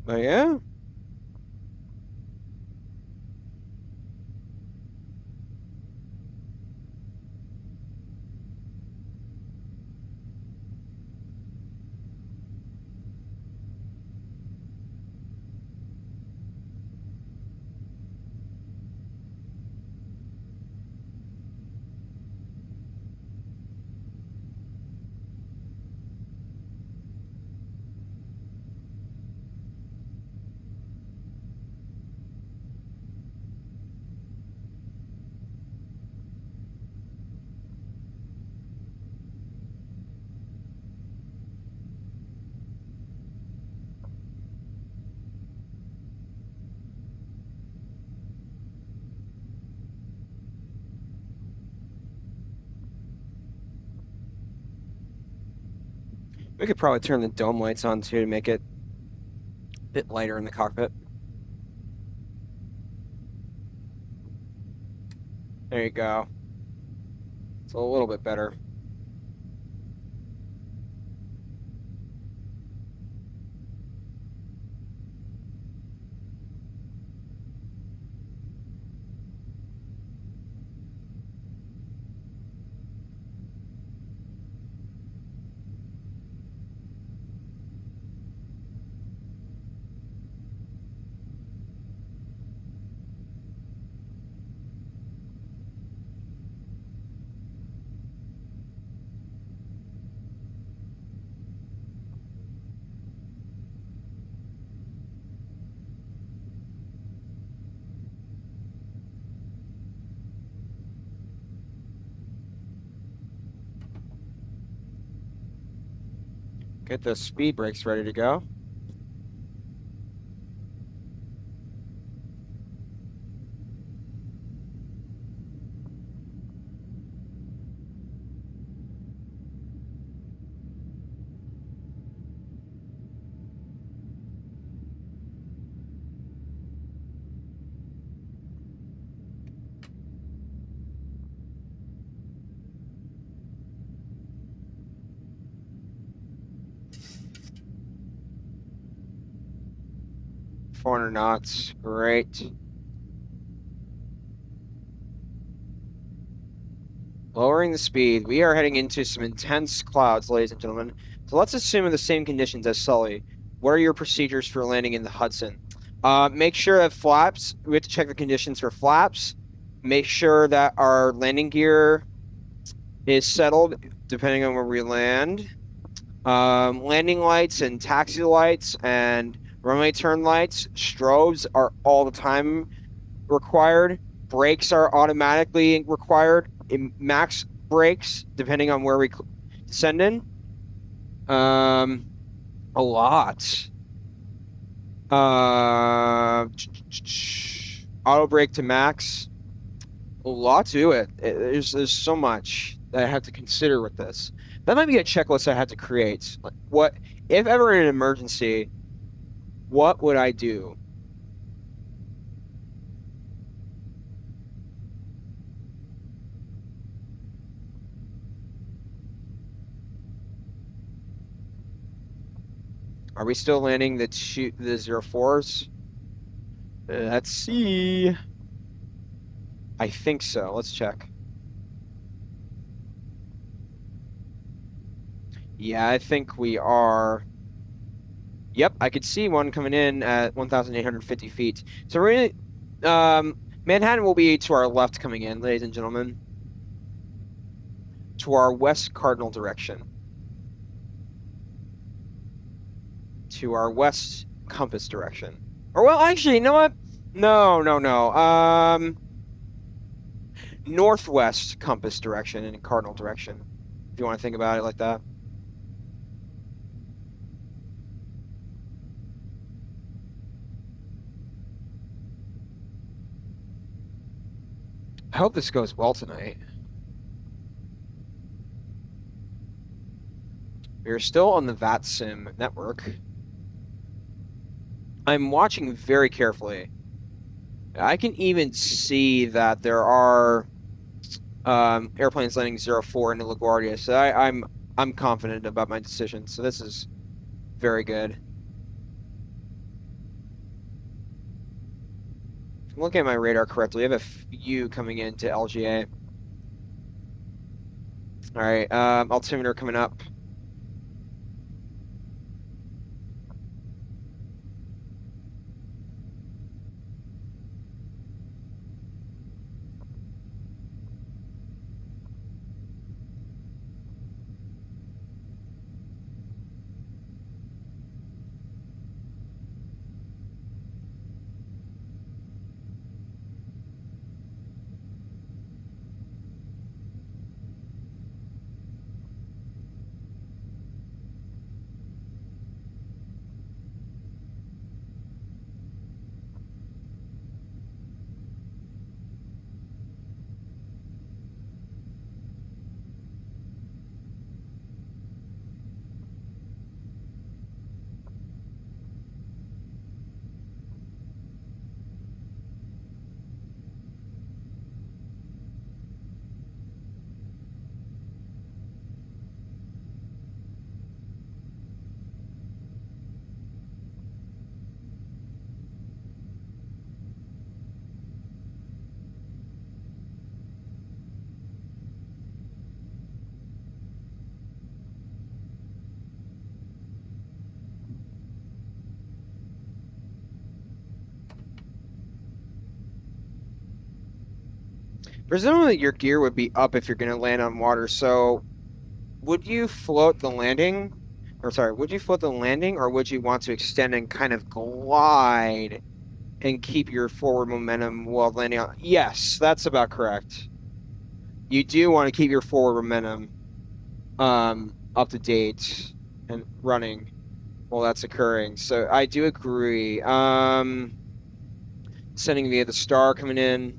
But yeah. We could probably turn the dome lights on too to make it a bit lighter in the cockpit. There you go. It's a little bit better. Get the speed brakes ready to go. .400 knots, great. Lowering the speed. We are heading into some intense clouds, ladies and gentlemen. So let's assume the same conditions as Sully. What are your procedures for landing in the Hudson? Make sure that flaps, we have to check the conditions for flaps. Make sure that our landing gear is settled depending on where we land. Landing lights and taxi lights and runway turn lights, strobes are all the time required. Brakes are automatically required. Max brakes, depending on where we descend in. A lot. Auto brake to max. A lot to it. There's so much that I have to consider with this. That might be a checklist I have to create. Like, what if ever in an emergency? What would I do? Are we still landing the 04s? Let's see. I think so. Let's check. Yeah, I think we are. Yep, I could see one coming in at 1,850 feet. So we're Manhattan will be to our left coming in, ladies and gentlemen. To our west cardinal direction. To our west compass direction. Or, well, actually, you know what? No. Northwest compass direction and cardinal direction, if you want to think about it like that. I hope this goes well tonight. We're still on the VATSIM network. I'm watching very carefully. I can even see that there are airplanes landing 04 into LaGuardia, so I'm confident about my decision. So this is very good. I'm looking at my radar correctly. I have a few coming into LGA. All right, altimeter coming up. Presumably your gear would be up if you're going to land on water, so would you float the landing? Or sorry, would you float the landing, or would you want to extend and kind of glide and keep your forward momentum while landing on? Yes, that's about correct. You do want to keep your forward momentum up to date and running while that's occurring. So I do agree. Sending via the star coming in.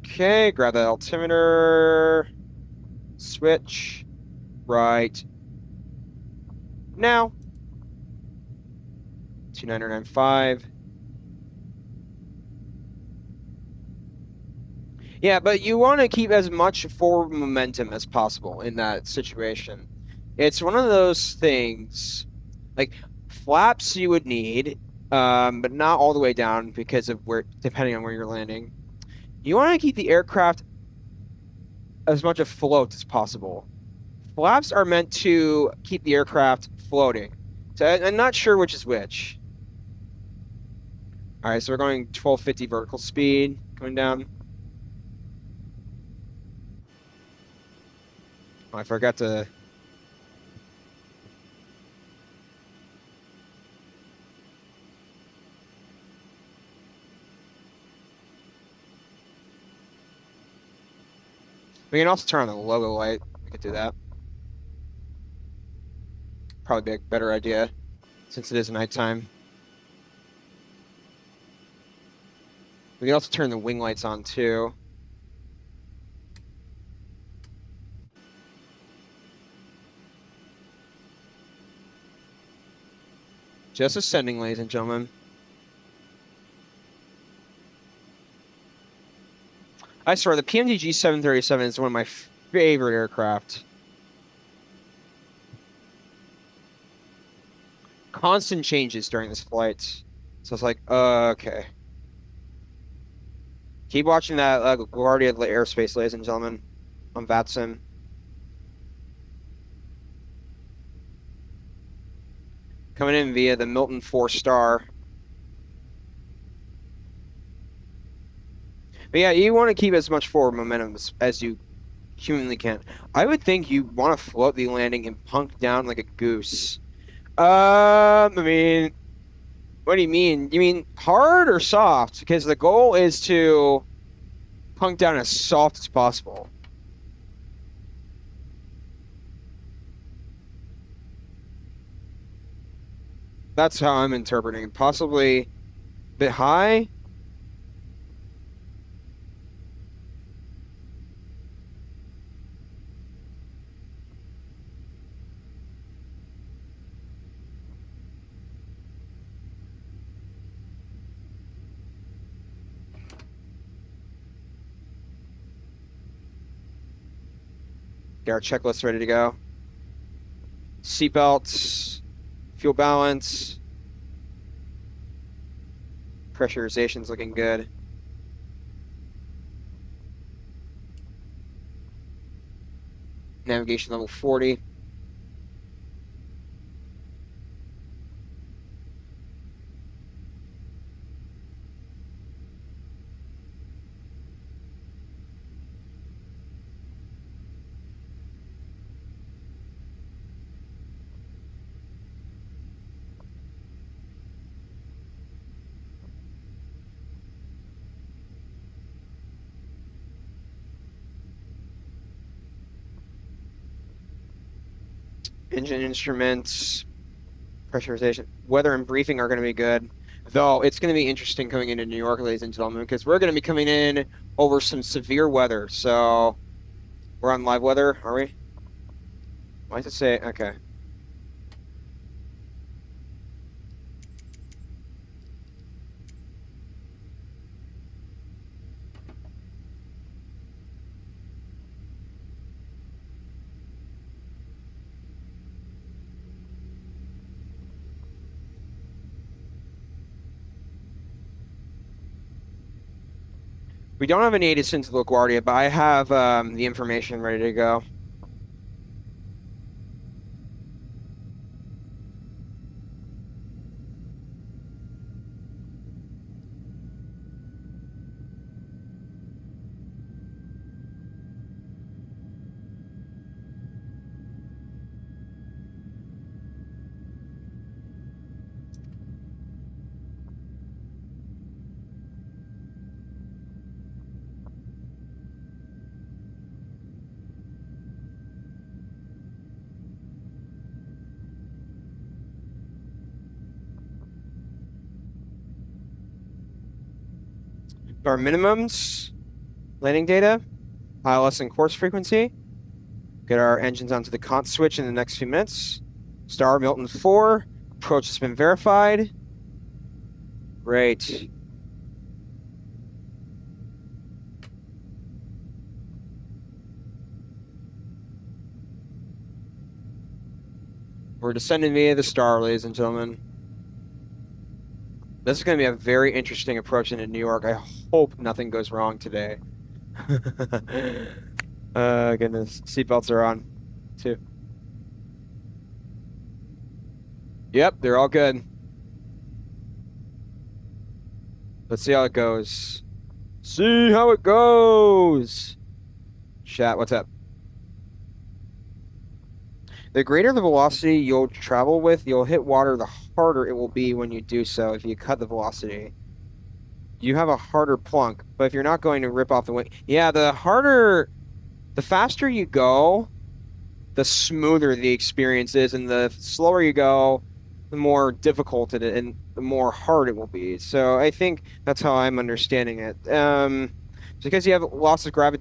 Okay, grab that altimeter. Switch. Right. Now. 2995. Yeah, but you want to keep as much forward momentum as possible in that situation. It's one of those things, like flaps you would need, but not all the way down because of depending on where you're landing. You want to keep the aircraft as much afloat as possible. Flaps are meant to keep the aircraft floating. So I'm not sure which is which. All right, so we're going 1250 vertical speed, coming down. Oh, I forgot to... We can also turn on the logo light. We could do that. Probably be a better idea since it is nighttime. We can also turn the wing lights on too. Just ascending, ladies and gentlemen. I swear, the PMDG 737 is one of my favorite aircraft. Constant changes during this flight. So it's like, okay. Keep watching that LaGuardia airspace, ladies and gentlemen, on VATSIM. Coming in via the Milton 4-star. But yeah, you want to keep as much forward momentum as you humanly can. I would think you want to float the landing and punk down like a goose. I mean, what do you mean? You mean hard or soft? Because the goal is to punk down as soft as possible. That's how I'm interpreting it. Possibly a bit high. Get our checklist ready to go. Seatbelts, fuel balance, pressurization's looking good. Navigation level 40. Engine instruments, pressurization, weather and briefing are going to be good. Though it's going to be interesting coming into New York, ladies and gentlemen, because we're going to be coming in over some severe weather. So we're on live weather, are we? Why does it say? Okay. We don't have any ATIS into LaGuardia, but I have the information ready to go. Our minimums, landing data, ILS and course frequency. Get our engines onto the cont switch in the next few minutes. Star Milton 4, approach has been verified. Great. We're descending via the star, ladies and gentlemen. This is going to be a very interesting approach into New York. I hope nothing goes wrong today. Goodness. Seatbelts are on, too. Yep, they're all good. Let's see how it goes. See how it goes. Chat, what's up? The greater the velocity you'll travel with, you'll hit water, the harder it will be when you do so if you cut the velocity. You have a harder plunk, but if you're not going to rip off the wing... Yeah, the faster you go, the smoother the experience is, and the slower you go, the more difficult it is, and the more hard it will be. So I think that's how I'm understanding it. It's because you have loss of gravity.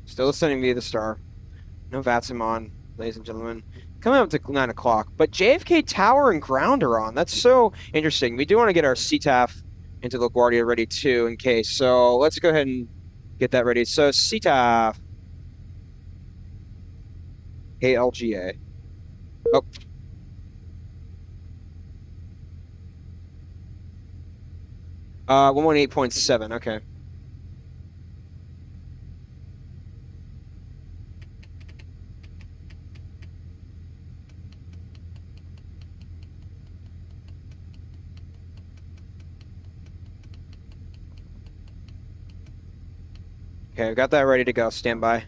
Still ascending via the star. No VATSIM on, ladies and gentlemen. Coming up to 9 o'clock. But JFK Tower and ground are on. That's so interesting. We do want to get our CTAF into LaGuardia ready too, in case. So let's go ahead and get that ready. So CTAF. KLGA. Oh. Uh, 118.7. Okay. Okay, I've got that ready to go. Stand by.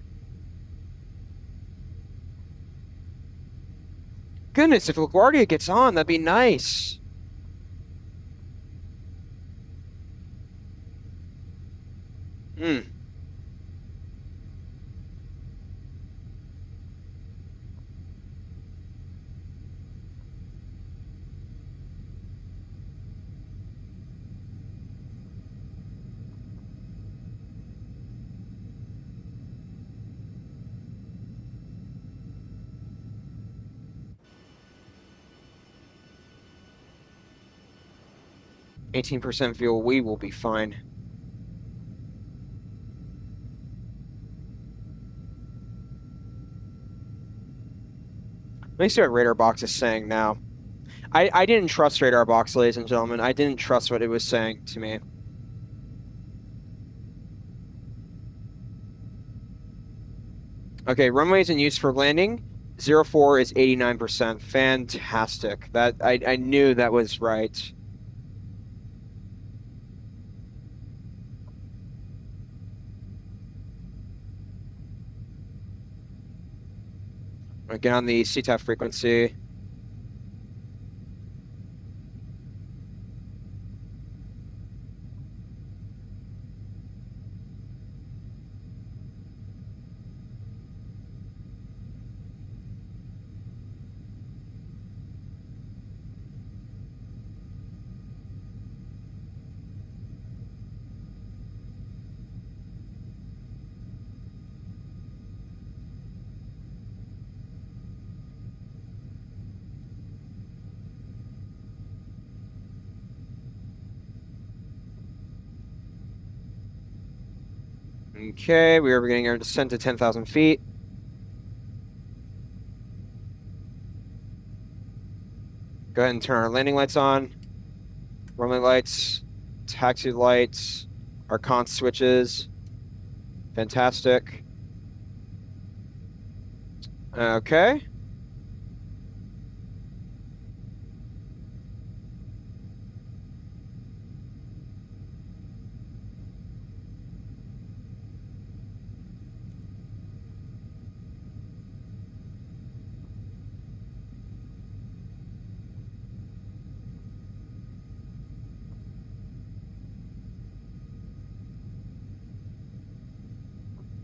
Goodness, if LaGuardia gets on, that'd be nice. Hmm. %, fuel, we will be fine. Let me see what Radar Box is saying now. I didn't trust Radar Box, ladies and gentlemen. I didn't trust what it was saying to me. Okay, runways in use for landing. 04 is 89%. Fantastic. That I knew that was right. Get on the CTAF frequency. Okay, we are beginning our descent to 10,000 feet. Go ahead and turn our landing lights on. Runway lights, taxi lights, our conch switches. Fantastic. Okay.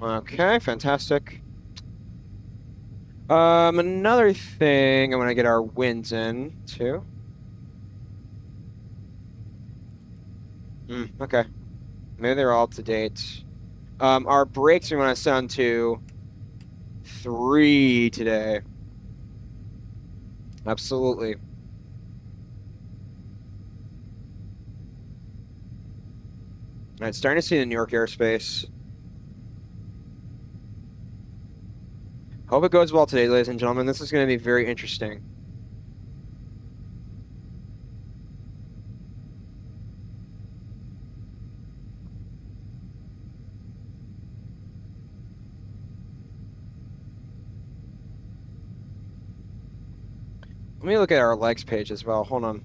Okay, fantastic. Another thing, I want to get our winds in, too. Okay. Maybe they're all to date. Our brakes, we want to set on to 3 today. Absolutely. All right, starting to see the New York airspace. Hope it goes well today, ladies and gentlemen. This is going to be very interesting. Let me look at our legs page as well. Hold on.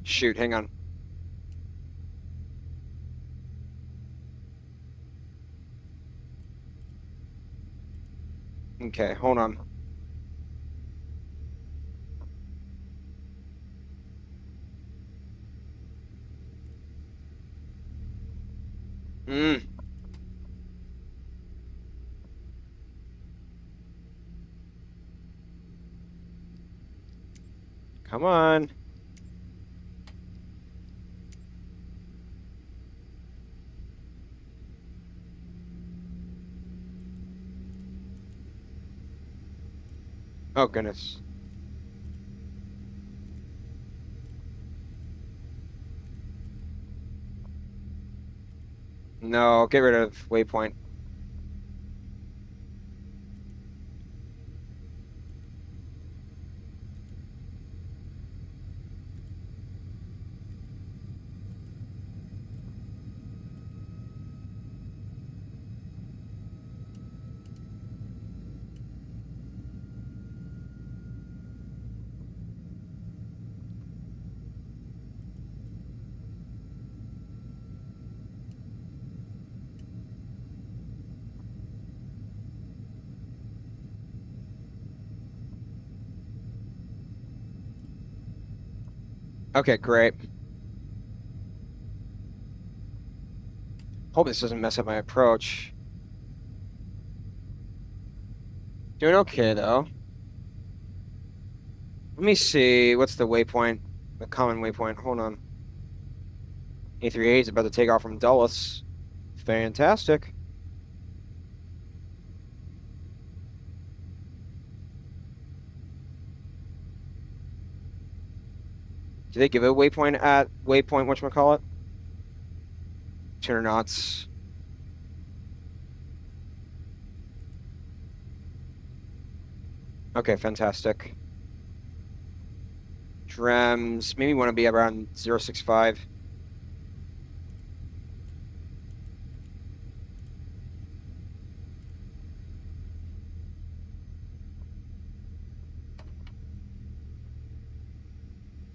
Shoot, hang on. Okay, hold on. Come on. Oh, goodness. No, get rid of waypoint. Okay, great. Hope this doesn't mess up my approach. Doing okay, though. Let me see. What's the waypoint? The common waypoint. Hold on. A38 is about to take off from Dulles. Fantastic. Do they give a waypoint at waypoint, whatchamacallit? 200 knots. Okay, fantastic. Drems, maybe want to be around 065.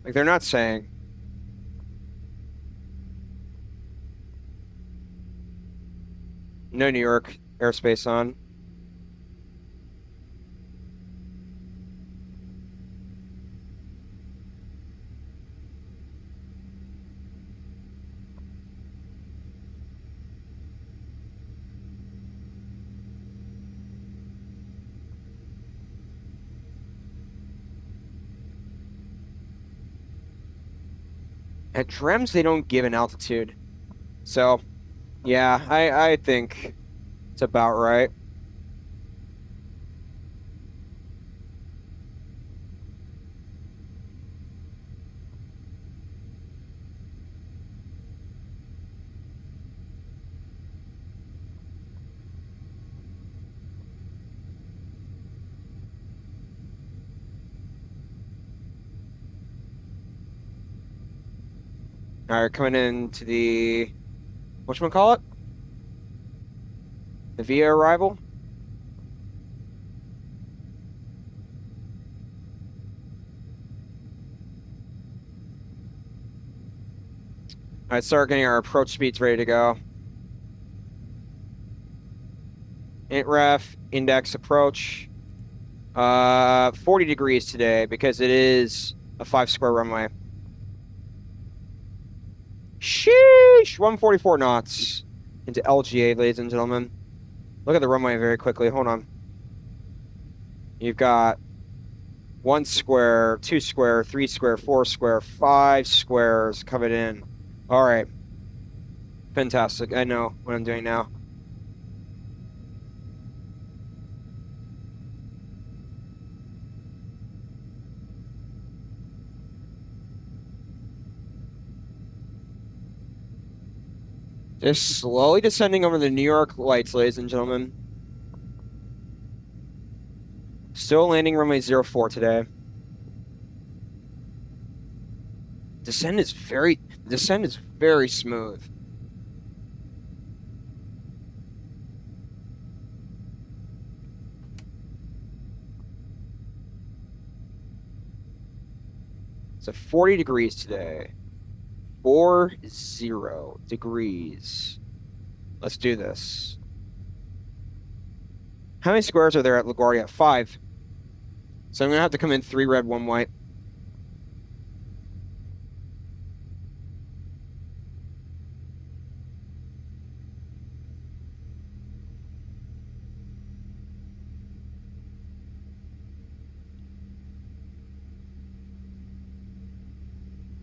Like, they're not saying. No New York airspace on. At Drems, they don't give an altitude. So, yeah, I think it's about right. All right, coming into the, whatchamacallit? The VIA arrival. All right, start getting our approach speeds ready to go. INTREF, index approach. 40 degrees today because it is a 5-square runway. Sheesh! 144 knots into LGA, ladies and gentlemen. Look at the runway very quickly. Hold on. You've got 1 square, 2 square, 3 square, 4 square, 5 squares coming in. All right. Fantastic. I know what I'm doing now. Just slowly descending over the New York lights, ladies and gentlemen. Still landing runway 04 today. Descent is very smooth. So 40 degrees today. 40 degrees. Let's do this. How many squares are there at LaGuardia? 5. So I'm going to have to come in 3 red, 1 white.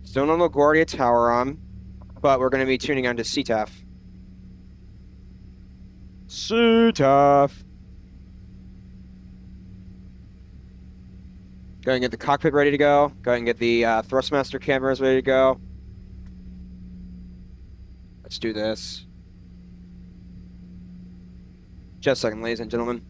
Still no LaGuardia Tower on, but we're going to be tuning on to CTAF. CTAF. Go ahead and get the cockpit ready to go. Go ahead and get the thrustmaster cameras ready to go. Let's do this. Just a second, ladies and gentlemen.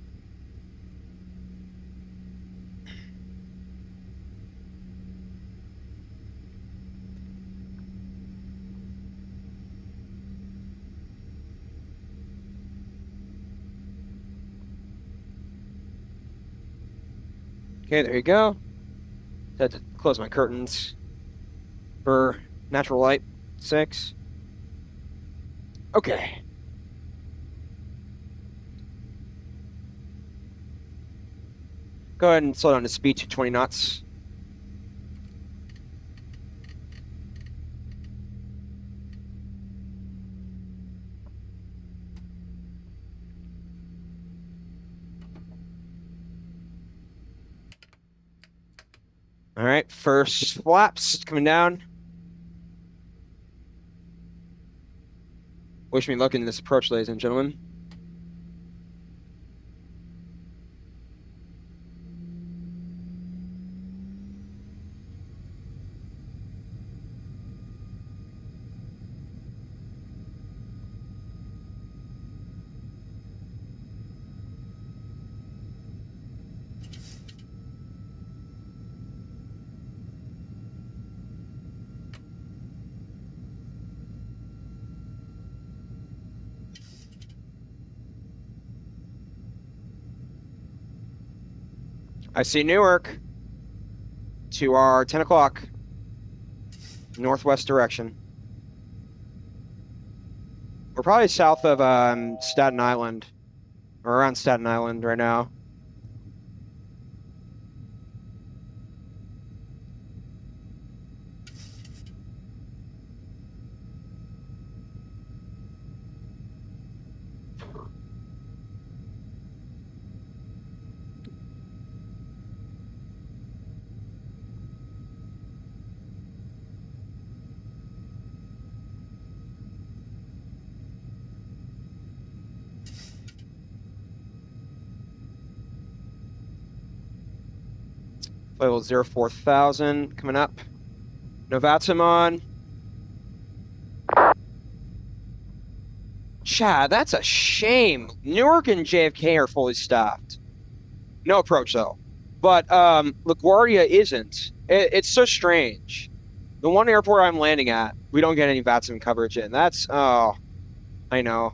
Okay, there you go. Had to close my curtains for natural light 6. Okay. Go ahead and slow down to speed to 20 knots. All right, first flaps coming down. Wish me luck in this approach, ladies and gentlemen. I see Newark to our 10 o'clock northwest direction. We're probably south of Staten Island, or around Staten Island right now. Level 04,000 coming up. No VATSIM on. Chad, that's a shame. Newark and JFK are fully staffed. No approach though. But LaGuardia isn't. It's so strange. The one airport I'm landing at, we don't get any VATSIM coverage in. That's, oh, I know.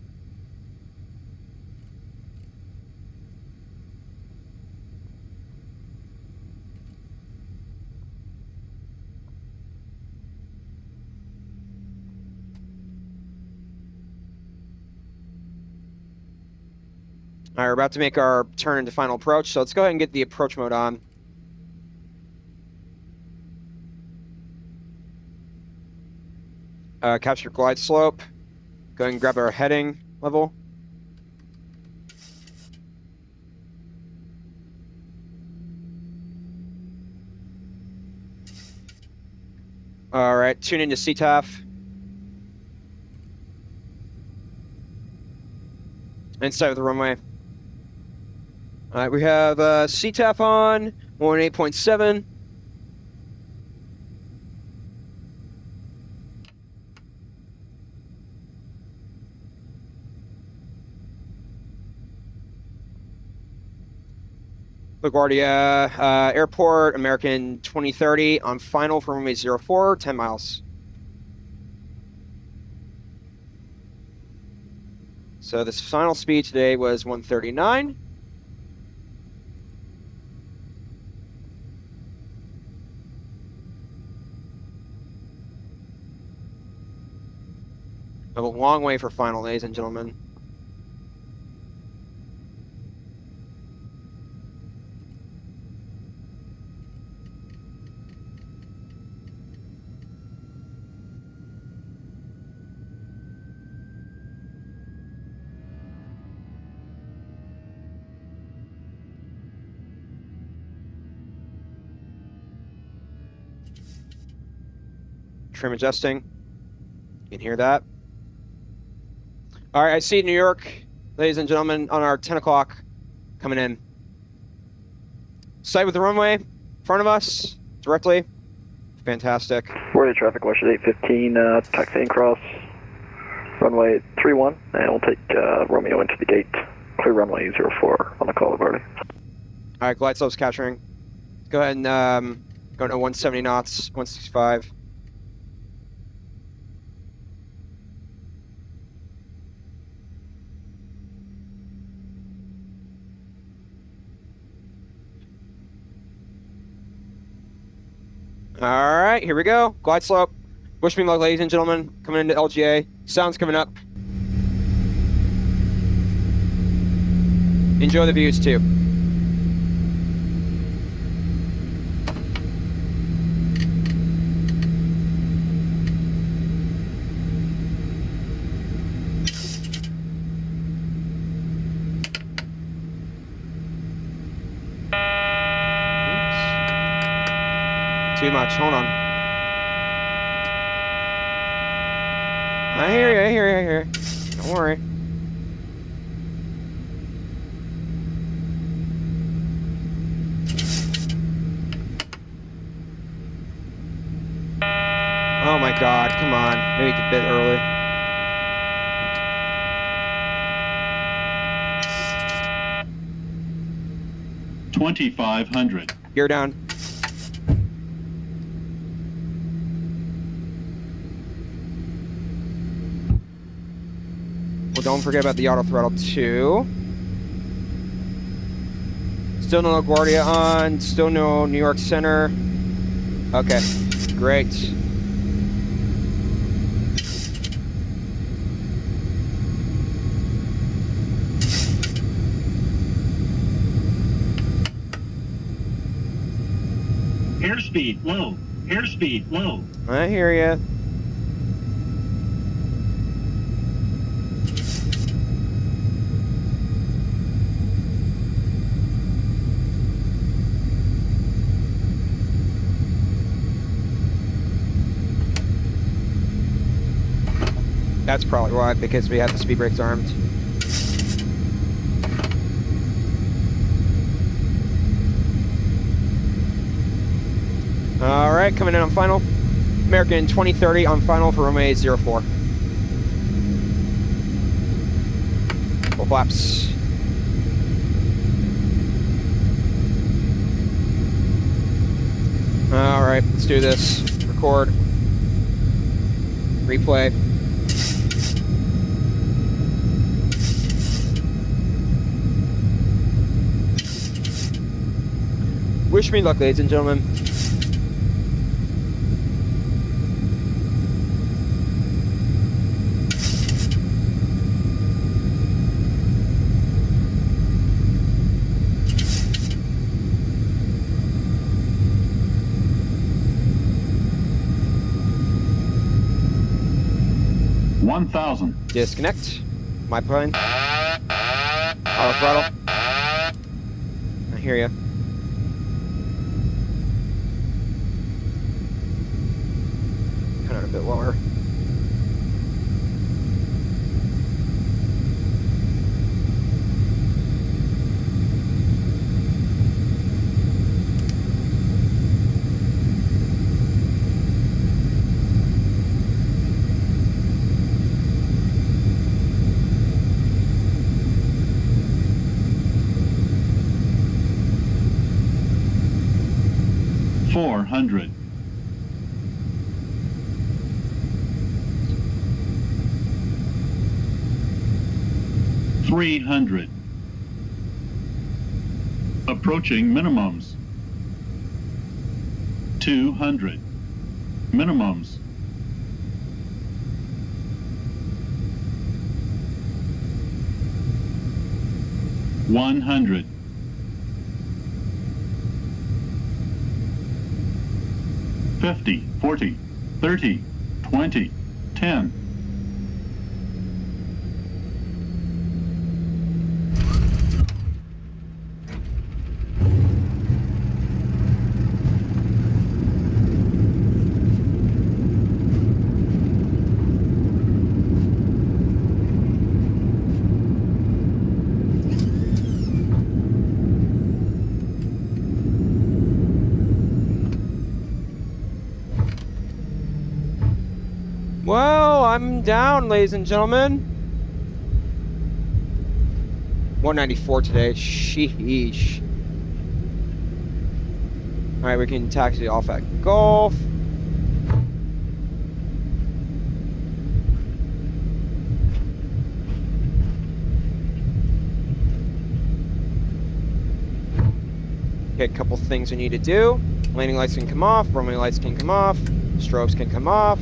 All right, we're about to make our turn into final approach, so let's go ahead and get the approach mode on. Capture glide slope. Go ahead and grab our heading level. All right, tune into CTAF. Inside of the runway. All right, we have CTAF on, 118.7. LaGuardia Airport, American 2030 on final for runway 04, 10 miles. So this final speed today was 139. We have a long way for final, ladies and gentlemen. Trim adjusting. You can hear that. All right, I see New York, ladies and gentlemen, on our 10 o'clock coming in. Sight with the runway in front of us, directly. Fantastic. We're the traffic watch at 8:15, taxiing cross runway 31, and we'll take Romeo into the gate. Clear runway 04 on the call, LaGuardia. All right, glide slope's capturing. Go ahead and go to 170 knots, 165. All right, here we go. Glide slope. Wish me luck, ladies and gentlemen. Coming into LGA. Sound's coming up. Enjoy the views, too. Too much. Hold on. I hear you. I hear you. I hear you. Don't worry. Oh my God! Come on. Maybe it's a bit early. $2,500. Gear down. Well, don't forget about the auto throttle too. Still no LaGuardia on. Still no New York Center. Okay, great. Airspeed low. Airspeed low. I hear ya. That's probably why, because we have the speed brakes armed. All right, coming in on final. American 2030 on final for runway 04. Full flaps. All right, let's do this. Record. Replay. Wish me luck, ladies and gentlemen. $1,000. Disconnect. My plane. Auto throttle. I hear ya. – a bit lower. $400. $300. Approaching minimums. 200. Minimums. 100. 50, 40, 30, 20, 10. Well, I'm down, ladies and gentlemen. 194 today. Sheesh. All right, we can taxi off at Gulf. Okay, a couple things we need to do. Landing lights can come off. Runway lights can come off. Strobes can come off.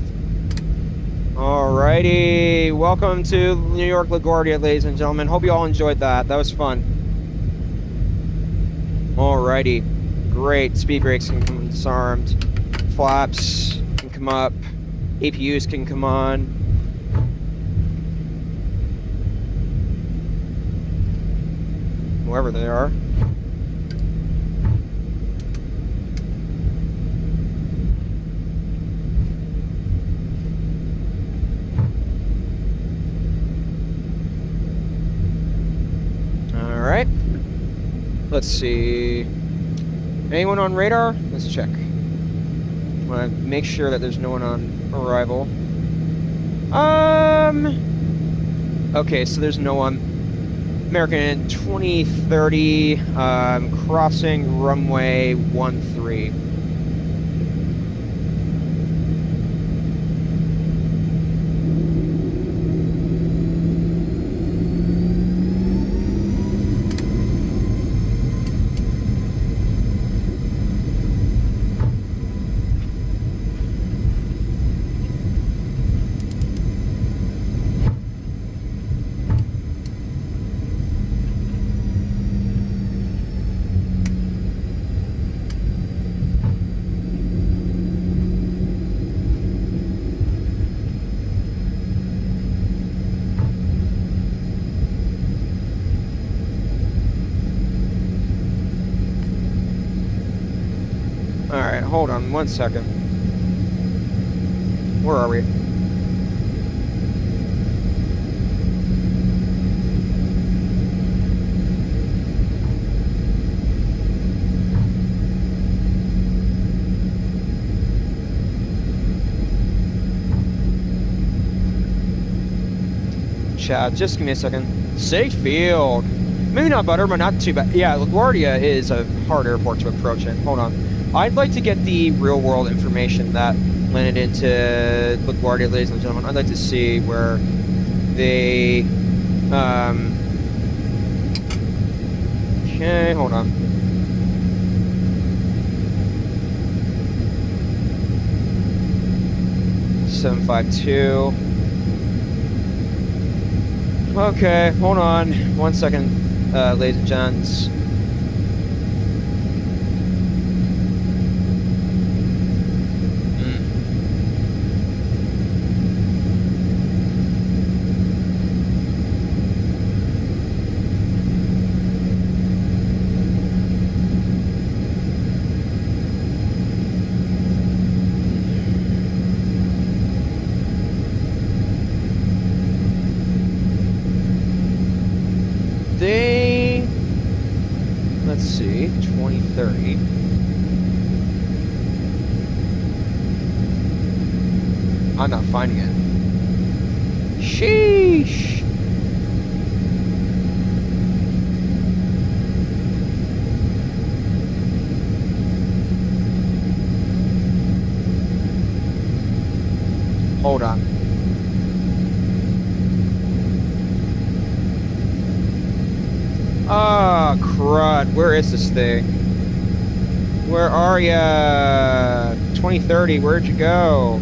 Alrighty, welcome to New York LaGuardia, ladies and gentlemen. Hope you all enjoyed that. That was fun. Alrighty, great. Speed brakes can come disarmed. Flaps can come up. APUs can come on. Wherever they are. Alright. Let's see. Anyone on radar? Let's check. I want to make sure that there's no one on arrival. Okay, so there's no one. American 2030, crossing runway 13. Alright, hold on 1 second. Where are we? Chat, just give me a second. Safe field. Maybe not better, but not too bad. Yeah, LaGuardia is a hard airport to approach in. Hold on. I'd like to get the real-world information that landed into LaGuardia, ladies and gentlemen. I'd like to see where they... Okay, hold on. $752. Okay, hold on 1 second, ladies and gents. see. 2030. I'm not finding it. Sheesh. Hold on. Ah, crud. Where is this thing? Where are ya? 2030, where'd you go?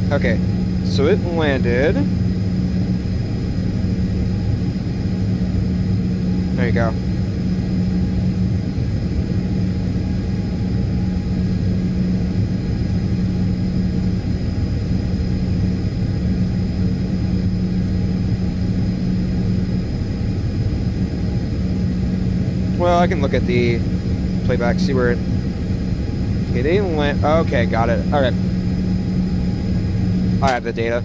Okay, so it landed. There you go. Well, I can look at the playback, see where it... Okay, they went... Okay, got it. All right. I have the data.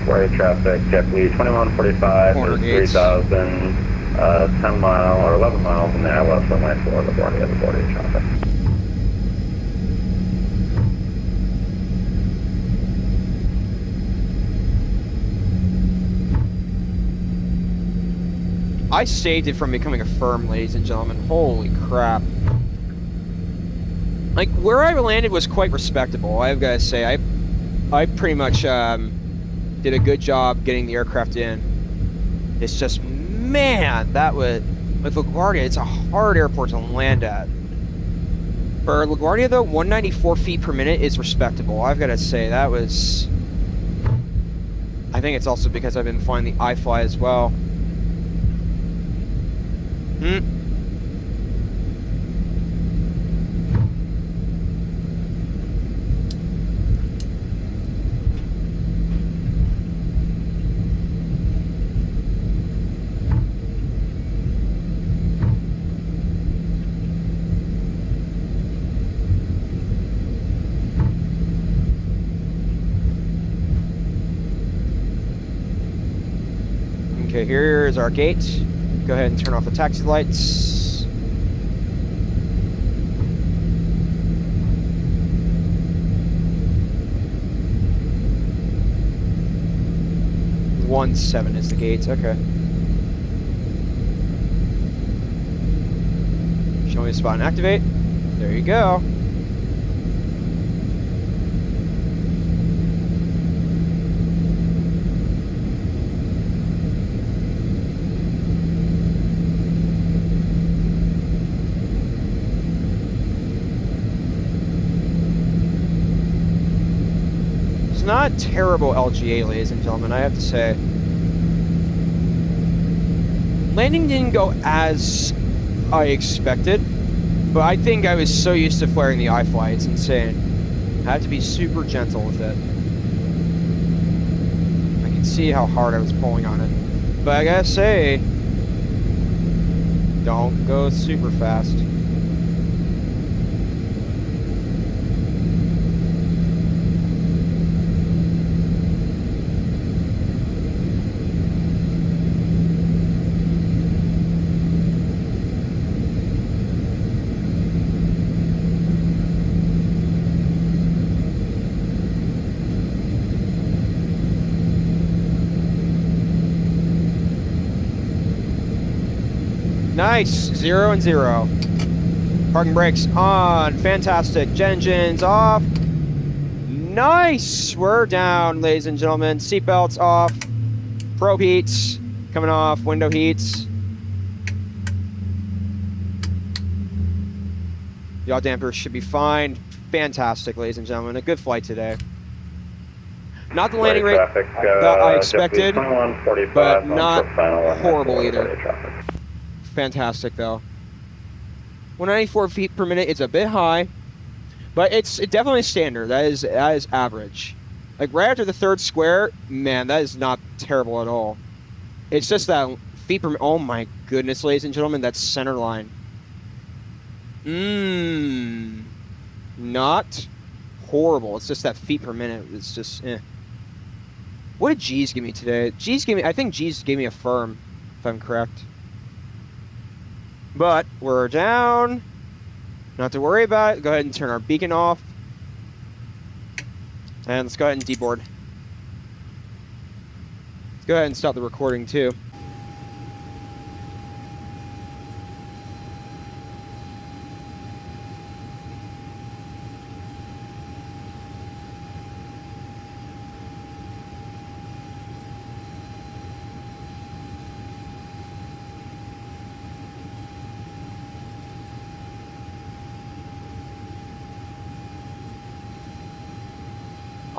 LaGuardia traffic, JetBlue 2145, 3000, 10 mile or 11 miles in there, left runway 4, LaGuardia traffic. I saved it from becoming a firm, ladies and gentlemen. Holy crap. Like, where I landed was quite respectable, I've got to say. I pretty much did a good job getting the aircraft in. It's just, man, that was... With LaGuardia, it's a hard airport to land at. For LaGuardia, though, 194 feet per minute is respectable. I've got to say, that was... I think it's also because I've been flying the iFly as well. Okay, here is our gate. Go ahead and turn off the taxi lights. '17 is the gate. Okay. Show me the spot and activate. There you go. Not terrible LGA, ladies and gentlemen, I have to say. Landing didn't go as I expected, but I think I was so used to flaring the iFly, it's insane. I had to be super gentle with it. I can see how hard I was pulling on it. But I gotta say, don't go super fast. Nice, 0 and 0. Parking brakes on, fantastic. Jet engines off. Nice, we're down, ladies and gentlemen. Seatbelts off. Probe heats coming off, window heats. Yaw dampers should be fine. Fantastic, ladies and gentlemen. A good flight today. Not the landing rate that I expected, but not horrible either. Fantastic, though. 194 feet per minute, it's a bit high, but it's definitely standard. That is average. Like, right after the third square, man, that is not terrible at all. It's just that feet per minute. Oh, my goodness, ladies and gentlemen, that's center line. Not horrible. It's just that feet per minute. It's just, eh. What did G's give me today? I think G's gave me a firm, if I'm correct. But we're down. Not to worry about it. Go ahead and turn our beacon off. And let's go ahead and deboard. Let's go ahead and stop the recording too.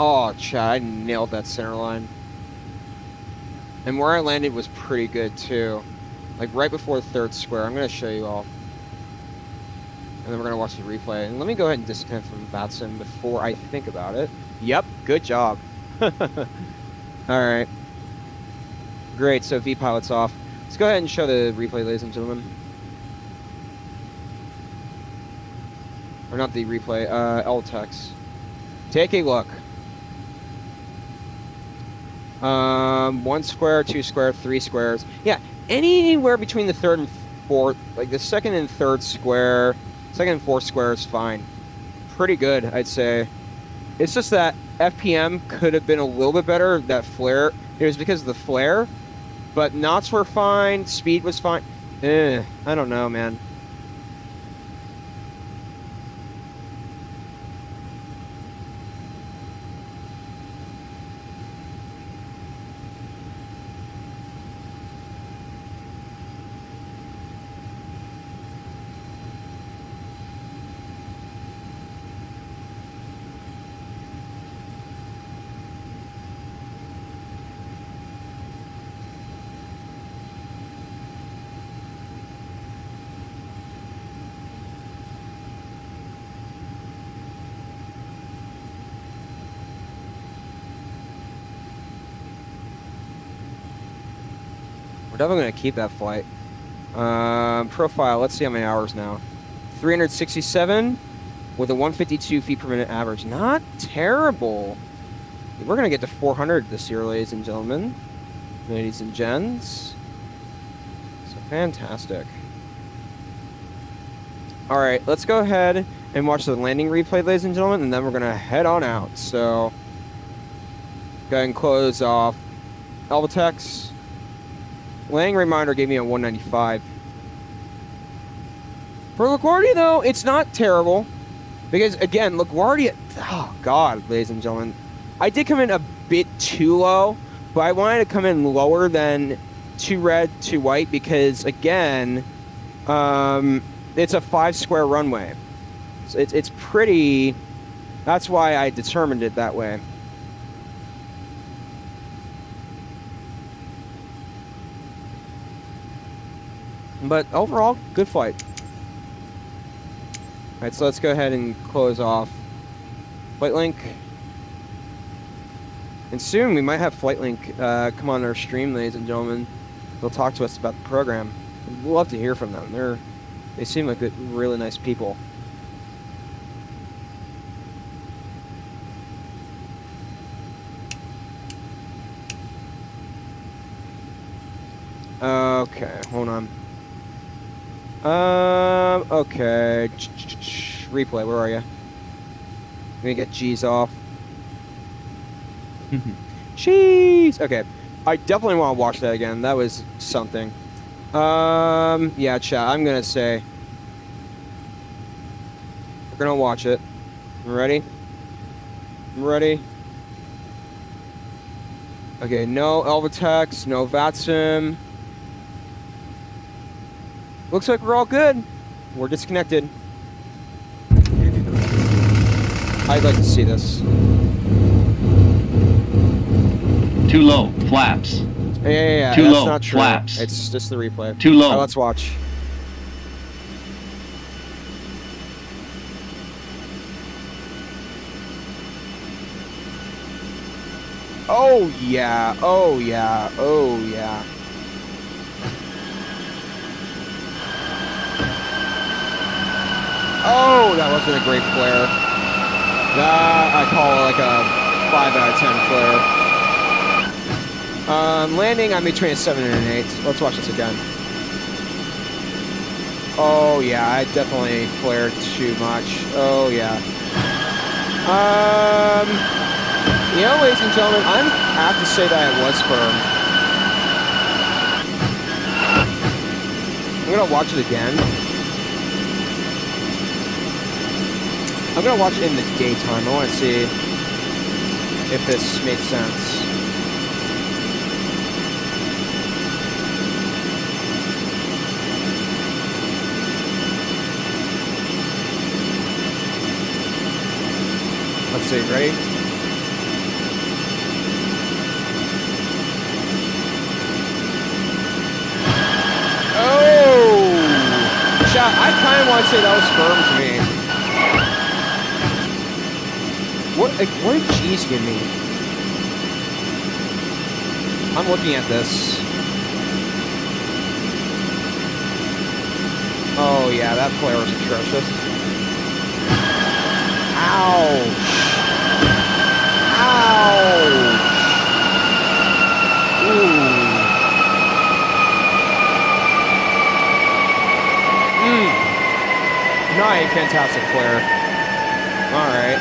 Oh, Chad, I nailed that center line. And where I landed was pretty good, too. Like, right before the third square. I'm going to show you all. And then we're going to watch the replay. And let me go ahead and disconnect from VATSIM before I think about it. Yep, good job. Alright. Great, so V-pilot's off. Let's go ahead and show the replay, ladies and gentlemen. Or not the replay, LTEX. Take a look. 1 square, 2 square, 3 squares. Yeah, anywhere between the third and fourth, like the second and third square, second and fourth square is fine. Pretty good, I'd say. It's just that FPM could have been a little bit better. That flare, it was because of the flare, but knots were fine, speed was fine. I don't know, man. Definitely going to keep that flight. Profile, let's see how many hours now. 367 with a 152 feet per minute average. Not terrible. We're going to get to 400 this year, ladies and gentlemen. Ladies and gents. So fantastic. Alright, let's go ahead and watch the landing replay, ladies and gentlemen, and then we're going to head on out. So, go ahead and close off Alvatex. Landing reminder gave me a 195. For LaGuardia, though, it's not terrible. Because, again, LaGuardia... Oh, God, ladies and gentlemen. I did come in a bit too low, but I wanted to come in lower than 2 red, 2 white, because, again, it's a 5-square runway. So it's pretty... That's why I determined it that way. But overall, good flight. Alright, so let's go ahead and close off FlightLink. And soon we might have FlightLink come on our stream, ladies and gentlemen. They'll talk to us about the program. We'd love to hear from them. They seem like really nice people. Okay, hold on. Okay. Replay, where are you? Let me get G's off. Jeez! Okay. I definitely want to watch that again. That was something. Yeah, chat, I'm gonna say. We're gonna watch it. Ready? Ready? Okay, no Alvatex, no VATSIM. Looks like we're all good. We're disconnected. I'd like to see this. Too low, flaps. Yeah. Too That's low, not true. flaps. It's just the replay. Too low. All right, let's watch. Oh yeah. Oh yeah. Oh yeah. Oh, that wasn't a great flare. That I call like a 5 out of 10 flare. Landing, I'm between a 7 and an 8. Let's watch this again. Oh yeah, I definitely flared too much. Oh yeah. Yeah, ladies and gentlemen, I have to say that it was firm. I'm gonna watch it again. I'm gonna watch it in the daytime. I want to see if this makes sense. Let's see, ready? Oh! Chat, I kind of want to say that was firm to me. What did G's give me? I'm looking at this. Oh yeah, that flare was atrocious. Ouch! Ouch! Ooh. Not a fantastic flare. Alright.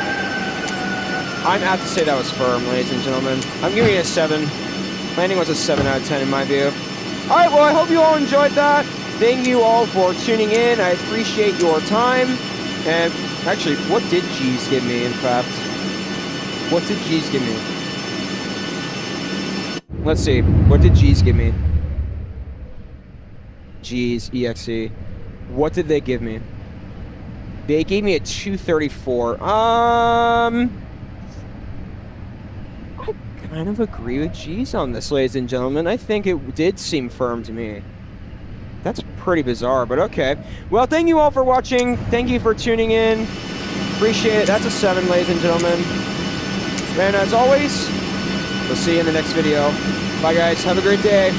I'm apt to say that was firm, ladies and gentlemen. I'm giving it a 7. Landing was a 7 out of 10 in my view. Alright, well, I hope you all enjoyed that. Thank you all for tuning in. I appreciate your time. And actually, what did G's give me, in fact? What did G's give me? Let's see. What did G's give me? G's, EXE. What did they give me? They gave me a 234. I kind of agree with G's on this, ladies and gentlemen. I think it did seem firm to me. That's pretty bizarre, but okay. Well, thank you all for watching. Thank you for tuning in. Appreciate it. That's a 7, ladies and gentlemen. And as always, we'll see you in the next video. Bye, guys. Have a great day.